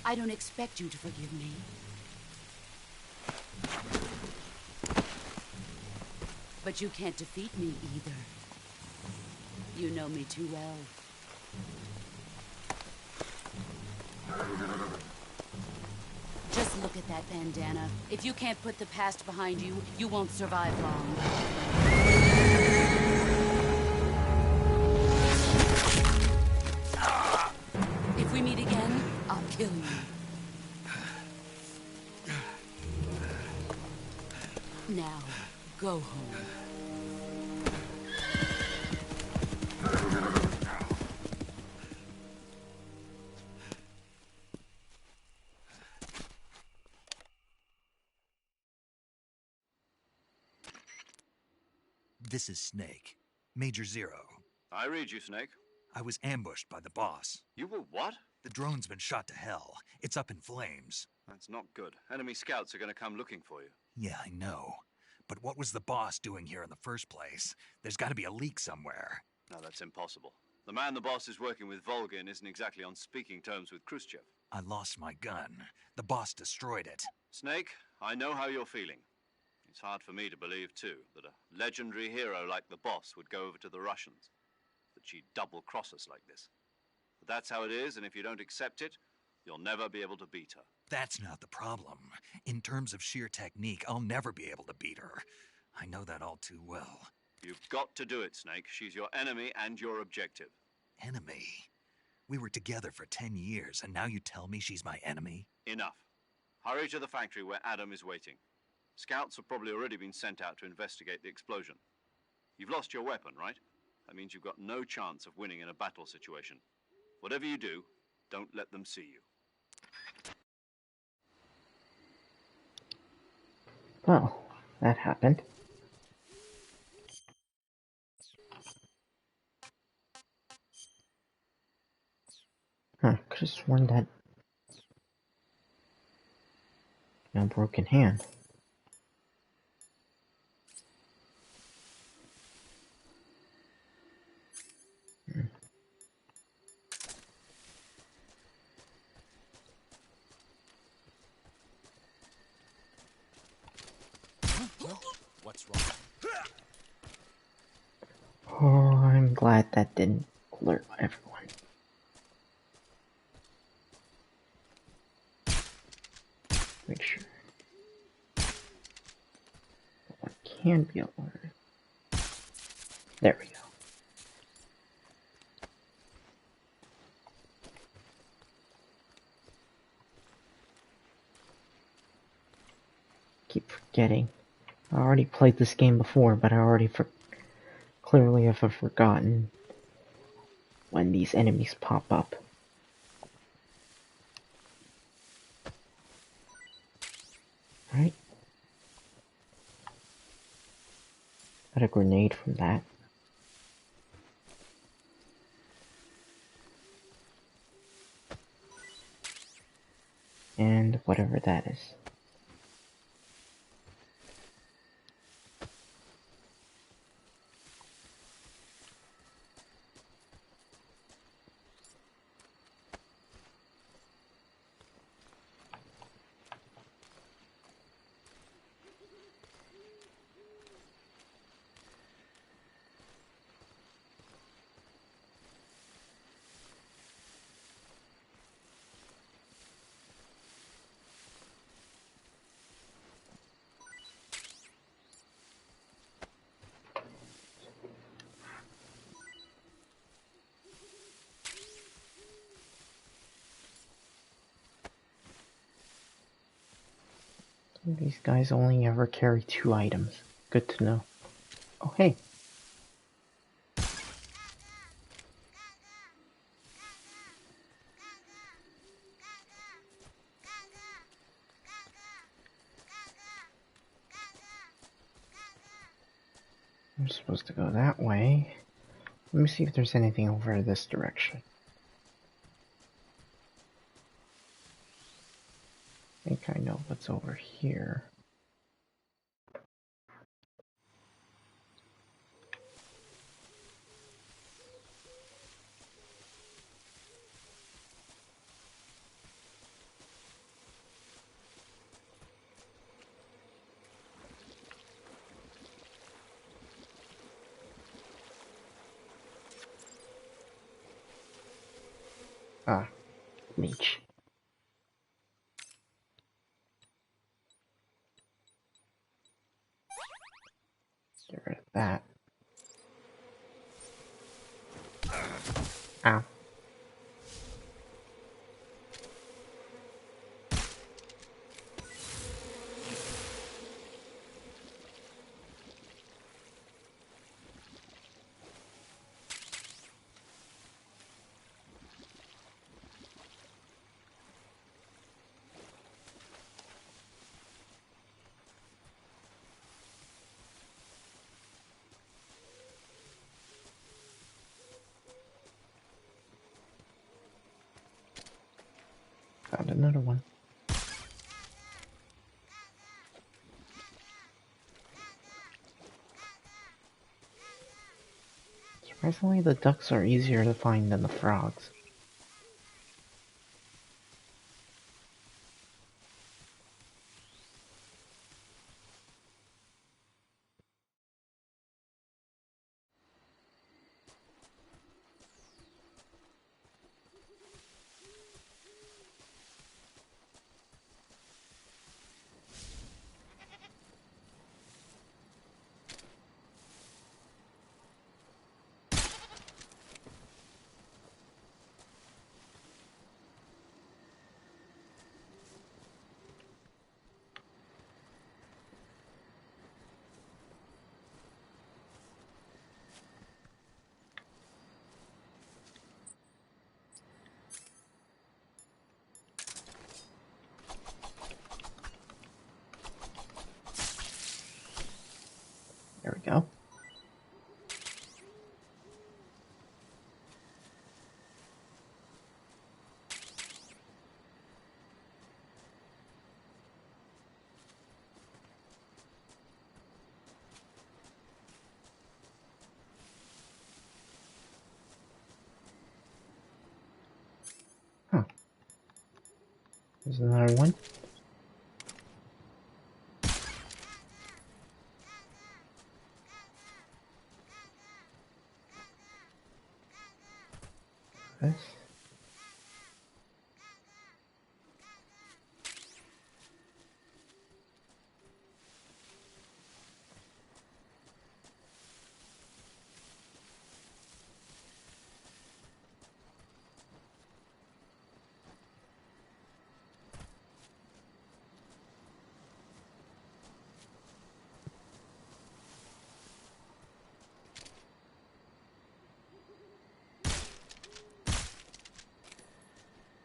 I don't expect you to forgive me. But you can't defeat me either. You know me too well. Just look at that bandana. If you can't put the past behind you, you won't survive long. If we meet again, I'll kill you. Now, go home. This is Snake. Major Zero. I read you, Snake. I was ambushed by the boss. You were what? The drone's been shot to hell. It's up in flames. That's not good. Enemy scouts are going to come looking for you. Yeah, I know. But what was the boss doing here in the first place? There's got to be a leak somewhere. No, that's impossible. The man the boss is working with, Volgin, isn't exactly on speaking terms with Khrushchev. I lost my gun. The boss destroyed it. Snake, I know how you're feeling. It's hard for me to believe, too, that a legendary hero like the boss would go over to the Russians. That she'd double-cross us like this. But that's how it is, and if you don't accept it, you'll never be able to beat her. That's not the problem. In terms of sheer technique, I'll never be able to beat her. I know that all too well. You've got to do it, Snake. She's your enemy and your objective. Enemy? We were together for 10 years, and now you tell me she's my enemy? Enough. Hurry to the factory where Adam is waiting. Scouts have probably already been sent out to investigate the explosion. You've lost your weapon, right? That means you've got no chance of winning in a battle situation. Whatever you do, don't let them see you. Well, that happened. Could have sworn that... No broken hand. What's wrong? Oh, I'm glad that didn't alert everyone. Make sure. What can be alerted? There we go. Keep forgetting. I already played this game before, but I already clearly have forgotten when these enemies pop up. Right? Got a grenade from that. And whatever that is. These guys only ever carry 2 items. Good to know. Oh, hey. I'm supposed to go that way. Let me see if there's anything over this direction. I think I know what's over here. Ah, leech. Get rid of that. Ow. Found another one. Surprisingly, the ducks are easier to find than the frogs. There we go. Huh. There's another one. This.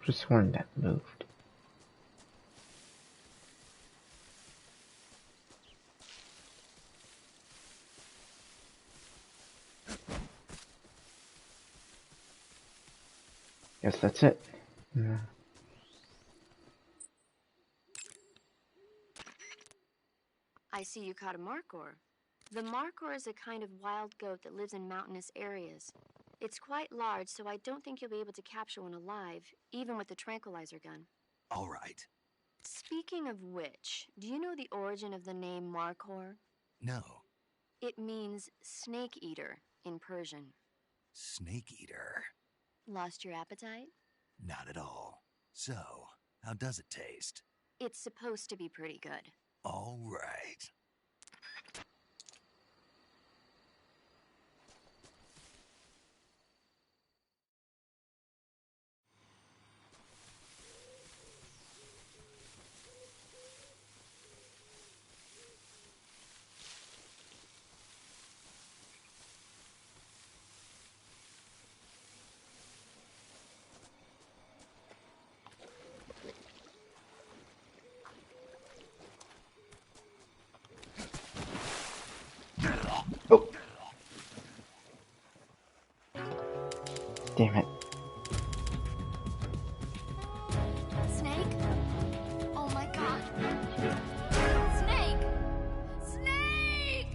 Just sworn that moved. Guess that's it. Yeah. I see you caught a markhor. The markhor is a kind of wild goat that lives in mountainous areas. It's quite large, so I don't think you'll be able to capture one alive, even with the tranquilizer gun. All right. Speaking of which, do you know the origin of the name markhor? No. It means snake eater in Persian. Snake eater? Lost your appetite? Not at all. So, how does it taste? It's supposed to be pretty good. All right. Oh, Damn it. Snake? Oh my god. Snake! Snake!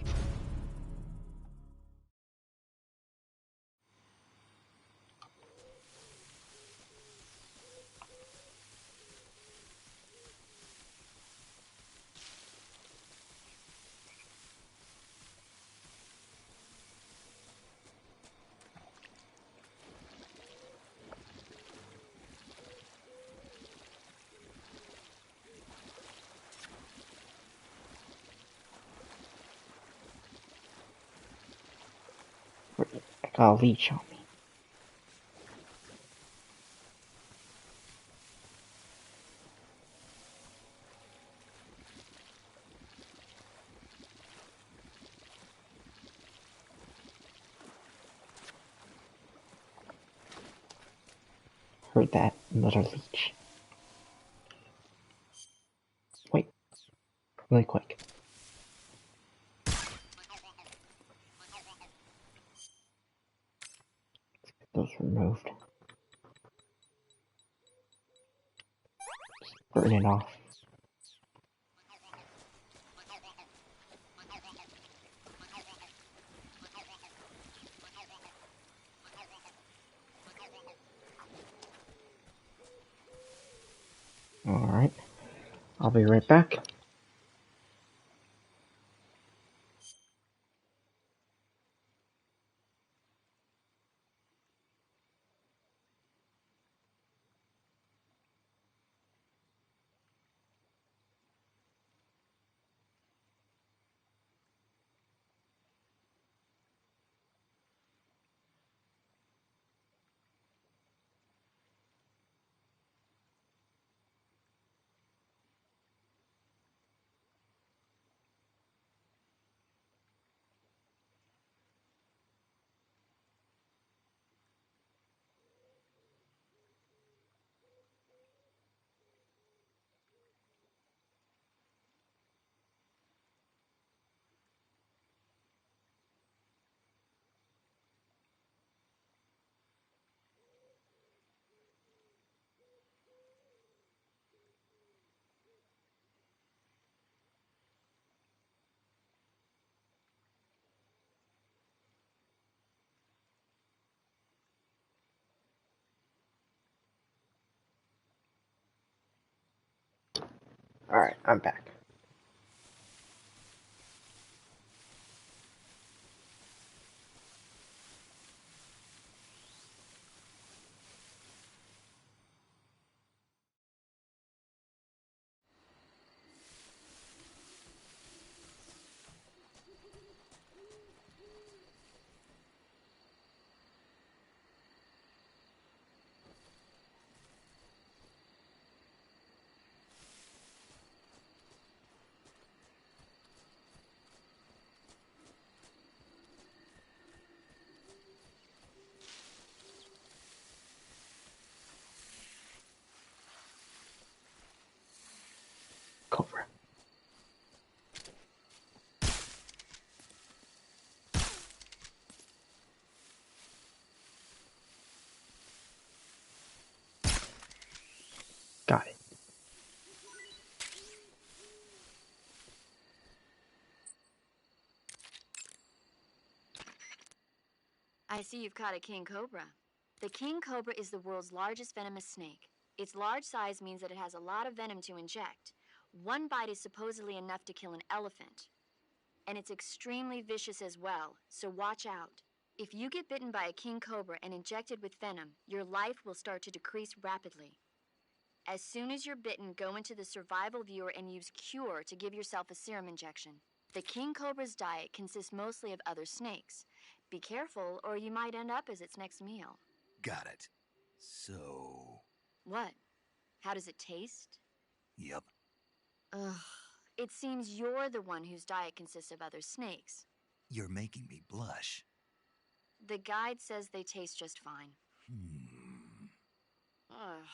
I got a leech on me. Heard that. Another leech. Wait. Really quick. Those removed. Burn it off. Alright. I'll be right back. Alright, I'm back. Cobra. Got it. I see you've caught a king cobra. The king cobra is the world's largest venomous snake. Its large size means that it has a lot of venom to inject. One bite is supposedly enough to kill an elephant. And it's extremely vicious as well, so watch out. If you get bitten by a king cobra and injected with venom, your life will start to decrease rapidly. As soon as you're bitten, go into the survival viewer and use Cure to give yourself a serum injection. The king cobra's diet consists mostly of other snakes. Be careful, or you might end up as its next meal. Got it. So... What? How does it taste? Yep. Ugh. It seems you're the one whose diet consists of other snakes. You're making me blush. The guide says they taste just fine. Ugh.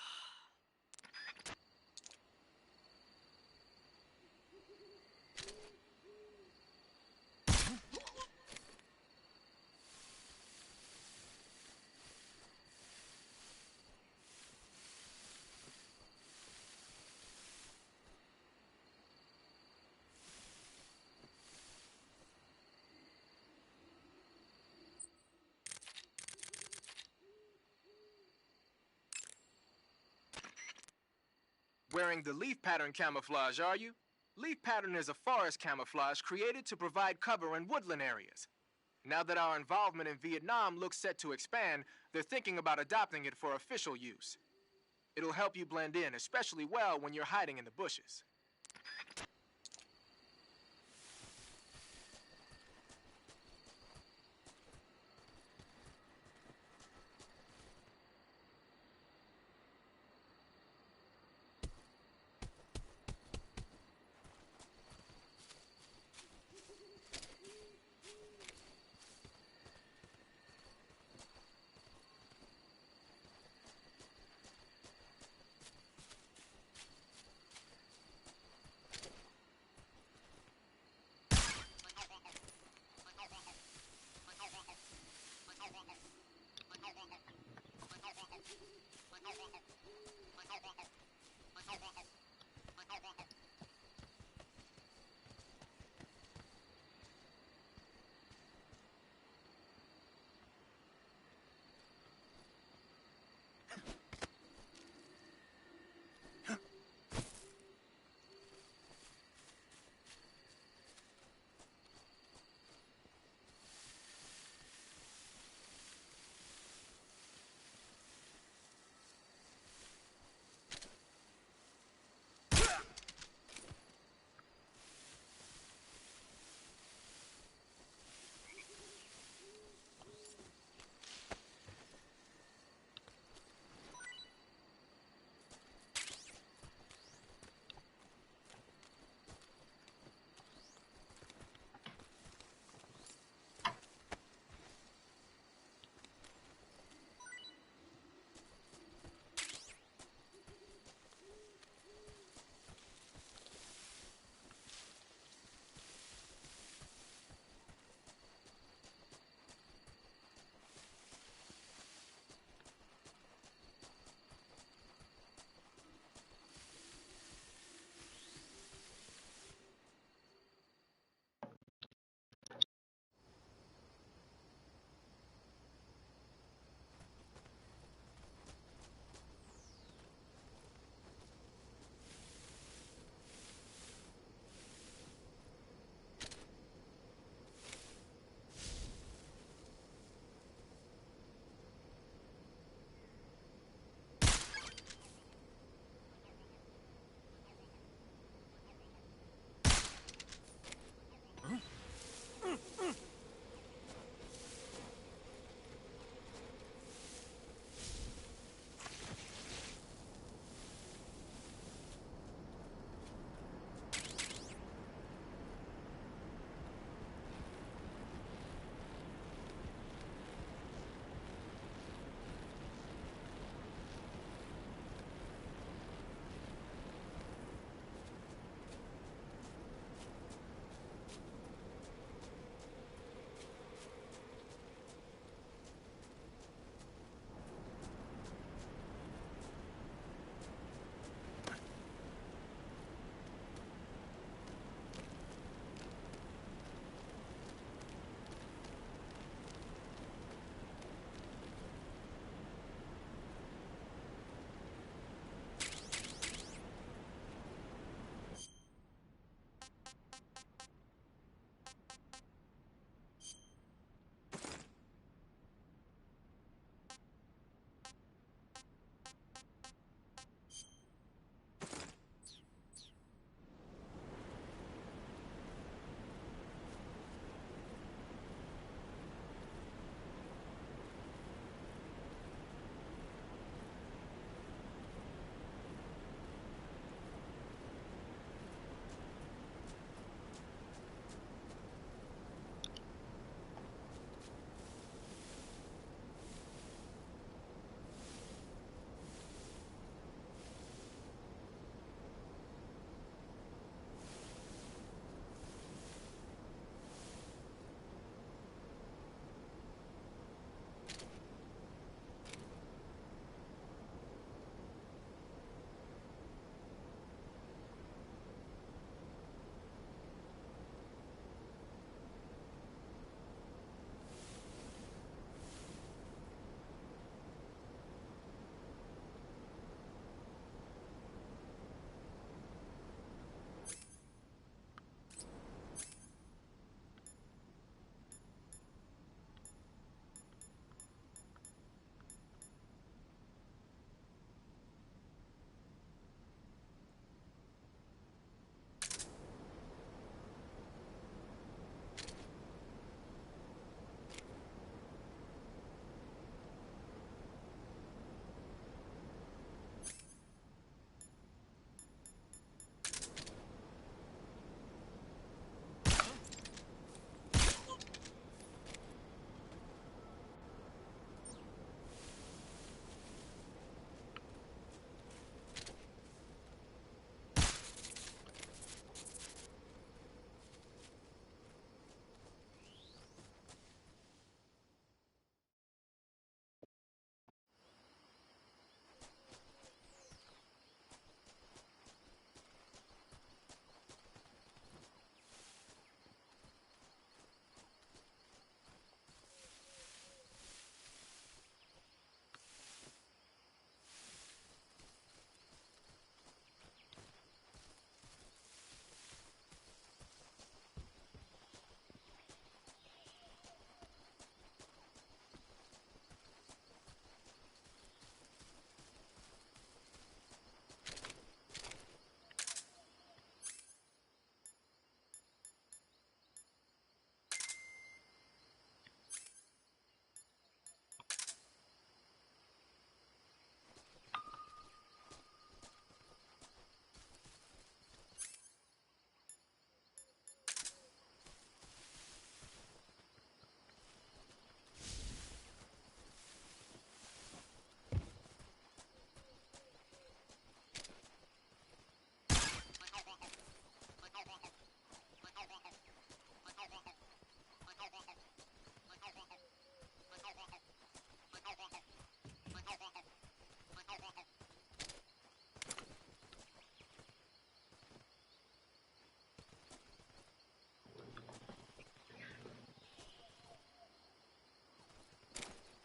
Wearing the leaf pattern camouflage, are you? Leaf pattern is a forest camouflage created to provide cover in woodland areas. Now that our involvement in Vietnam looks set to expand, they're thinking about adopting it for official use. It'll help you blend in, especially well when you're hiding in the bushes.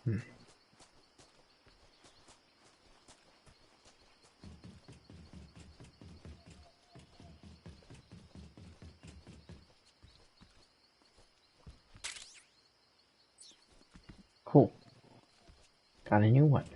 Hmm. Cool. Got a new weapon.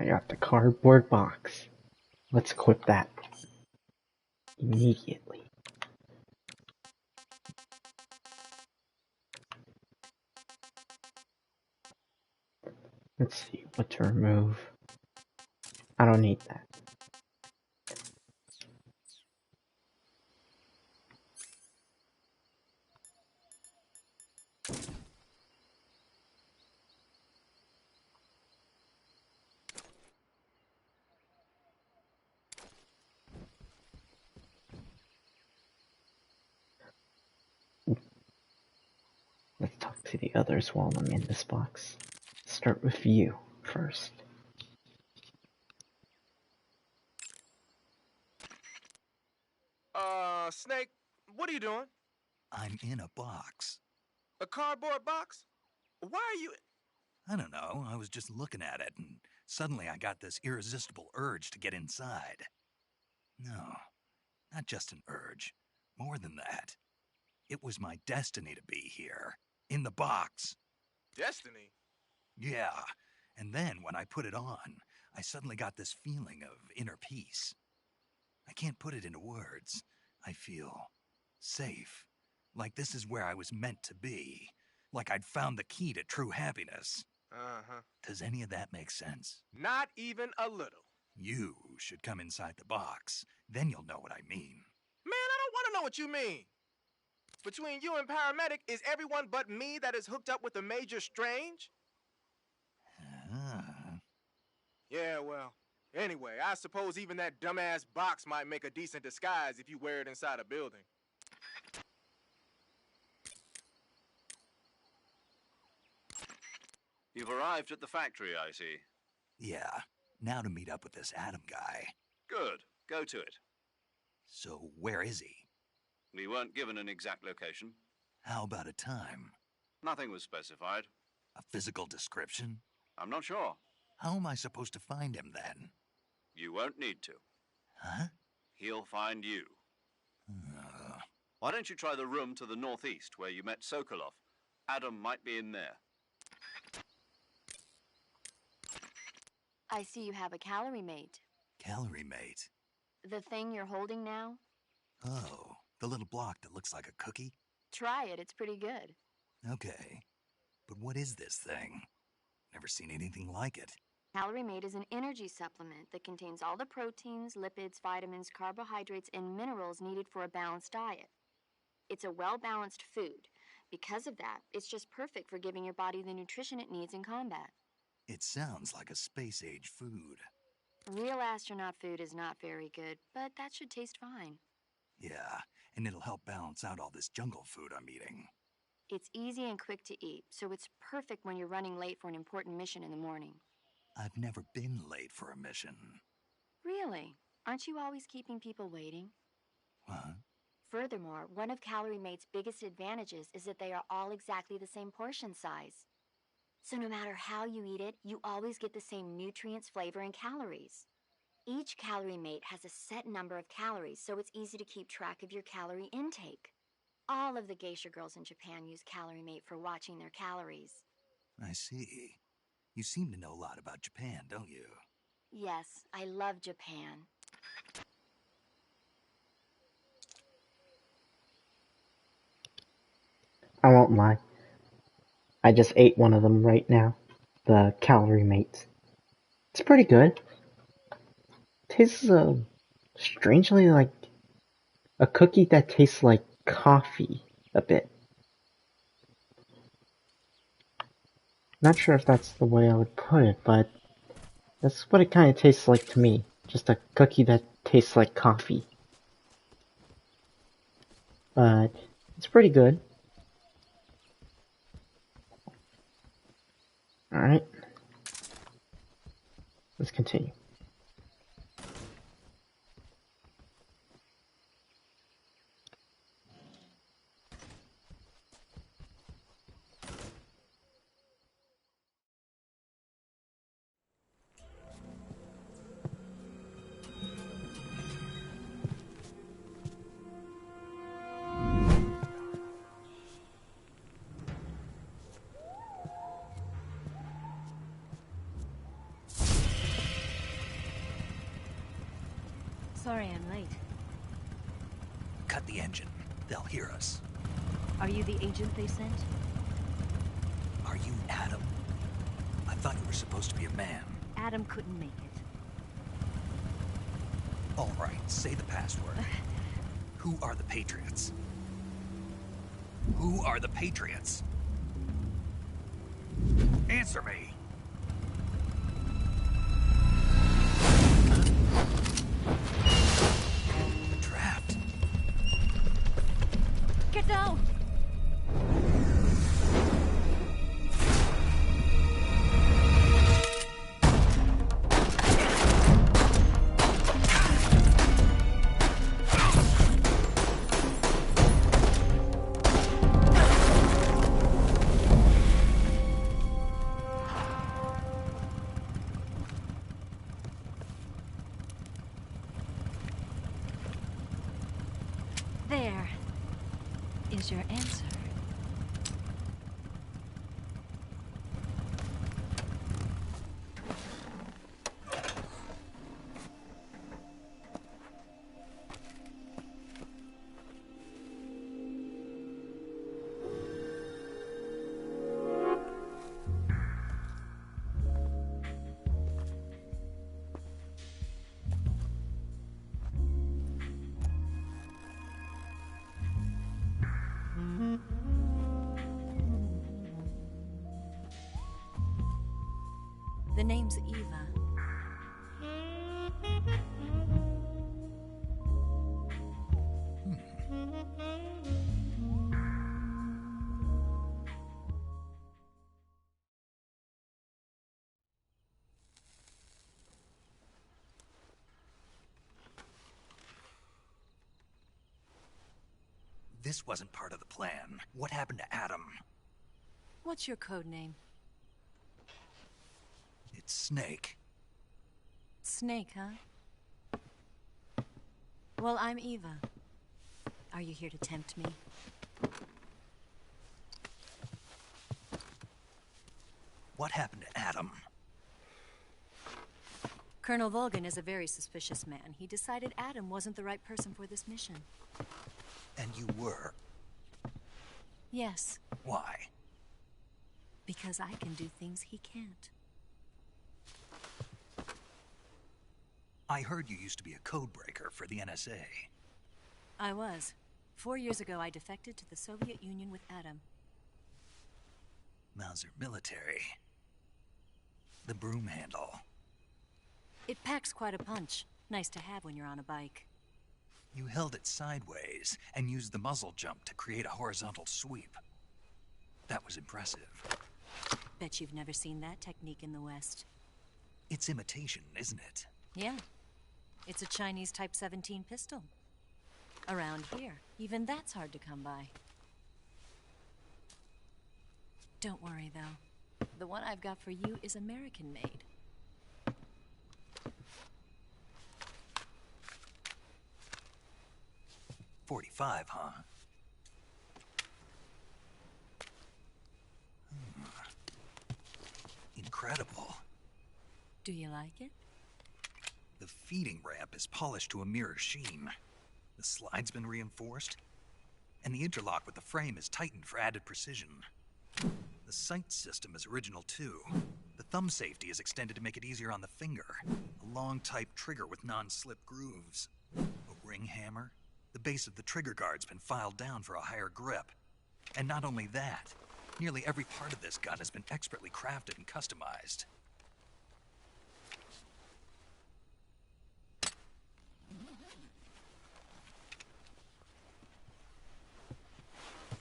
I got the cardboard box. Let's equip that immediately. Let's see what to remove. I don't need that. Let's talk to the others while I'm in this box. Start with you first. Snake, what are you doing? I'm in a box. A cardboard box? Why are you... I don't know, I was just looking at it, and suddenly I got this irresistible urge to get inside. No, not just an urge. More than that. It was my destiny to be here. In the box. Destiny? Yeah. And then when I put it on, I suddenly got this feeling of inner peace. I can't put it into words. I feel safe. Like this is where I was meant to be. Like I'd found the key to true happiness. Uh-huh. Does any of that make sense? Not even a little. You should come inside the box. Then you'll know what I mean. Man, I don't want to know what you mean. Between you and Paramedic, is everyone but me that is hooked up with a Major Strange? Yeah, well, anyway, I suppose even that dumbass box might make a decent disguise if you wear it inside a building. You've arrived at the factory, I see. Yeah, now to meet up with this Adam guy. Good. Go to it. So where is he? We weren't given an exact location. How about a time? Nothing was specified. A physical description? I'm not sure. How am I supposed to find him then? You won't need to. Huh? He'll find you. Why don't you try the room to the northeast where you met Sokolov? Adam might be in there. I see you have a calorie mate. Calorie mate? The thing you're holding now? Oh, the little block that looks like a cookie? Try it, it's pretty good. Okay. But what is this thing? Never seen anything like it. Calorie Mate is an energy supplement that contains all the proteins, lipids, vitamins, carbohydrates, and minerals needed for a balanced diet. It's a well-balanced food. Because of that, it's just perfect for giving your body the nutrition it needs in combat. It sounds like a space-age food. Real astronaut food is not very good, but that should taste fine. Yeah, and it'll help balance out all this jungle food I'm eating. It's easy and quick to eat, so it's perfect when you're running late for an important mission in the morning. I've never been late for a mission. Really? Aren't you always keeping people waiting? What? Furthermore, one of Calorie Mate's biggest advantages is that they are all exactly the same portion size. So no matter how you eat it, you always get the same nutrients, flavor, and calories. Each Calorie Mate has a set number of calories, so it's easy to keep track of your calorie intake. All of the geisha girls in Japan use Calorie Mate for watching their calories. I see. You seem to know a lot about Japan, don't you? Yes, I love Japan. I won't lie. I just ate one of them right now. The Calorie Mates. It's pretty good. Tastes strangely like a cookie that tastes like coffee a bit. Not sure if that's the way I would put it, but that's what it kind of tastes like to me. Just a cookie that tastes like coffee. But it's pretty good. Alright. Let's continue. Sorry I'm late. Cut the engine. They'll hear us. Are you the agent they sent? Are you Adam? I thought you were supposed to be a man. Adam couldn't make it. All right, say the password. Who are the Patriots? Who are the Patriots? Answer me! Trapped. Get down! There is your answer. The name's Eva. This wasn't part of the plan. What happened to Adam? What's your code name? It's Snake. Snake, huh? Well, I'm Eva. Are you here to tempt me? What happened to Adam? Colonel Volgan is a very suspicious man. He decided Adam wasn't the right person for this mission. And you were? Yes. Why? Because I can do things he can't. I heard you used to be a codebreaker for the NSA. I was. 4 years ago, I defected to the Soviet Union with Adam. Mauser military. The broom handle. It packs quite a punch. Nice to have when you're on a bike. You held it sideways and used the muzzle jump to create a horizontal sweep. That was impressive. Bet you've never seen that technique in the West. It's imitation, isn't it? Yeah. It's a Chinese Type 17 pistol. Around here, even that's hard to come by. Don't worry, though. The one I've got for you is American-made. .45, huh? Incredible. Do you like it? The feeding ramp is polished to a mirror sheen. The slide's been reinforced, and the interlock with the frame is tightened for added precision. The sight system is original too. The thumb safety is extended to make it easier on the finger. A long type trigger with non-slip grooves. A ring hammer. The base of the trigger guard's been filed down for a higher grip. And not only that, nearly every part of this gun has been expertly crafted and customized.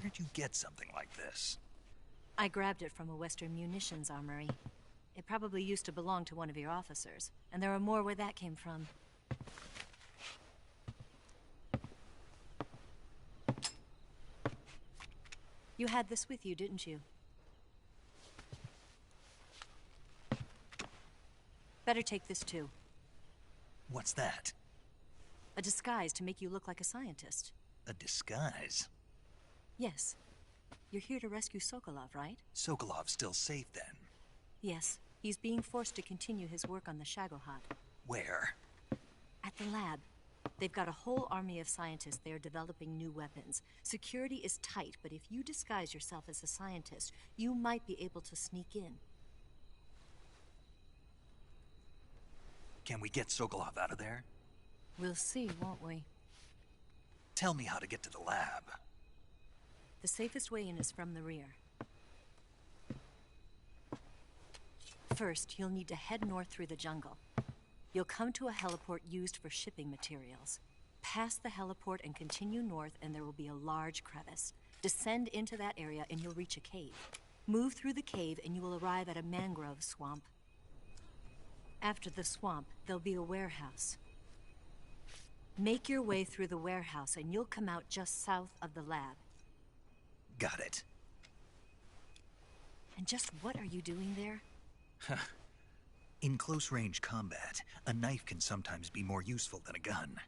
did you get something like this? I grabbed it from a Western munitions armory. It probably used to belong to one of your officers, and there are more where that came from. You had this with you, didn't you? Better take this too. What's that? A disguise to make you look like a scientist. A disguise? Yes. You're here to rescue Sokolov, right? Sokolov's still safe then? Yes. He's being forced to continue his work on the Shagohod. Where? At the lab. They've got a whole army of scientists there developing new weapons. Security is tight, but if you disguise yourself as a scientist, you might be able to sneak in. Can we get Sokolov out of there? We'll see, won't we? Tell me how to get to the lab. The safest way in is from the rear. First, you'll need to head north through the jungle. You'll come to a heliport used for shipping materials. Pass the heliport and continue north, and there will be a large crevice. Descend into that area and you'll reach a cave. Move through the cave and you will arrive at a mangrove swamp. After the swamp, there'll be a warehouse. Make your way through the warehouse and you'll come out just south of the lab. Got it. And just what are you doing there? In close-range combat, a knife can sometimes be more useful than a gun.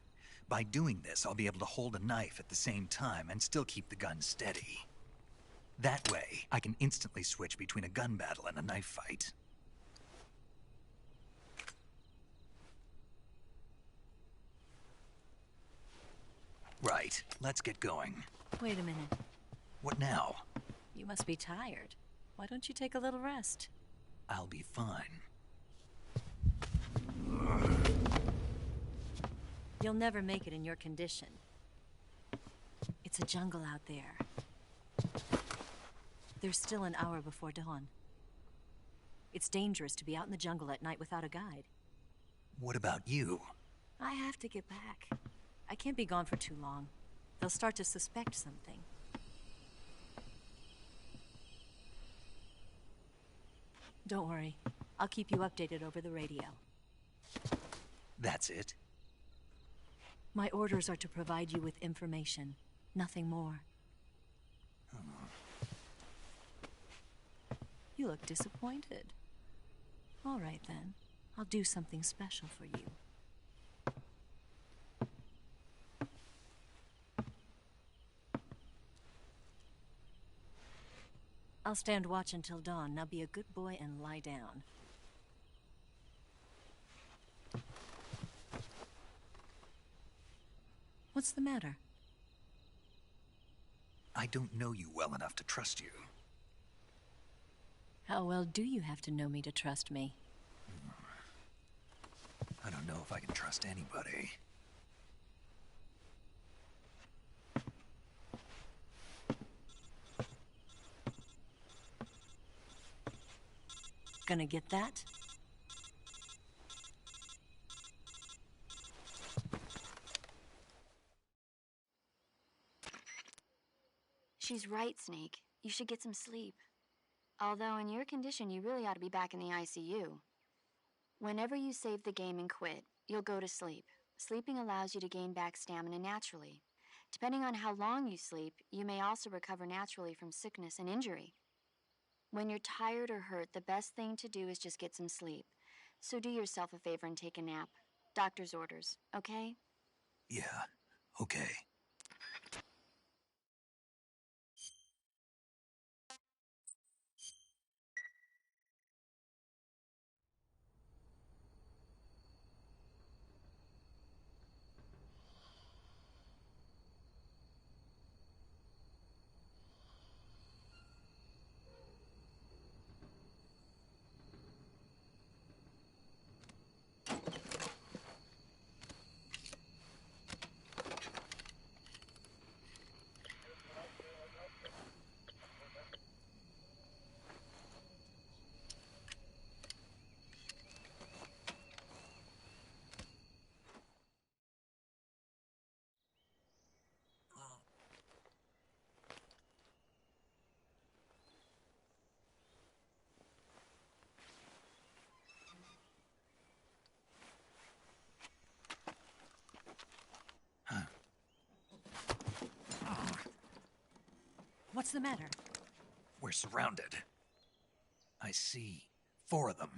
By doing this, I'll be able to hold a knife at the same time and still keep the gun steady. That way, I can instantly switch between a gun battle and a knife fight. Right, let's get going. Wait a minute. What now? You must be tired. Why don't you take a little rest? I'll be fine. You'll never make it in your condition. It's a jungle out there. There's still an hour before dawn. It's dangerous to be out in the jungle at night without a guide. What about you? I have to get back. I can't be gone for too long. They'll start to suspect something. Don't worry. I'll keep you updated over the radio. That's it? My orders are to provide you with information. Nothing more. You look disappointed. All right, then. I'll do something special for you. I'll stand watch until dawn. Now be a good boy and lie down. What's the matter? I don't know you well enough to trust you. How well do you have to know me to trust me? I don't know if I can trust anybody. Gonna get that? She's right, Snake. You should get some sleep. Although in your condition, you really ought to be back in the ICU. Whenever you save the game and quit, you'll go to sleep. Sleeping allows you to gain back stamina naturally. Depending on how long you sleep, you may also recover naturally from sickness and injury. When you're tired or hurt, the best thing to do is just get some sleep. So do yourself a favor and take a nap. Doctor's orders, okay? Yeah, okay. What's the matter? We're surrounded. I see 4 of them.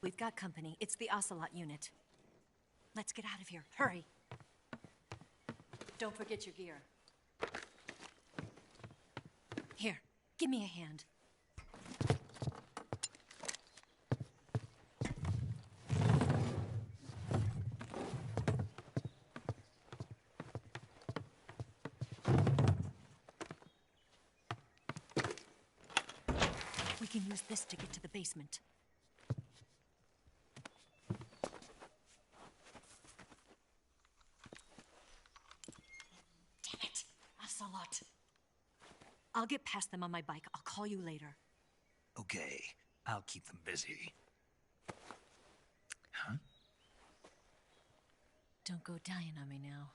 We've got company. It's the Ocelot unit. Let's get out of here. Hurry. Don't forget your gear. Here, give me a hand. We can use this to get to the basement. Damn it, Ocelot. I'll get past them on my bike. I'll call you later. Okay, I'll keep them busy. Huh? Don't go dying on me now.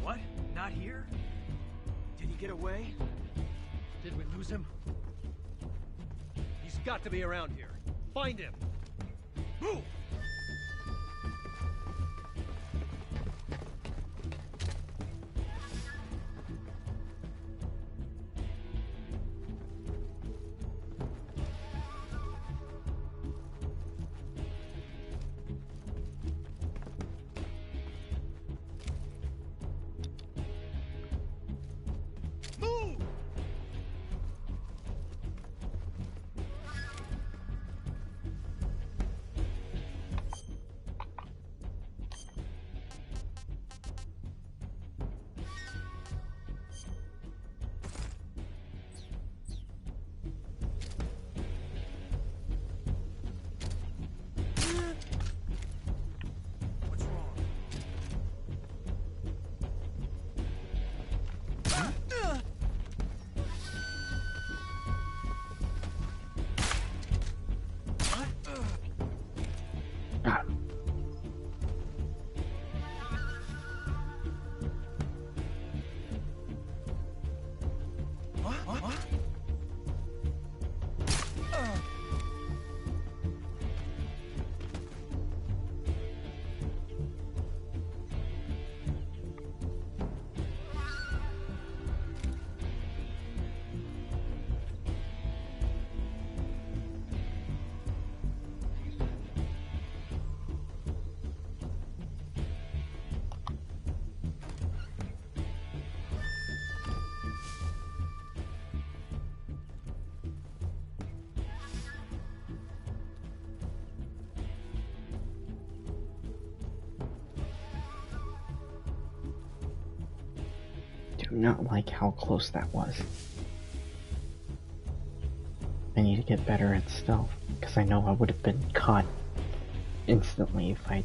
What? Not here? Did he get away? Did we lose him? He's got to be around here. Find him! Move! Do not like how close that was. I need to get better at stealth, because I know I would have been caught instantly if I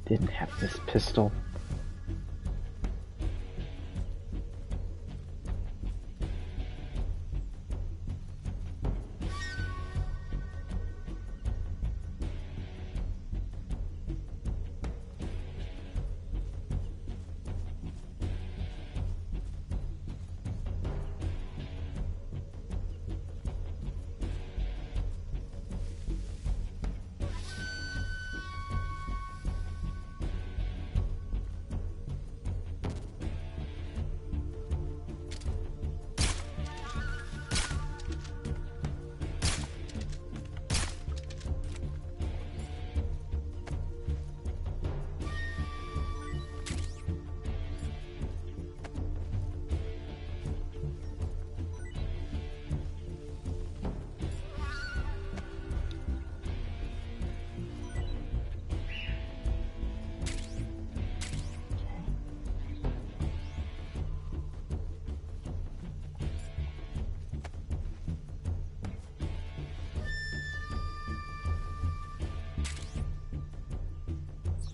didn't have this pistol.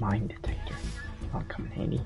Mine detector. That'll come in handy.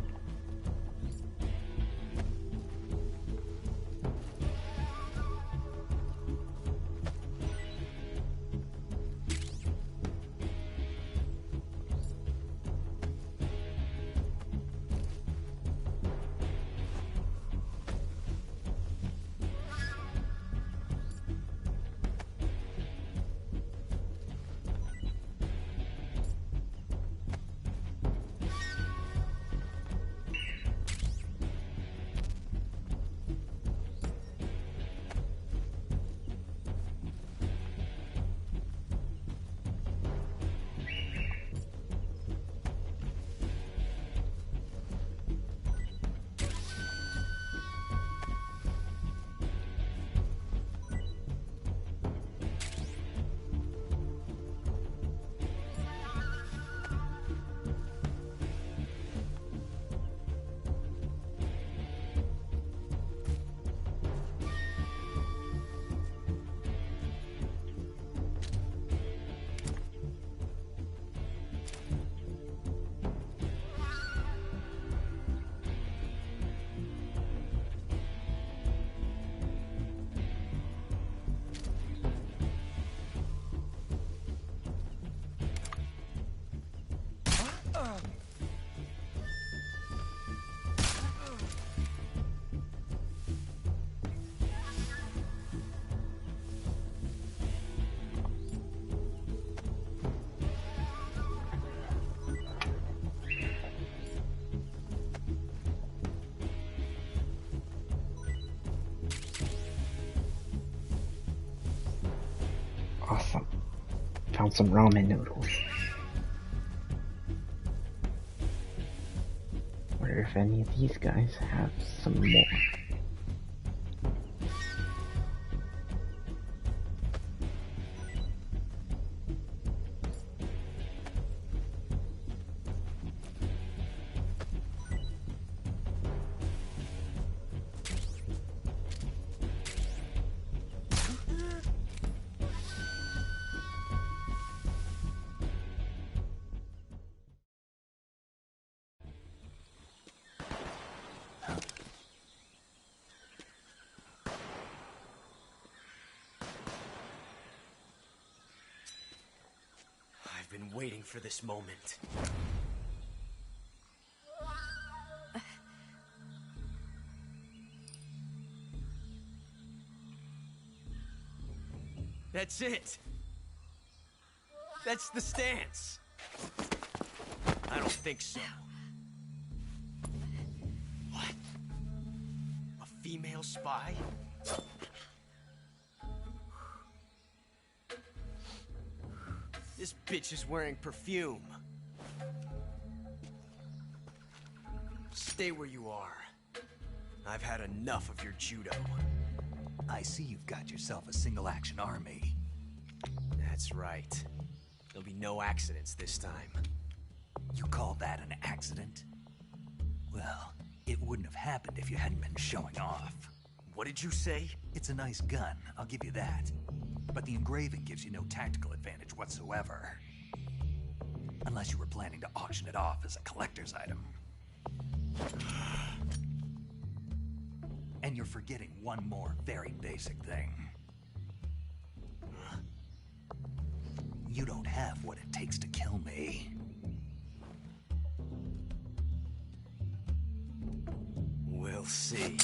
Awesome. Found some ramen noodles. Wonder if any of these guys have some more. I've been waiting for this moment. That's it. That's the stance. I don't think so. What? A female spy? This bitch is wearing perfume. Stay where you are. I've had enough of your judo. I see you've got yourself a single-action army. That's right. There'll be no accidents this time. You call that an accident? Well, it wouldn't have happened if you hadn't been showing off. What did you say? It's a nice gun, I'll give you that. But the engraving gives you no tactical advantage whatsoever. Unless you were planning to auction it off as a collector's item. And you're forgetting one more very basic thing. You don't have what it takes to kill me. We'll see.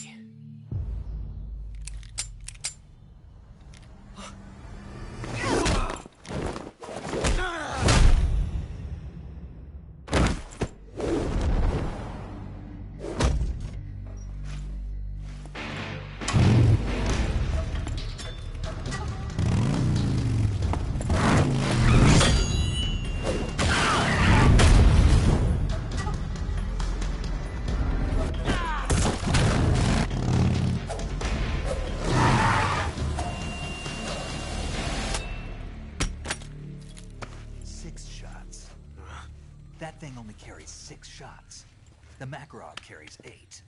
That thing only carries 6 shots. The Makarov carries 8.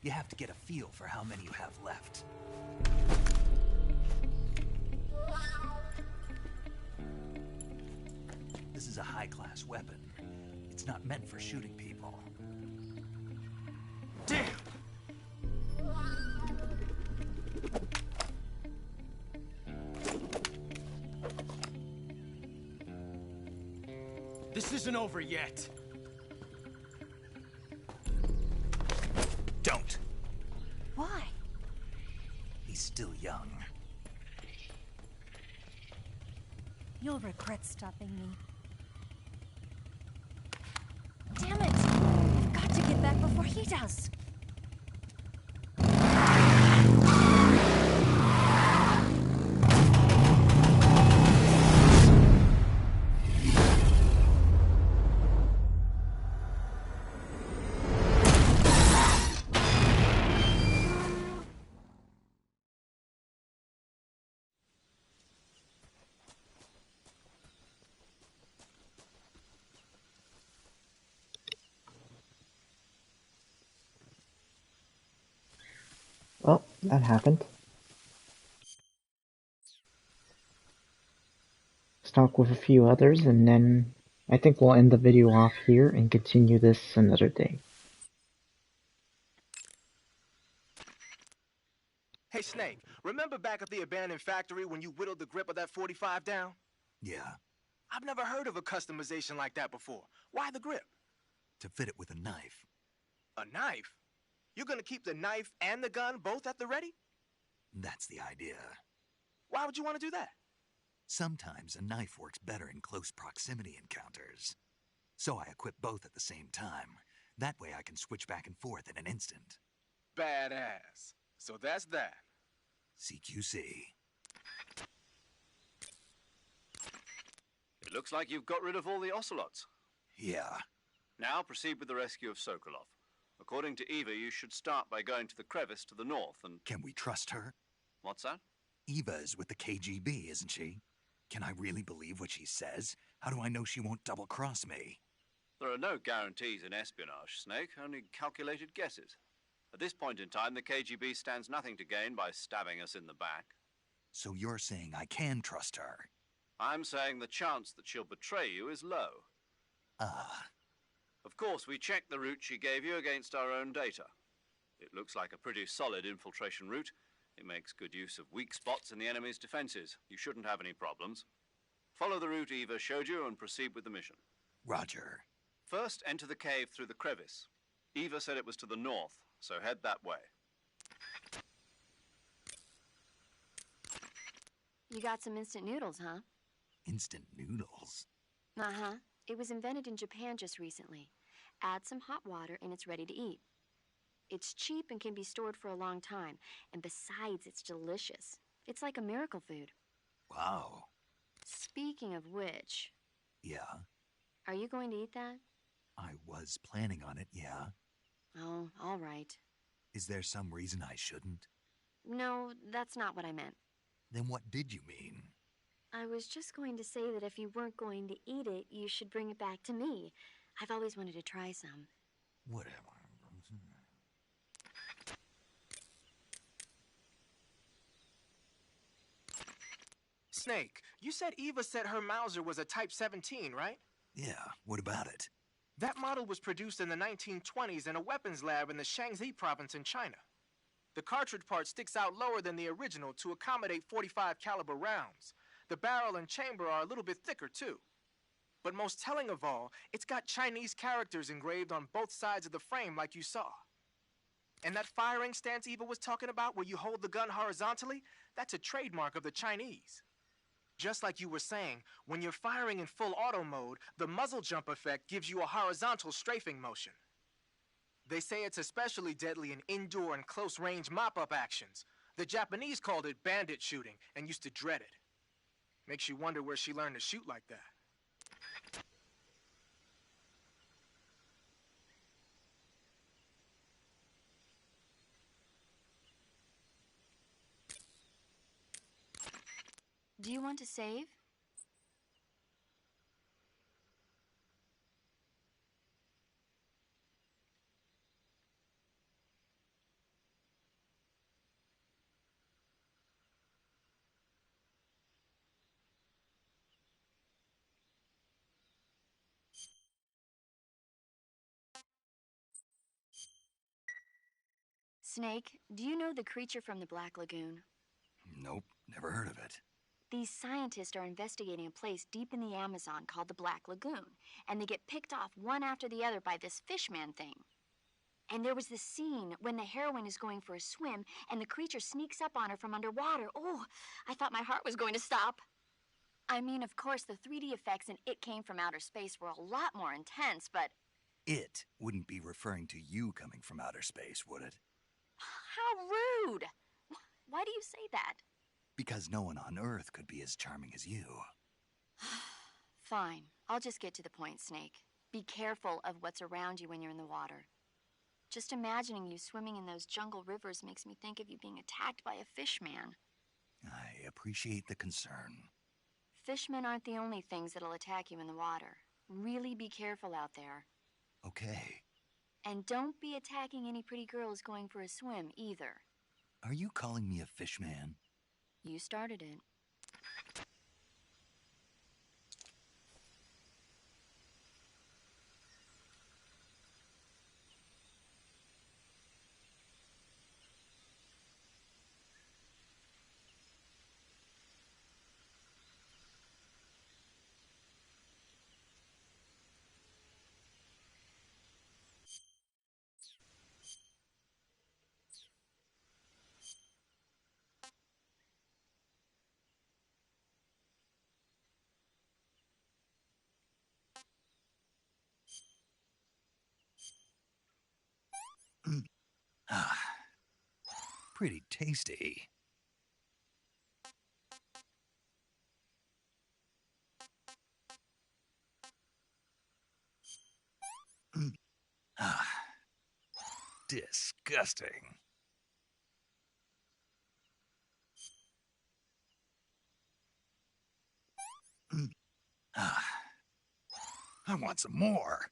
You have to get a feel for how many you have left. This is a high-class weapon. It's not meant for shooting people. Damn! This isn't over yet. Don't. Why? He's still young. You'll regret stopping me. Damn it! I've got to get back before he does. Well, that happened. Let's talk with a few others, and then I think we'll end the video off here and continue this another day. Hey, Snake, remember back at the abandoned factory when you whittled the grip of that 45 down? Yeah, I've never heard of a customization like that before. Why the grip? to fit it with a knife. A knife? You're gonna keep the knife and the gun both at the ready? That's the idea. Why would you want to do that? Sometimes a knife works better in close proximity encounters. So I equip both at the same time. That way I can switch back and forth in an instant. Badass. So that's that. CQC. It looks like you've got rid of all the ocelots. Yeah. Now proceed with the rescue of Sokolov. According to Eva, you should start by going to the crevice to the north and... Can we trust her? What's that? Eva is with the KGB, isn't she? Can I really believe what she says? How do I know she won't double-cross me? There are no guarantees in espionage, Snake, only calculated guesses. At this point in time, the KGB stands nothing to gain by stabbing us in the back. So you're saying I can trust her? I'm saying the chance that she'll betray you is low. Ah. Of course, we checked the route she gave you against our own data. It looks like a pretty solid infiltration route. It makes good use of weak spots in the enemy's defenses. You shouldn't have any problems. Follow the route Eva showed you and proceed with the mission. Roger. First, enter the cave through the crevice. Eva said it was to the north, so head that way. You got some instant noodles, huh? Instant noodles? Uh-huh. It was invented in Japan just recently. Add some hot water and it's ready to eat. It's cheap and can be stored for a long time. And besides, it's delicious. It's like a miracle food. Wow. Speaking of which... Yeah? Are you going to eat that? I was planning on it, yeah. Oh, all right. Is there some reason I shouldn't? No, that's not what I meant. Then what did you mean? I was just going to say that if you weren't going to eat it, you should bring it back to me. I've always wanted to try some. Whatever. Snake, you said Eva said her Mauser was a Type 17, right? Yeah, what about it? That model was produced in the 1920s in a weapons lab in the Shaanxi province in China. The cartridge part sticks out lower than the original to accommodate 45 caliber rounds. The barrel and chamber are a little bit thicker too. But most telling of all, it's got Chinese characters engraved on both sides of the frame like you saw. And that firing stance Eva was talking about where you hold the gun horizontally, that's a trademark of the Chinese. Just like you were saying, when you're firing in full auto mode, the muzzle jump effect gives you a horizontal strafing motion. They say it's especially deadly in indoor and close-range mop-up actions. The Japanese called it bandit shooting and used to dread it. Makes you wonder where she learned to shoot like that. Do you want to save? Snake, do you know the creature from the Black Lagoon? Nope, never heard of it. These scientists are investigating a place deep in the Amazon called the Black Lagoon, and they get picked off one after the other by this fishman thing. And there was this scene when the heroine is going for a swim, and the creature sneaks up on her from underwater. Oh, I thought my heart was going to stop. I mean, of course, the 3D effects in It Came from Outer Space were a lot more intense, but... It wouldn't be referring to you coming from outer space, would it? How rude! Why do you say that? Because no one on Earth could be as charming as you. Fine. I'll just get to the point, Snake. Be careful of what's around you when you're in the water. Just imagining you swimming in those jungle rivers makes me think of you being attacked by a fishman. I appreciate the concern. Fishmen aren't the only things that'll attack you in the water. Really be careful out there. Okay. And don't be attacking any pretty girls going for a swim, either. Are you calling me a fishman? You started it. Pretty tasty. Disgusting. I want some more.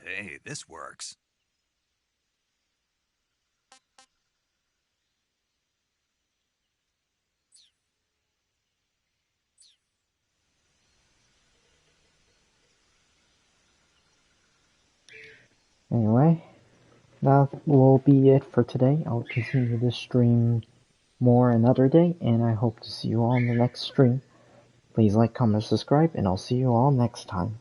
Hey, this works. Anyway, that will be it for today. I'll continue this stream more another day, and I hope to see you all in the next stream. Please like, comment, subscribe, and I'll see you all next time.